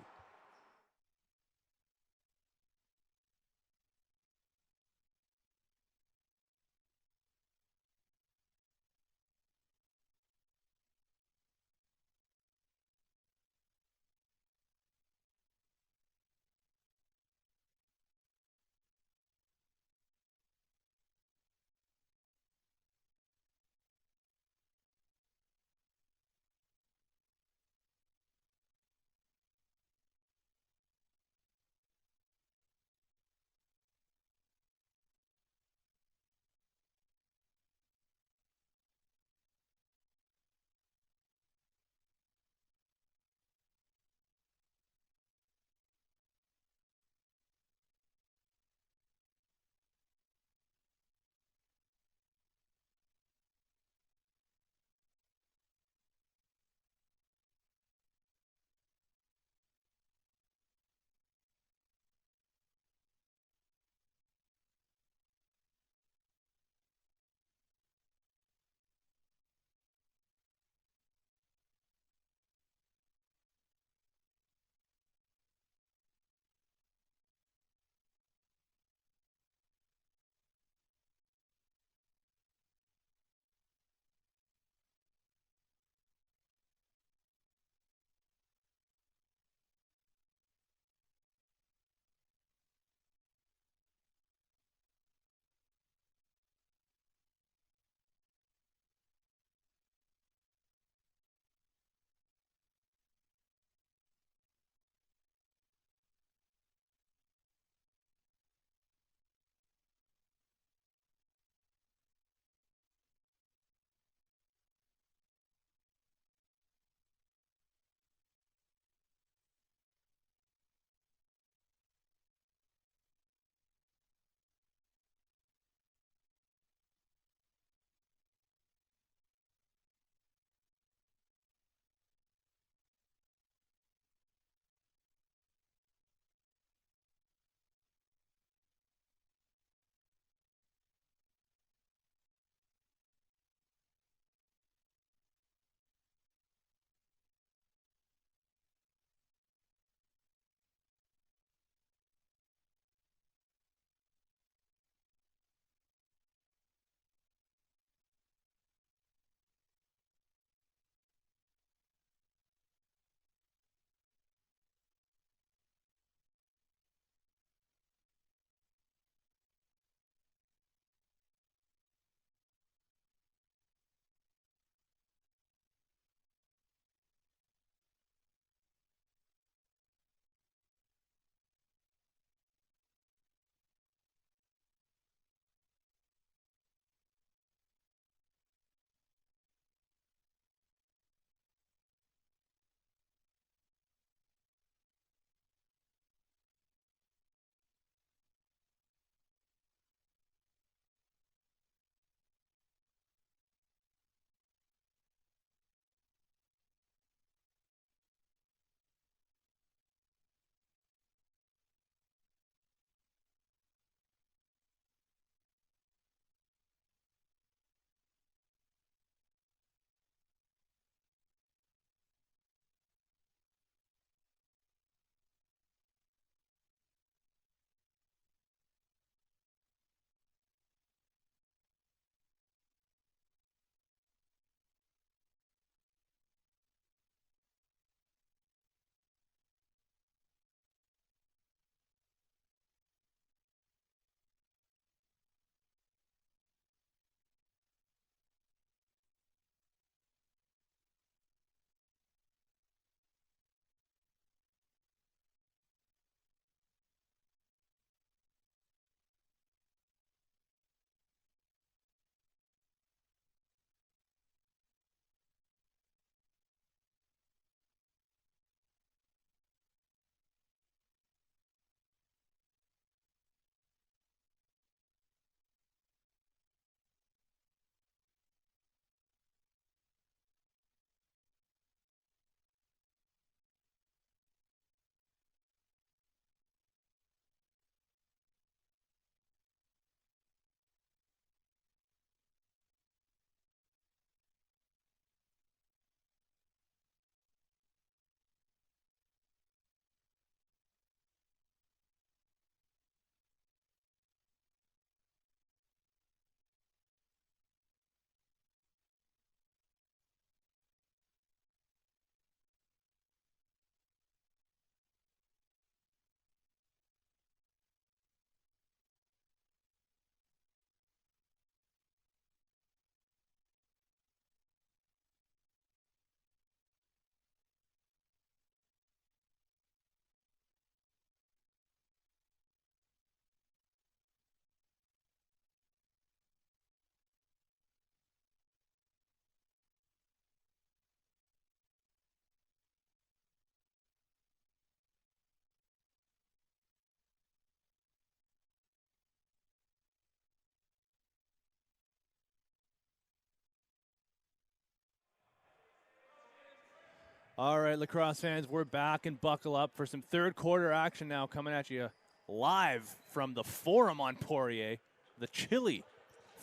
Speaker 1: All right, lacrosse fans, we're back and buckle up for some third quarter action now, coming at you live from the Forum on Poirier, the chilly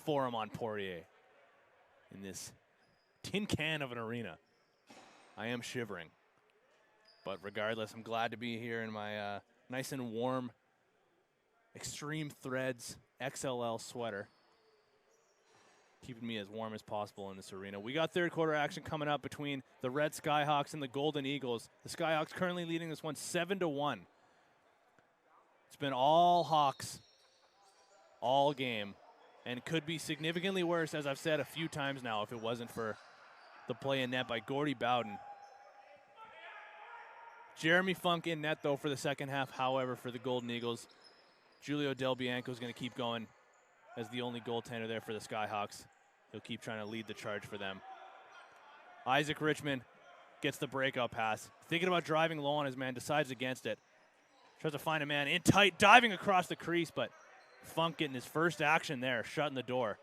Speaker 1: Forum on Poirier, in this tin can of an arena. I am shivering, but regardless, I'm glad to be here in my nice and warm Extreme Threads XLL sweater, keeping me as warm as possible in this arena. We got third quarter action coming up between the Red Skyhawks and the Golden Eagles. The Skyhawks currently leading this one 7-1. It's been all Hawks all game, and could be significantly worse, as I've said a few times now, if it wasn't for the play in net by Gordy Bowden. Jeremy Funk in net, though, for the second half. However, for the Golden Eagles, Julio Del Bianco is going to keep going as the only goaltender there for the Skyhawks. He'll keep trying to lead the charge for them. Isaac Richmond gets the breakout pass. Thinking about driving low on his man, decides against it. Tries to find a man in tight, diving across the crease, but Funk getting his first action there, shutting the door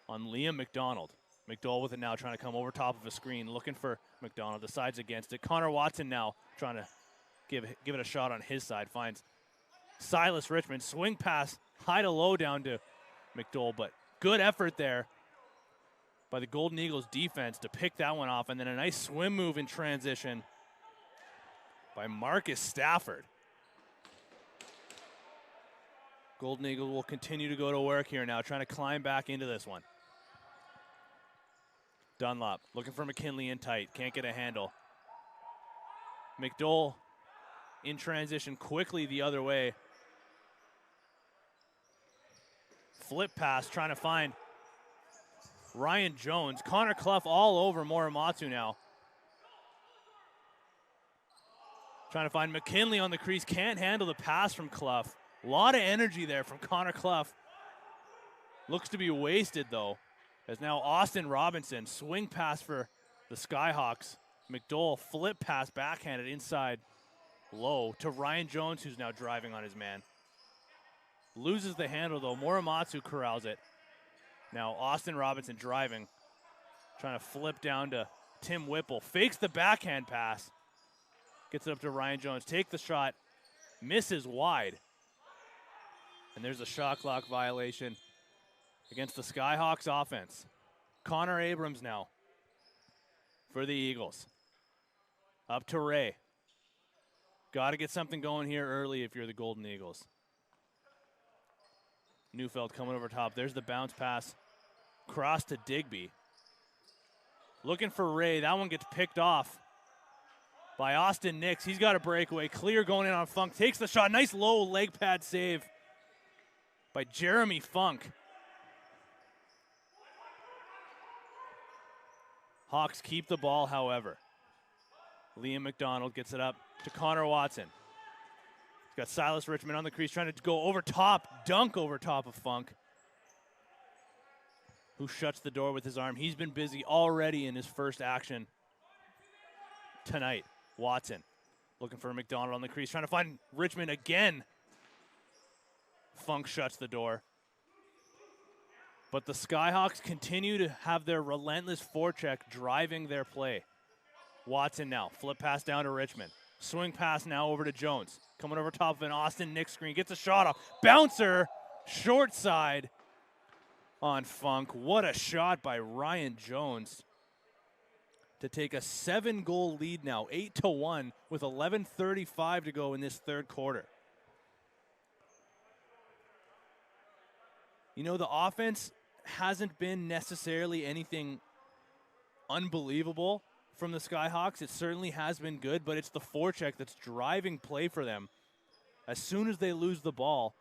Speaker 1: on Liam McDonald. McDowell with it now, trying to come over top of a screen, looking for McDonald, decides against it. Connor Watson now trying to give it a shot on his side, finds Silas Richmond, swing pass, high to low down to McDowell, but good effort there by the Golden Eagles defense to pick that one off, and then a nice swim move in transition by Marcus Stafford. Golden Eagles will continue to go to work here now, trying to climb back into this one. Dunlop looking for McKinley in tight, can't get a handle. McDowell in transition quickly the other way. Flip pass, trying to find Ryan Jones. Connor Clough all over Morimatsu now. Trying to find McKinley on the crease, can't handle the pass from Clough. A lot of energy there from Connor Clough. Looks to be wasted, though, as now Austin Robinson, swing pass for the Skyhawks. McDowell, flip pass, backhanded inside low to Ryan Jones, who's now driving on his man. Loses the handle, though. Morimatsu corrals it. Now Austin Robinson driving, trying to flip down to Tim Whipple. Fakes the backhand pass. Gets it up to Ryan Jones. Take the shot. Misses wide. And there's a shot clock violation against the Skyhawks offense. Connor Abrams now for the Eagles. Up to Ray. Got to get something going here early if you're the Golden Eagles. Neufeld coming over top. There's the bounce pass. Cross to Digby. Looking for Ray. That one gets picked off by Austin Nix. He's got a breakaway. Clear going in on Funk. Takes the shot. Nice low leg pad save by Jeremy Funk. Hawks keep the ball, however. Liam McDonald gets it up to Connor Watson. He's got Silas Richmond on the crease, trying to go over top, dunk over top of Funk, who shuts the door with his arm. He's been busy already in his first action tonight. Watson looking for McDonald on the crease, trying to find Richmond again. Funk shuts the door. But the Skyhawks continue to have their relentless forecheck driving their play. Watson now, flip pass down to Richmond. Swing pass now over to Jones. Coming over top of an Austin Nix screen. Gets a shot off. Bouncer, short side on Funk. What a shot by Ryan Jones to take a 7-goal lead now, 8-1, with 11:35 to go in this third quarter. You know, the offense hasn't been necessarily anything unbelievable from the Skyhawks. It certainly has been good, but it's the forecheck that's driving play for them. As soon as they lose the ball,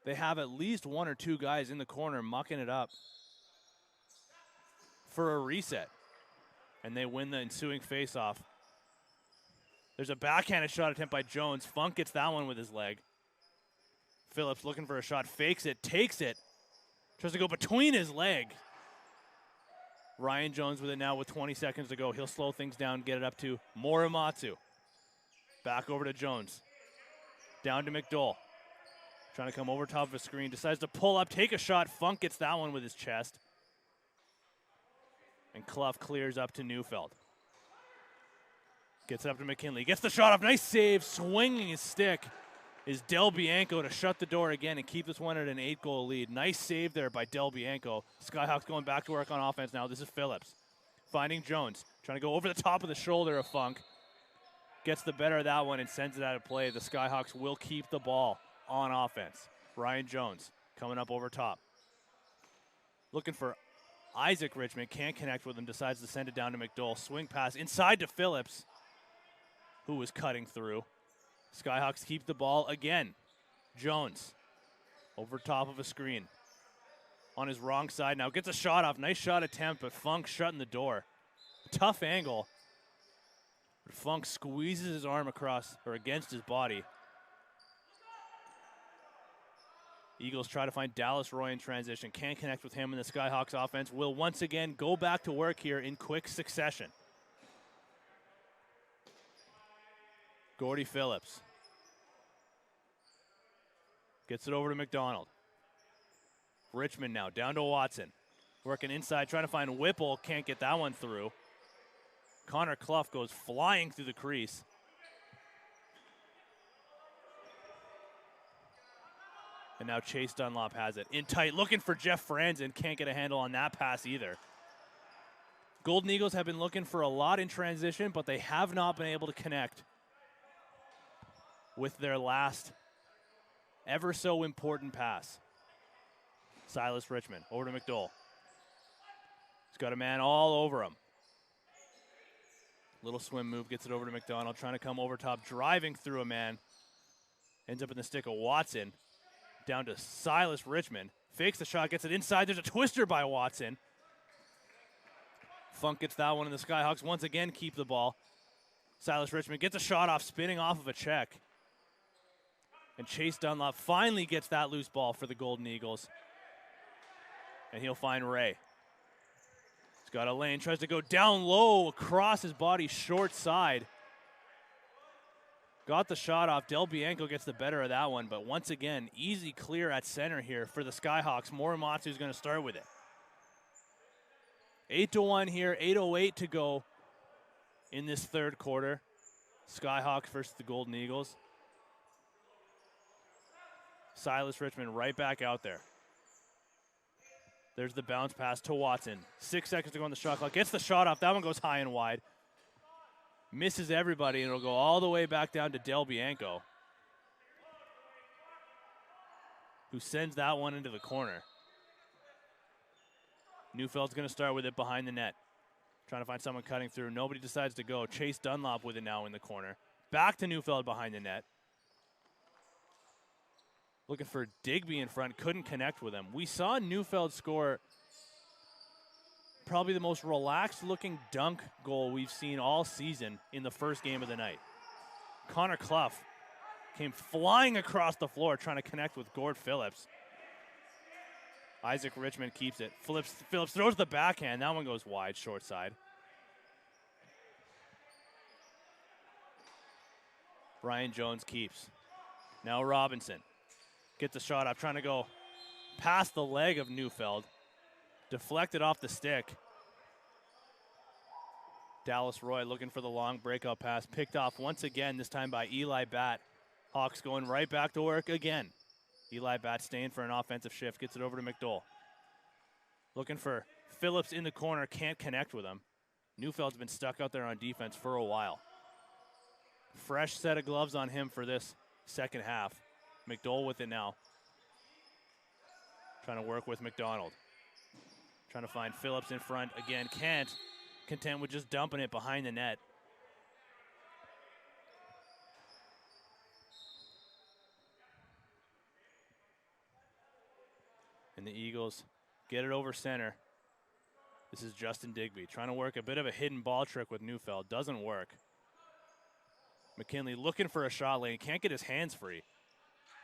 Speaker 1: they have at least one or two guys in the corner mucking it up for a reset, and they win the ensuing faceoff. There's a backhanded shot attempt by Jones. Funk gets that one with his leg. Phillips looking for a shot, fakes it, takes it, tries to go between his legs. Ryan Jones with it now with 20 seconds to go. He'll slow things down, get it up to Morimatsu. Back over to Jones. Down to McDowell. Trying to come over top of a screen. Decides to pull up, take a shot. Funk gets that one with his chest. And Clough clears up to Neufeld. Gets it up to McKinley. Gets the shot off. Nice save. Swinging his stick is Del Bianco to shut the door again and keep this one at an 8-goal lead. Nice save there by Del Bianco. Skyhawks going back to work on offense now. This is Phillips finding Jones. Trying to go over the top of the shoulder of Funk. Gets the better of that one and sends it out of play. The Skyhawks will keep the ball on offense. Ryan Jones coming up over top. Looking for Isaac Richmond. Can't connect with him. Decides to send it down to McDowell. Swing pass inside to Phillips, who was cutting through. Skyhawks keep the ball again. Jones over top of a screen. On his wrong side now. Gets a shot off. Nice shot attempt, but Funk shutting the door. Tough angle. But Funk squeezes his arm across or against his body. Eagles try to find Dallas Roy in transition. Can't connect with him, and the Skyhawks offense will once again go back to work here in quick succession. Gordy Phillips gets it over to McDonald. Richmond now down to Watson. Working inside, trying to find Whipple. Can't get that one through. Connor Clough goes flying through the crease. And now Chase Dunlop has it. In tight, looking for Jeff Franzen. Can't get a handle on that pass either. Golden Eagles have been looking for a lot in transition, but they have not been able to connect with their last ever so important pass. Silas Richmond over to McDowell. He's got a man all over him. Little swim move, gets it over to McDonald, trying to come over top, driving through a man. Ends up in the stick of Watson. Down to Silas Richmond. Fakes the shot, gets it inside. There's a twister by Watson. Funk gets that one, and the Skyhawks once again keep the ball. Silas Richmond gets a shot off, spinning off of a check. And Chase Dunlop finally gets that loose ball for the Golden Eagles. And he'll find Ray. He's got a lane, tries to go down low across his body, short side. Got the shot off. Del Bianco gets the better of that one, but once again, easy clear at center here for the Skyhawks. Morimatsu's going to start with it. 8-1 here, 8:08 to go in this third quarter. Skyhawks versus the Golden Eagles. Silas Richmond right back out there. There's the bounce pass to Watson. 6 seconds to go on the shot clock. Gets the shot off. That one goes high and wide. Misses everybody, and it'll go all the way back down to Del Bianco, who sends that one into the corner. Neufeld's going to start with it behind the net. Trying to find someone cutting through. Nobody decides to go. Chase Dunlop with it now in the corner. Back to Neufeld behind the net. Looking for Digby in front. Couldn't connect with him. We saw Neufeld score probably the most relaxed-looking dunk goal we've seen all season in the first game of the night. Connor Clough came flying across the floor trying to connect with Gord Phillips. Isaac Richmond keeps it. Phillips throws the backhand. That one goes wide, short side. Brian Jones keeps. Now Robinson gets the shot up, trying to go past the leg of Neufeld. Deflected off the stick. Dallas Roy looking for the long breakout pass. Picked off once again, this time by Eli Batt. Hawks going right back to work again. Eli Batt staying for an offensive shift. Gets it over to McDowell. Looking for Phillips in the corner. Can't connect with him. Neufeld's been stuck out there on defense for a while. Fresh set of gloves on him for this second half. McDowell with it now. Trying to work with McDonald. Trying to find Phillips in front. Again, can't. Content with just dumping it behind the net. And the Eagles get it over center. This is Justin Digby trying to work a bit of a hidden ball trick with Neufeld. Doesn't work. McKinley looking for a shot lane. Can't get his hands free.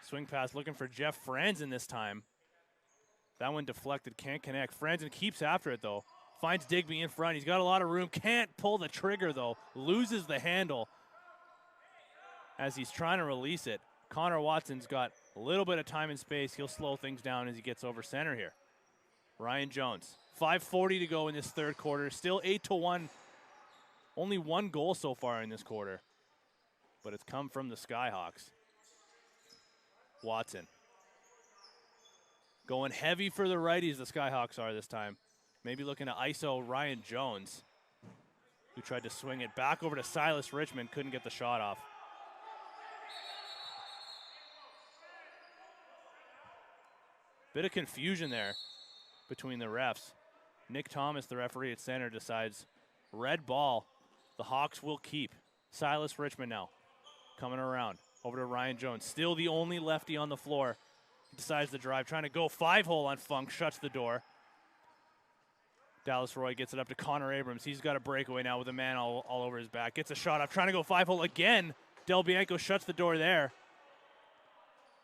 Speaker 1: Swing pass looking for Jeff Franzen this time. That one deflected, can't connect. Franzen keeps after it, though. Finds Digby in front. He's got a lot of room. Can't pull the trigger, though. Loses the handle as he's trying to release it. Connor Watson's got a little bit of time and space. He'll slow things down as he gets over center here. Ryan Jones. 5:40 to go in this third quarter. Still 8-1. Only one goal so far in this quarter, but it's come from the Skyhawks. Watson. Going heavy for the righties, the Skyhawks are this time. Maybe looking to ISO Ryan Jones, who tried to swing it back over to Silas Richmond, couldn't get the shot off. Bit of confusion there between the refs. Nick Thomas, the referee at center, decides red ball. The Hawks will keep. Silas Richmond now coming around over to Ryan Jones. Still the only lefty on the floor. He decides to drive, trying to go 5-hole on Funk, shuts the door. Dallas Roy gets it up to Connor Abrams. He's got a breakaway now with a man all over his back. Gets a shot up, trying to go 5-hole again. Del Bianco shuts the door there.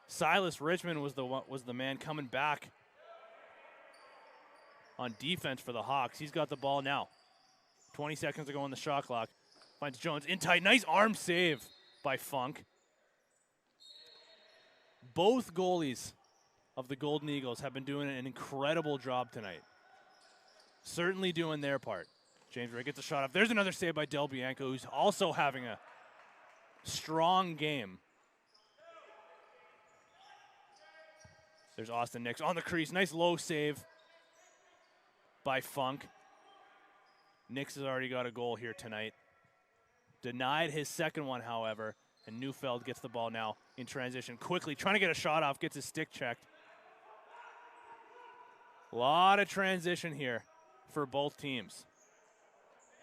Speaker 1: Silas Richmond was the man coming back on defense for the Hawks. He's got the ball now. 20 seconds to go on the shot clock. Finds Jones in tight. Nice arm save by Funk. Both goalies of the Golden Eagles have been doing an incredible job tonight. Certainly doing their part. James Ray gets a shot up. There's another save by Del Bianco, who's also having a strong game. There's Austin Nix on the crease. Nice low save by Funk. Nix has already got a goal here tonight. Denied his second one, however, and Neufeld gets the ball now in transition. Quickly trying to get a shot off, gets his stick checked. A lot of transition here for both teams.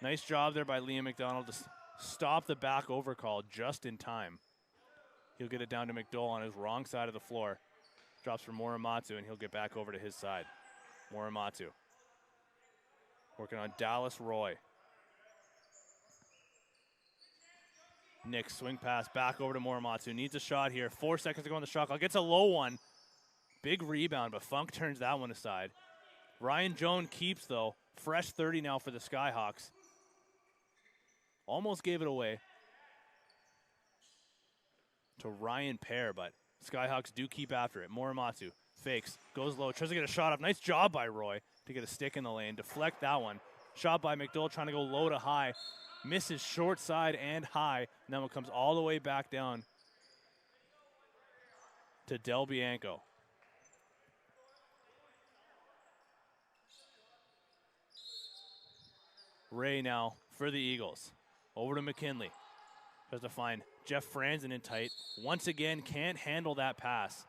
Speaker 1: Nice job there by Liam McDonald to stop the back overcall just in time. He'll get it down to McDowell on his wrong side of the floor. Drops for Morimatsu, and he'll get back over to his side. Morimatsu working on Dallas Roy. Nick swing pass back over to Morimatsu. Needs a shot here. 4 seconds to go on the shot clock. Gets a low one. Big rebound, but Funk turns that one aside. Ryan Jones keeps, though. Fresh 30 now for the Skyhawks. Almost gave it away to Ryan Pear, but Skyhawks do keep after it. Morimatsu fakes, goes low, tries to get a shot up. Nice job by Roy to get a stick in the lane. Deflect that one. Shot by McDowell trying to go low to high. Misses short side and high. And then it comes all the way back down to Del Bianco. Ray now for the Eagles. Over to McKinley. Tries to find Jeff Franzen in tight. Once again, can't handle that pass.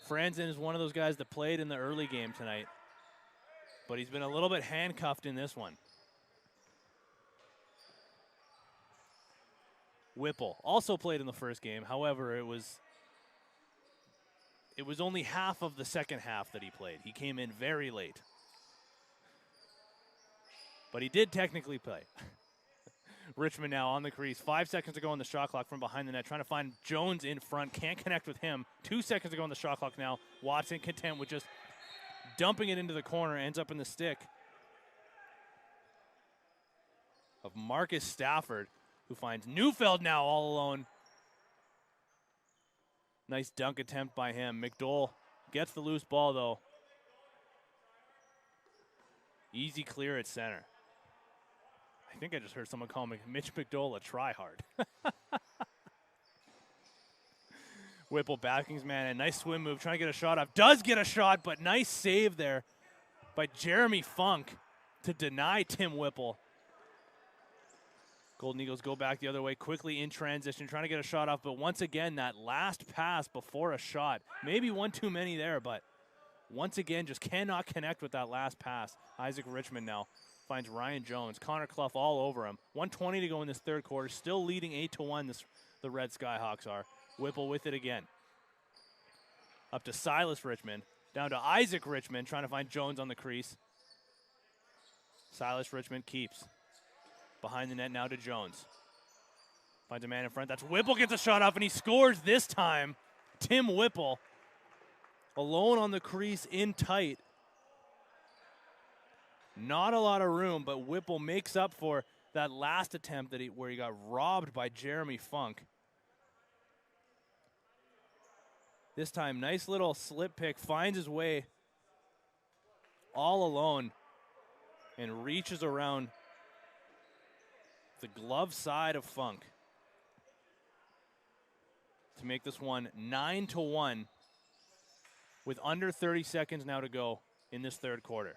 Speaker 1: Franzen is one of those guys that played in the early game tonight, but he's been a little bit handcuffed in this one. Whipple also played in the first game. However, it was only half of the second half that he played. He came in very late. But he did technically play. Richmond now on the crease. 5 seconds to go on the shot clock from behind the net. Trying to find Jones in front. Can't connect with him. 2 seconds to go on the shot clock now. Watson content with just dumping it into the corner. Ends up in the stick of Marcus Stafford, who finds Neufeld now all alone. Nice dunk attempt by him. McDowell gets the loose ball, though. Easy clear at center. I think I just heard someone call Mitch McDowell a try-hard. Whipple backing his man, a nice swim move, trying to get a shot off. Does get a shot, but nice save there by Jeremy Funk to deny Tim Whipple. Golden Eagles go back the other way quickly in transition, trying to get a shot off, but once again, that last pass before a shot. Maybe one too many there, but once again, just cannot connect with that last pass. Isaac Richmond now finds Ryan Jones. Connor Clough all over him. 1:20 to go in this third quarter. Still leading 8-1, the Red Skyhawks are. Whipple with it again. Up to Silas Richmond. Down to Isaac Richmond, trying to find Jones on the crease. Silas Richmond keeps. Behind the net now to Jones. Finds a man in front. That's Whipple, gets a shot off, and he scores this time. Tim Whipple alone on the crease in tight. Not a lot of room, but Whipple makes up for that last attempt where he got robbed by Jeremy Funk. This time, nice little slip pick, finds his way all alone and reaches around the glove side of Funk to make this one 9-1 with under 30 seconds now to go in this third quarter.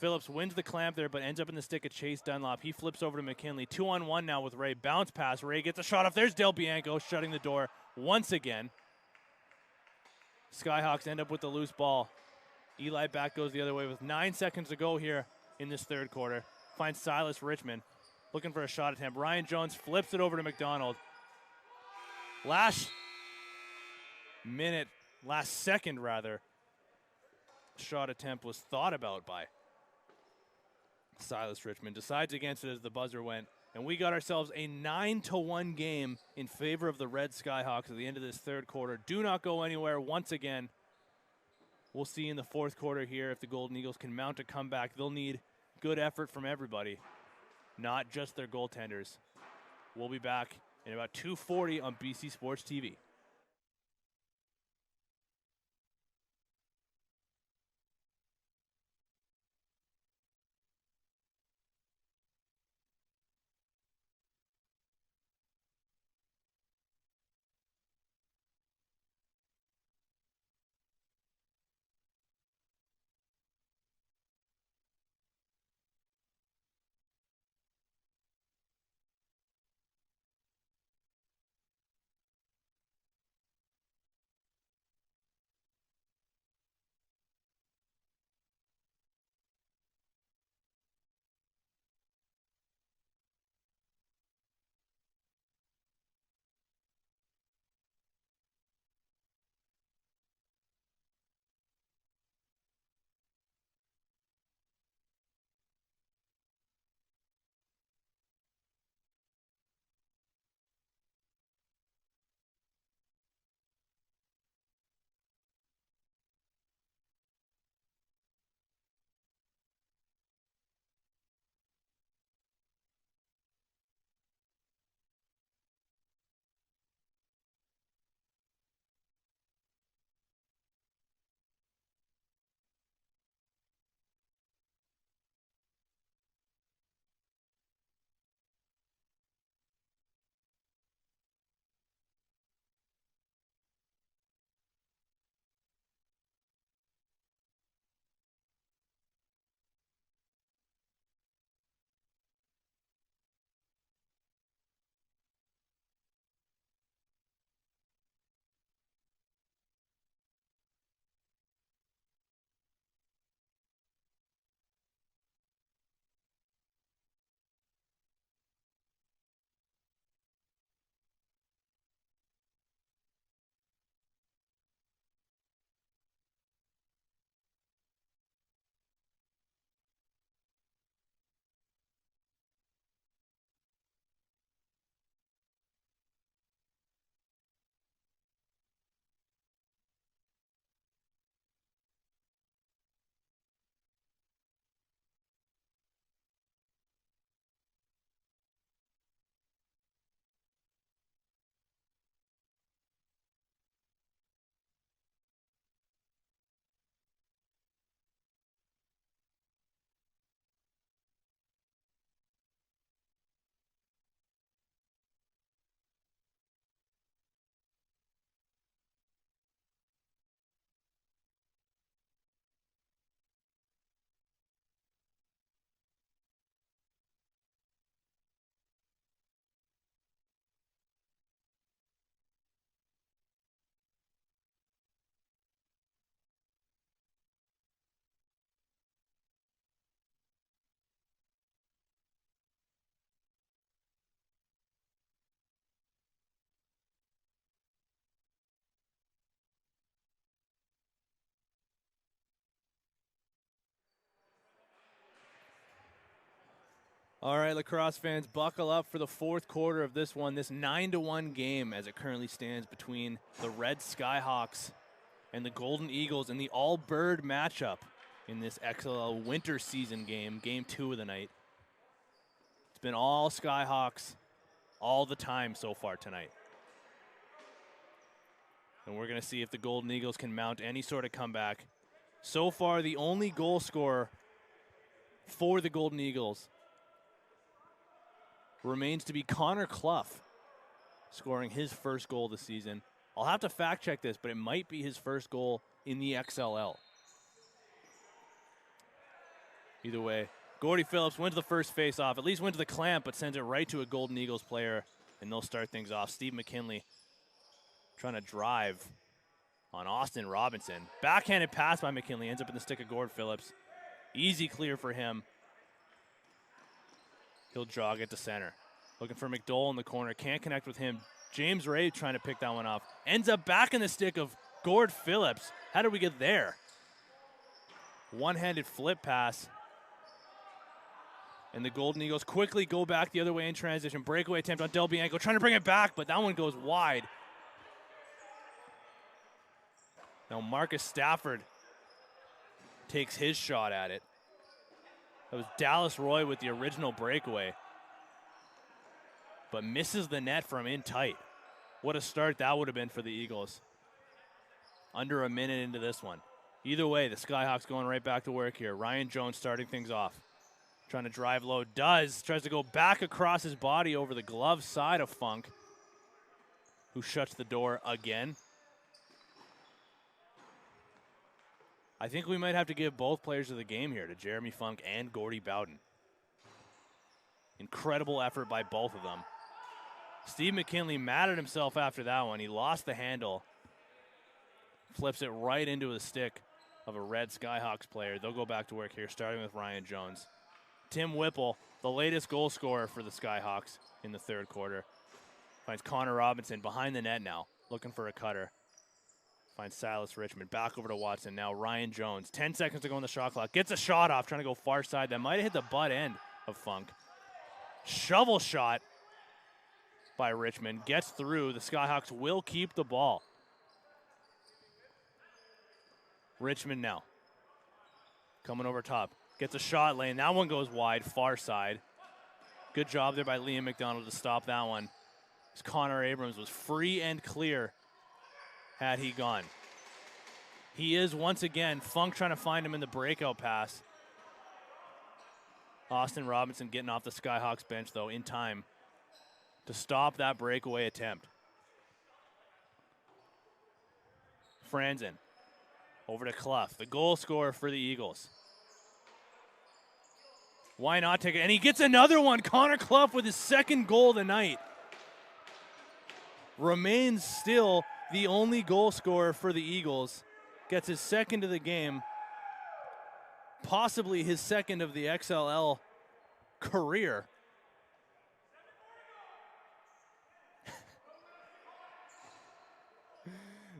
Speaker 1: Phillips wins the clamp there, but ends up in the stick of Chase Dunlop. He flips over to McKinley. 2-on-1 now with Ray. Bounce pass. Ray gets a shot off. There's Del Bianco shutting the door once again. Skyhawks end up with the loose ball. Eli back goes the other way with 9 seconds to go here in this third quarter. Finds Silas Richmond looking for a shot attempt. Ryan Jones flips it over to McDonald. Last second shot attempt was thought about by Silas Richmond. Decides against it as the buzzer went. And we got ourselves a 9-1 game in favor of the Red Skyhawks at the end of this third quarter. Do not go anywhere once again. We'll see in the fourth quarter here if the Golden Eagles can mount a comeback. They'll need good effort from everybody, not just their goaltenders. We'll be back in about 2:40 on BC Sports TV. All right, lacrosse fans, buckle up for the fourth quarter of this one, this 9-1 game as it currently stands between the Red Skyhawks and the Golden Eagles in the all-bird matchup in this XLL Winter season game, game 2 of the night. It's been all Skyhawks all the time so far tonight. And we're going to see if the Golden Eagles can mount any sort of comeback. So far, the only goal scorer for the Golden Eagles remains to be Connor Clough, scoring his first goal this season. I'll have to fact check this, but it might be his first goal in the XLL. Either way, Gordy Phillips went to the first face-off, at least went to the clamp, but sends it right to a Golden Eagles player, and they'll start things off. Steve McKinley trying to drive on Austin Robinson. Backhanded pass by McKinley, ends up in the stick of Gord Phillips. Easy clear for him. He'll jog it to center. Looking for McDowell in the corner, can't connect with him. James Ray trying to pick that one off. Ends up back in the stick of Gord Phillips. How did we get there? One-handed flip pass. And the Golden Eagles quickly go back the other way in transition. Breakaway attempt on Del Bianco, trying to bring it back, but that one goes wide. Now Marcus Stafford takes his shot at it. That was Dallas Roy with the original breakaway, but misses the net from in tight. What a start that would have been for the Eagles. Under a minute into this one. Either way, the Skyhawks going right back to work here. Ryan Jones starting things off. Trying to drive low, tries to go back across his body over the glove side of Funk, who shuts the door again. I think we might have to give both players of the game here to Jeremy Funk and Gordy Bowden. Incredible effort by both of them. Steve McKinley mad at himself after that one. He lost the handle. Flips it right into the stick of a Red Skyhawks player. They'll go back to work here, starting with Ryan Jones. Tim Whipple, the latest goal scorer for the Skyhawks in the third quarter. Finds Connor Robinson behind the net now, looking for a cutter. Finds Silas Richmond, back over to Watson. Now Ryan Jones, 10 seconds to go on the shot clock. Gets a shot off, trying to go far side. That might have hit the butt end of Funk. Shovel shot by Richmond, gets through. The Skyhawks will keep the ball. Richmond now, coming over top. Gets a shot lane. That one goes wide, far side. Good job there by Liam McDonald to stop that one. As Connor Abrams was free and clear had he gone. He is once again, Funk trying to find him in the breakout pass. Austin Robinson getting off the Skyhawks bench, though, in time to stop that breakaway attempt. Franzen over to Clough, the goal scorer for the Eagles. Why not take it? And he gets another one. Connor Clough with his second goal of the night. Remains still the only goal scorer for the Eagles. Gets his second of the game. Possibly his second of the XLL career.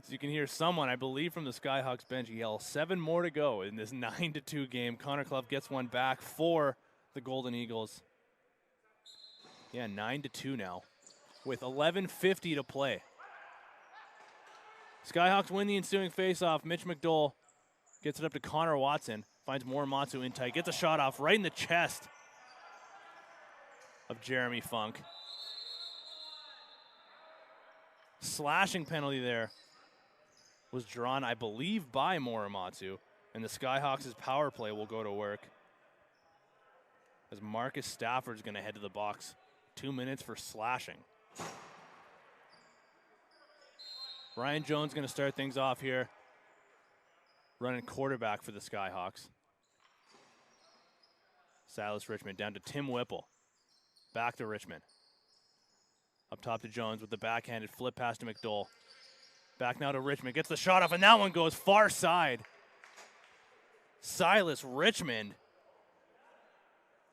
Speaker 1: So you can hear someone, I believe from the Skyhawks bench, yell 7 more to go in this 9-2 game. Connor Clough gets one back for the Golden Eagles. Yeah, 9-2 now with 11:50 to play. Skyhawks win the ensuing faceoff. Mitch McDowell gets it up to Connor Watson. Finds Morimatsu in tight. Gets a shot off right in the chest of Jeremy Funk. Slashing penalty there was drawn, I believe, by Morimatsu. And the Skyhawks' power play will go to work as Marcus Stafford's going to head to the box. 2 minutes for slashing. Ryan Jones going to start things off here, running quarterback for the Skyhawks. Silas Richmond down to Tim Whipple. Back to Richmond. Up top to Jones with the backhanded flip pass to McDowell. Back now to Richmond. Gets the shot off, and that one goes far side. Silas Richmond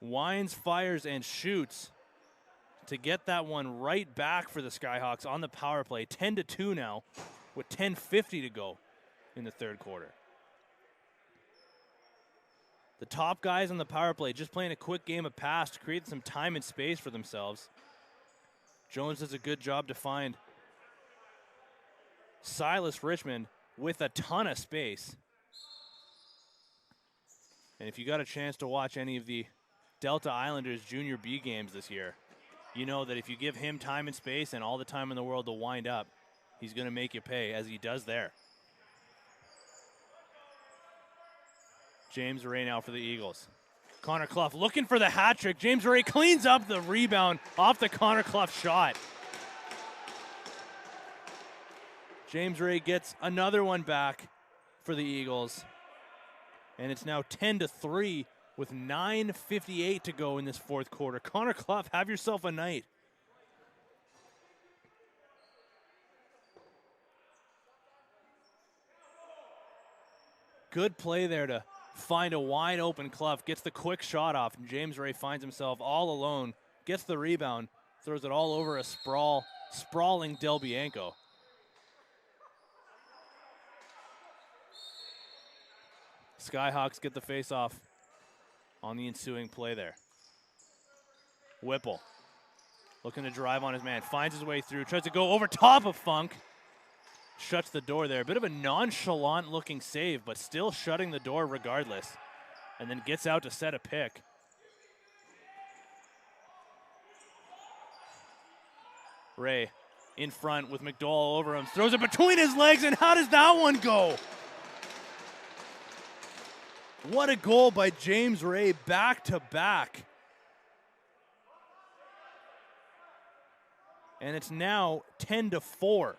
Speaker 1: winds, fires, and shoots to get that one right back for the Skyhawks on the power play. 10-2 now with 10:50 to go in the third quarter. The top guys on the power play just playing a quick game of pass to create some time and space for themselves. Jones does a good job to find Silas Richmond with a ton of space. And if you got a chance to watch any of the Delta Islanders Junior B games this year, you know that if you give him time and space and all the time in the world to wind up, he's going to make you pay, as he does there. James Ray now for the Eagles. Connor Clough looking for the hat trick. James Ray cleans up the rebound off the Connor Clough shot. James Ray gets another one back for the Eagles. And it's now 10-3 with 9:58 to go in this fourth quarter. Connor Clough, have yourself a night. Good play there to find a wide open Clough. Gets the quick shot off, and James Ray finds himself all alone. Gets the rebound, throws it all over a sprawling Del Bianco. Skyhawks get the face-off on the ensuing play there. Whipple looking to drive on his man. Finds his way through. Tries to go over top of Funk. Shuts the door there. A bit of a nonchalant-looking save, but still shutting the door regardless. And then gets out to set a pick. Ray in front with McDowell all over him. Throws it between his legs, and how does that one go? What a goal by James Ray, back to back. And it's now 10-4.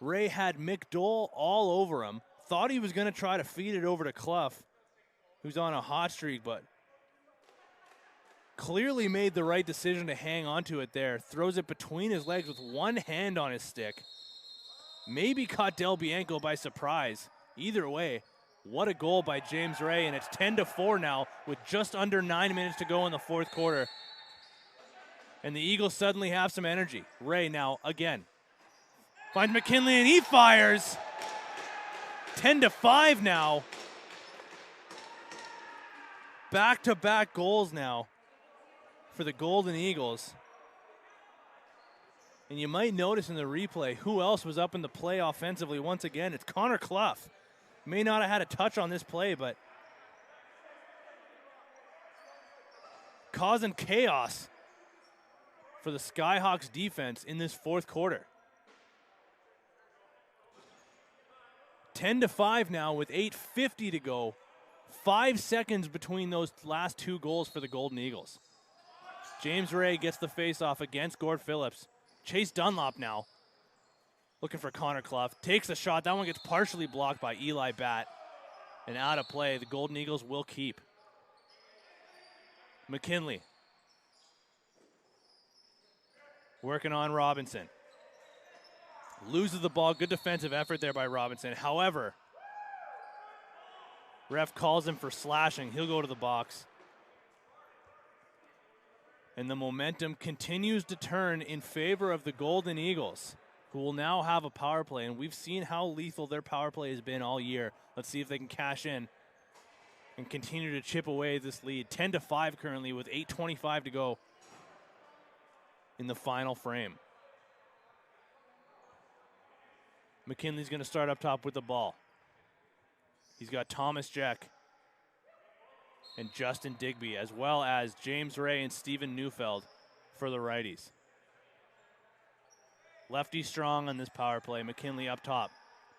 Speaker 1: Ray had McDowell all over him. Thought he was going to try to feed it over to Clough, who's on a hot streak, but clearly made the right decision to hang onto it there. Throws it between his legs with one hand on his stick. Maybe caught Del Bianco by surprise. Either way, what a goal by James Ray, and it's 10-4 now with just under 9 minutes to go in the fourth quarter. And the Eagles suddenly have some energy. Ray now again finds McKinley, and he fires. 10-5 now. Back-to-back goals now for the Golden Eagles. And you might notice in the replay who else was up in the play offensively once again. It's Connor Clough. May not have had a touch on this play, but causing chaos for the Skyhawks defense in this fourth quarter. 10-5 now with 8:50 to go. 5 seconds between those last two goals for the Golden Eagles. James Ray gets the face-off against Gord Phillips. Chase Dunlop now looking for Connor Clough. Takes a shot. That one gets partially blocked by Eli Batt. And out of play, the Golden Eagles will keep. McKinley working on Robinson. Loses the ball. Good defensive effort there by Robinson. However, ref calls him for slashing. He'll go to the box. And the momentum continues to turn in favor of the Golden Eagles, who will now have a power play. And we've seen how lethal their power play has been all year. Let's see if they can cash in and continue to chip away this lead. 10-5 currently with 8:25 to go in the final frame. McKinley's going to start up top with the ball. He's got Thomas Jack and Justin Digby, as well as James Ray and Steven Neufeld for the righties. Lefty strong on this power play. McKinley up top.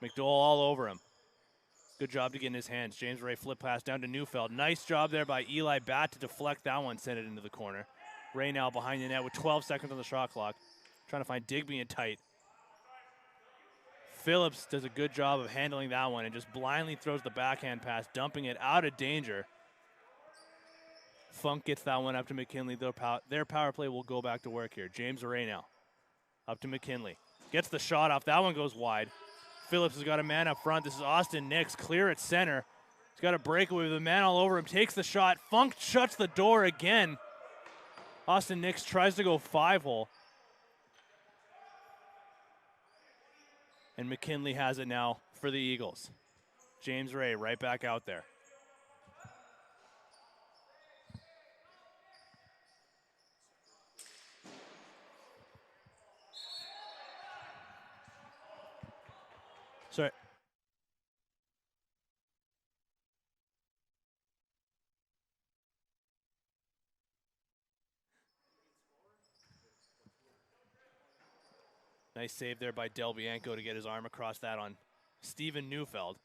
Speaker 1: McDowell all over him. Good job to get in his hands. James Ray flip pass down to Neufeld. Nice job there by Eli Batt to deflect that one, send it into the corner. Ray now behind the net with 12 seconds on the shot clock. Trying to find Digby in tight. Phillips does a good job of handling that one and just blindly throws the backhand pass, dumping it out of danger. Funk gets that one up to McKinley. Their power play will go back to work here. James Ray now up to McKinley. Gets the shot off. That one goes wide. Phillips has got a man up front. This is Austin Nix, clear at center. He's got a breakaway with a man all over him. Takes the shot. Funk shuts the door again. Austin Nix tries to go 5-hole. And McKinley has it now for the Eagles. James Ray right back out there. Sorry. Nice save there by Del Bianco to get his arm across that on Steven Neufeld.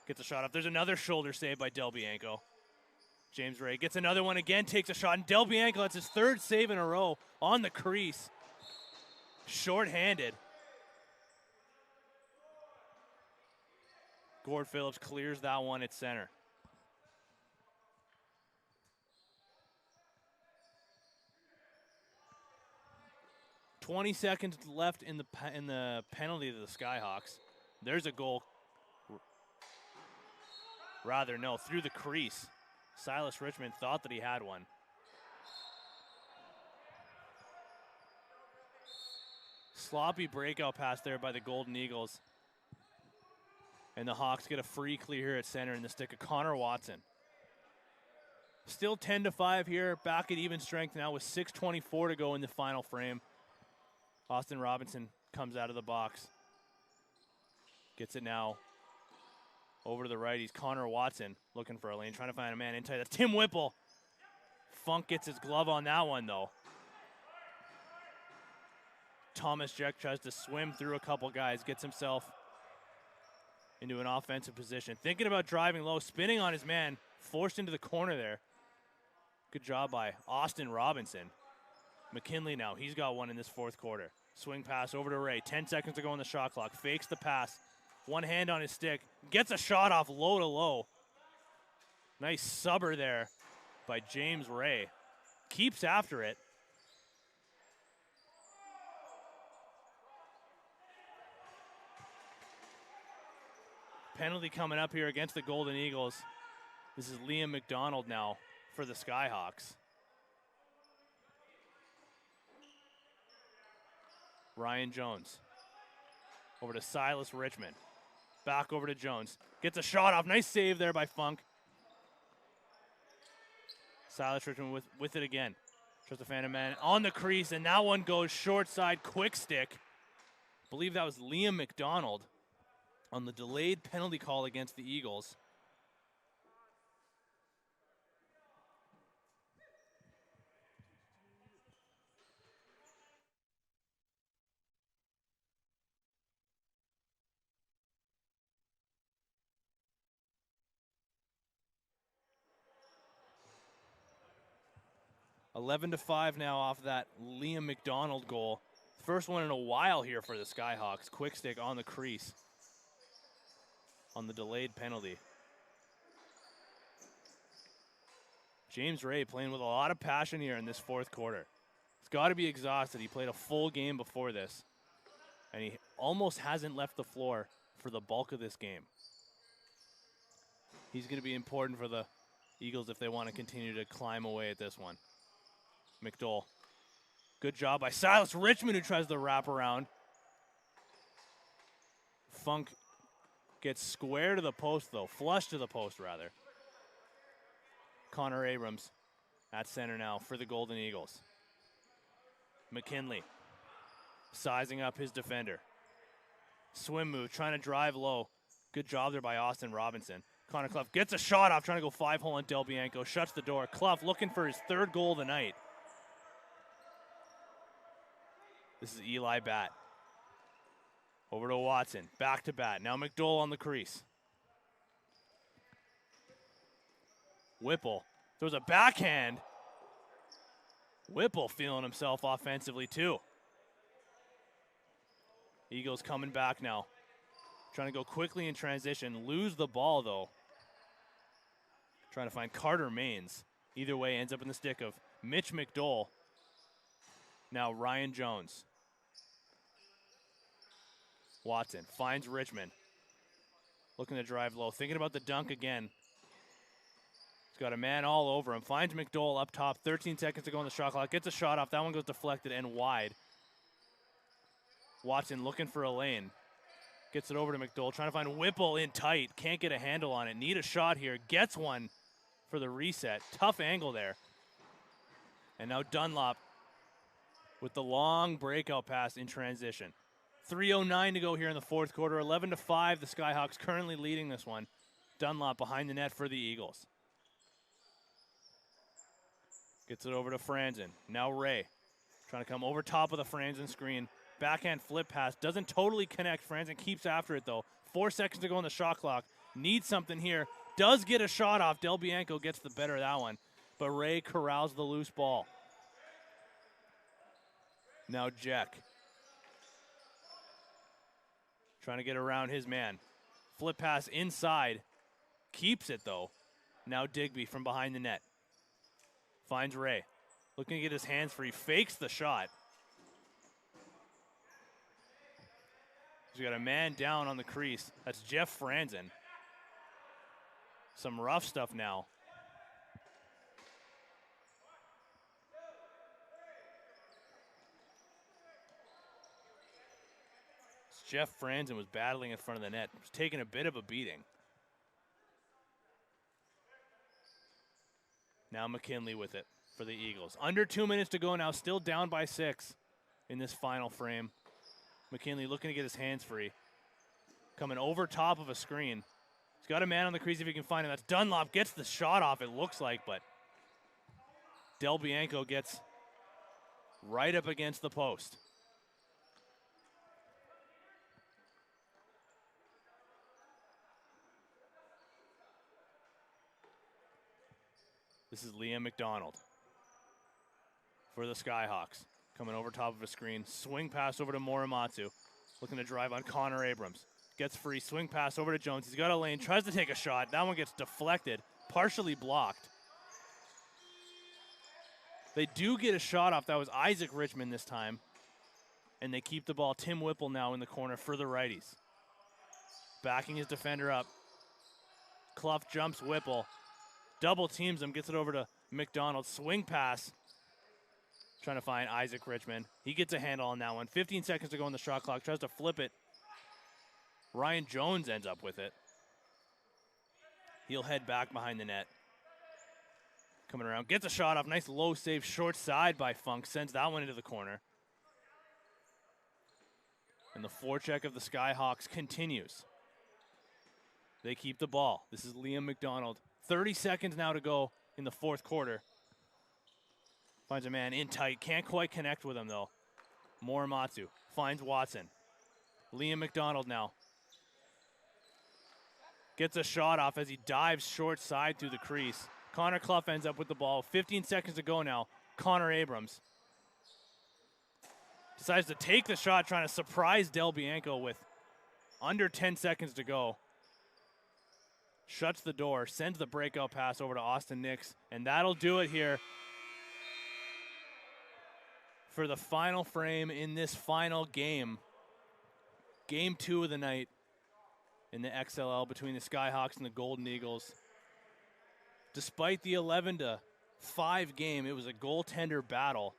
Speaker 1: Gets a shot up. There's another shoulder save by Del Bianco. James Ray gets another one again, takes a shot, and Del Bianco, that's his third save in a row on the crease. Short-handed. Gord Phillips clears that one at center. "20 seconds left in the penalty to the Skyhawks. There's a goal. Rather, no, through the crease. Silas Richmond thought that he had one. Sloppy breakout pass there by the Golden Eagles. And the Hawks get a free clear here at center in the stick of Connor Watson. Still 10-5 here, back at even strength now with 6:24 to go in the final frame. Austin Robinson comes out of the box. Gets it now over to the right. He's Connor Watson looking for a lane, trying to find a man in tight. That's Tim Whipple. Funk gets his glove on that one, though. Thomas Jeck tries to swim through a couple guys, gets himself into an offensive position. Thinking about driving low, spinning on his man, forced into the corner there. Good job by Austin Robinson. McKinley now, he's got one in this fourth quarter. Swing pass over to Ray, 10 seconds to go on the shot clock. Fakes the pass, one hand on his stick. Gets a shot off low to low. Nice subber there by James Ray. Keeps after it. Penalty coming up here against the Golden Eagles. This is Liam McDonald now for the Skyhawks. Ryan Jones. Over to Silas Richmond. Back over to Jones. Gets a shot off. Nice save there by Funk. Silas Richmond with it again. Tries to fan a man on the crease, and that one goes short side, quick stick. I believe that was Liam McDonald on the delayed penalty call against the Eagles. (11-5) now off that Liam McDonald goal. First one in a while here for the Skyhawks. Quick stick on the crease on the delayed penalty. James Ray playing with a lot of passion here in this fourth quarter. He's got to be exhausted. He played a full game before this, and he almost hasn't left the floor for the bulk of this game. He's going to be important for the Eagles if they want to continue to climb away at this one. McDowell. Good job by Silas Richmond, who tries to wrap around. Funk gets square to the post, though. Flush to the post, rather. Connor Abrams at center now for the Golden Eagles. McKinley sizing up his defender. Swim move, trying to drive low. Good job there by Austin Robinson. Connor Clough gets a shot off, trying to go 5-hole on Del Bianco. Shuts the door. Clough looking for his third goal of the night. This is Eli Batt. Over to Watson. Back to Batt. Now McDowell on the crease. Whipple throws a backhand. Whipple feeling himself offensively too. Eagles coming back now. Trying to go quickly in transition. Lose the ball though. Trying to find Carter Maines. Either way ends up in the stick of Mitch McDowell. Now Ryan Jones. Watson finds Richmond. Looking to drive low. Thinking about the dunk again. He's got a man all over him. Finds McDowell up top. 13 seconds to go on the shot clock. Gets a shot off. That one goes deflected and wide. Watson looking for a lane. Gets it over to McDowell. Trying to find Whipple in tight. Can't get a handle on it. Need a shot here. Gets one for the reset. Tough angle there. And now Dunlop with the long breakout pass in transition. 3:09 to go here in the fourth quarter. 11-5. The Skyhawks currently leading this one. Dunlop behind the net for the Eagles. Gets it over to Franzen. Now Ray. Trying to come over top of the Franzen screen. Backhand flip pass. Doesn't totally connect. Franzen keeps after it, though. 4 seconds to go on the shot clock. Needs something here. Does get a shot off. Del Bianco gets the better of that one. But Ray corrals the loose ball. Now Jack. Trying to get around his man. Flip pass inside. Keeps it, though. Now Digby from behind the net. Finds Ray. Looking to get his hands free. Fakes the shot. He's got a man down on the crease. That's Jeff Franzen. Some rough stuff now. Jeff Franzen was battling in front of the net. Was taking a bit of a beating. Now McKinley with it for the Eagles. Under 2 minutes to go now. Still down by 6 in this final frame. McKinley looking to get his hands free. Coming over top of a screen. He's got a man on the crease if he can find him. That's Dunlop. Gets the shot off, it looks like, but Del Bianco gets right up against the post. This is Liam McDonald for the Skyhawks. Coming over top of a screen. Swing pass over to Morimatsu. Looking to drive on Connor Abrams. Gets free. Swing pass over to Jones. He's got a lane. Tries to take a shot. That one gets deflected. Partially blocked. They do get a shot off. That was Isaac Richmond this time. And they keep the ball. Tim Whipple now in the corner for the righties. Backing his defender up. Clough jumps Whipple. Double teams him. Gets it over to McDonald. Swing pass. Trying to find Isaac Richmond. He gets a handle on that one. 15 seconds to go on the shot clock. Tries to flip it. Ryan Jones ends up with it. He'll head back behind the net. Coming around. Gets a shot off. Nice low save. Short side by Funk. Sends that one into the corner. And the forecheck of the Skyhawks continues. They keep the ball. This is Liam McDonald. 30 seconds now to go in the fourth quarter. Finds a man in tight. Can't quite connect with him, though. Morimatsu finds Watson. Liam McDonald now. Gets a shot off as he dives short side through the crease. Connor Clough ends up with the ball. 15 seconds to go now. Connor Abrams decides to take the shot, trying to surprise Del Bianco with under 10 seconds to go. Shuts the door, sends the breakout pass over to Austin Nix, and that'll do it here for the final frame in this final game. Game 2 of the night in the XLL between the Skyhawks and the Golden Eagles. Despite the 11-5 game, it was a goaltender battle.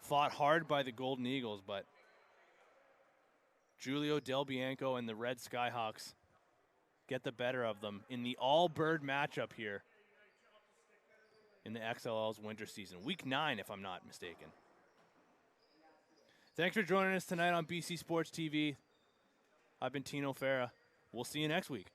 Speaker 1: Fought hard by the Golden Eagles, but Julio Del Bianco and the Red Skyhawks get the better of them in the all-bird matchup here in the XLL's winter season. Week 9, if I'm not mistaken. Thanks for joining us tonight on BC Sports TV. I've been Tino Farah. We'll see you next week.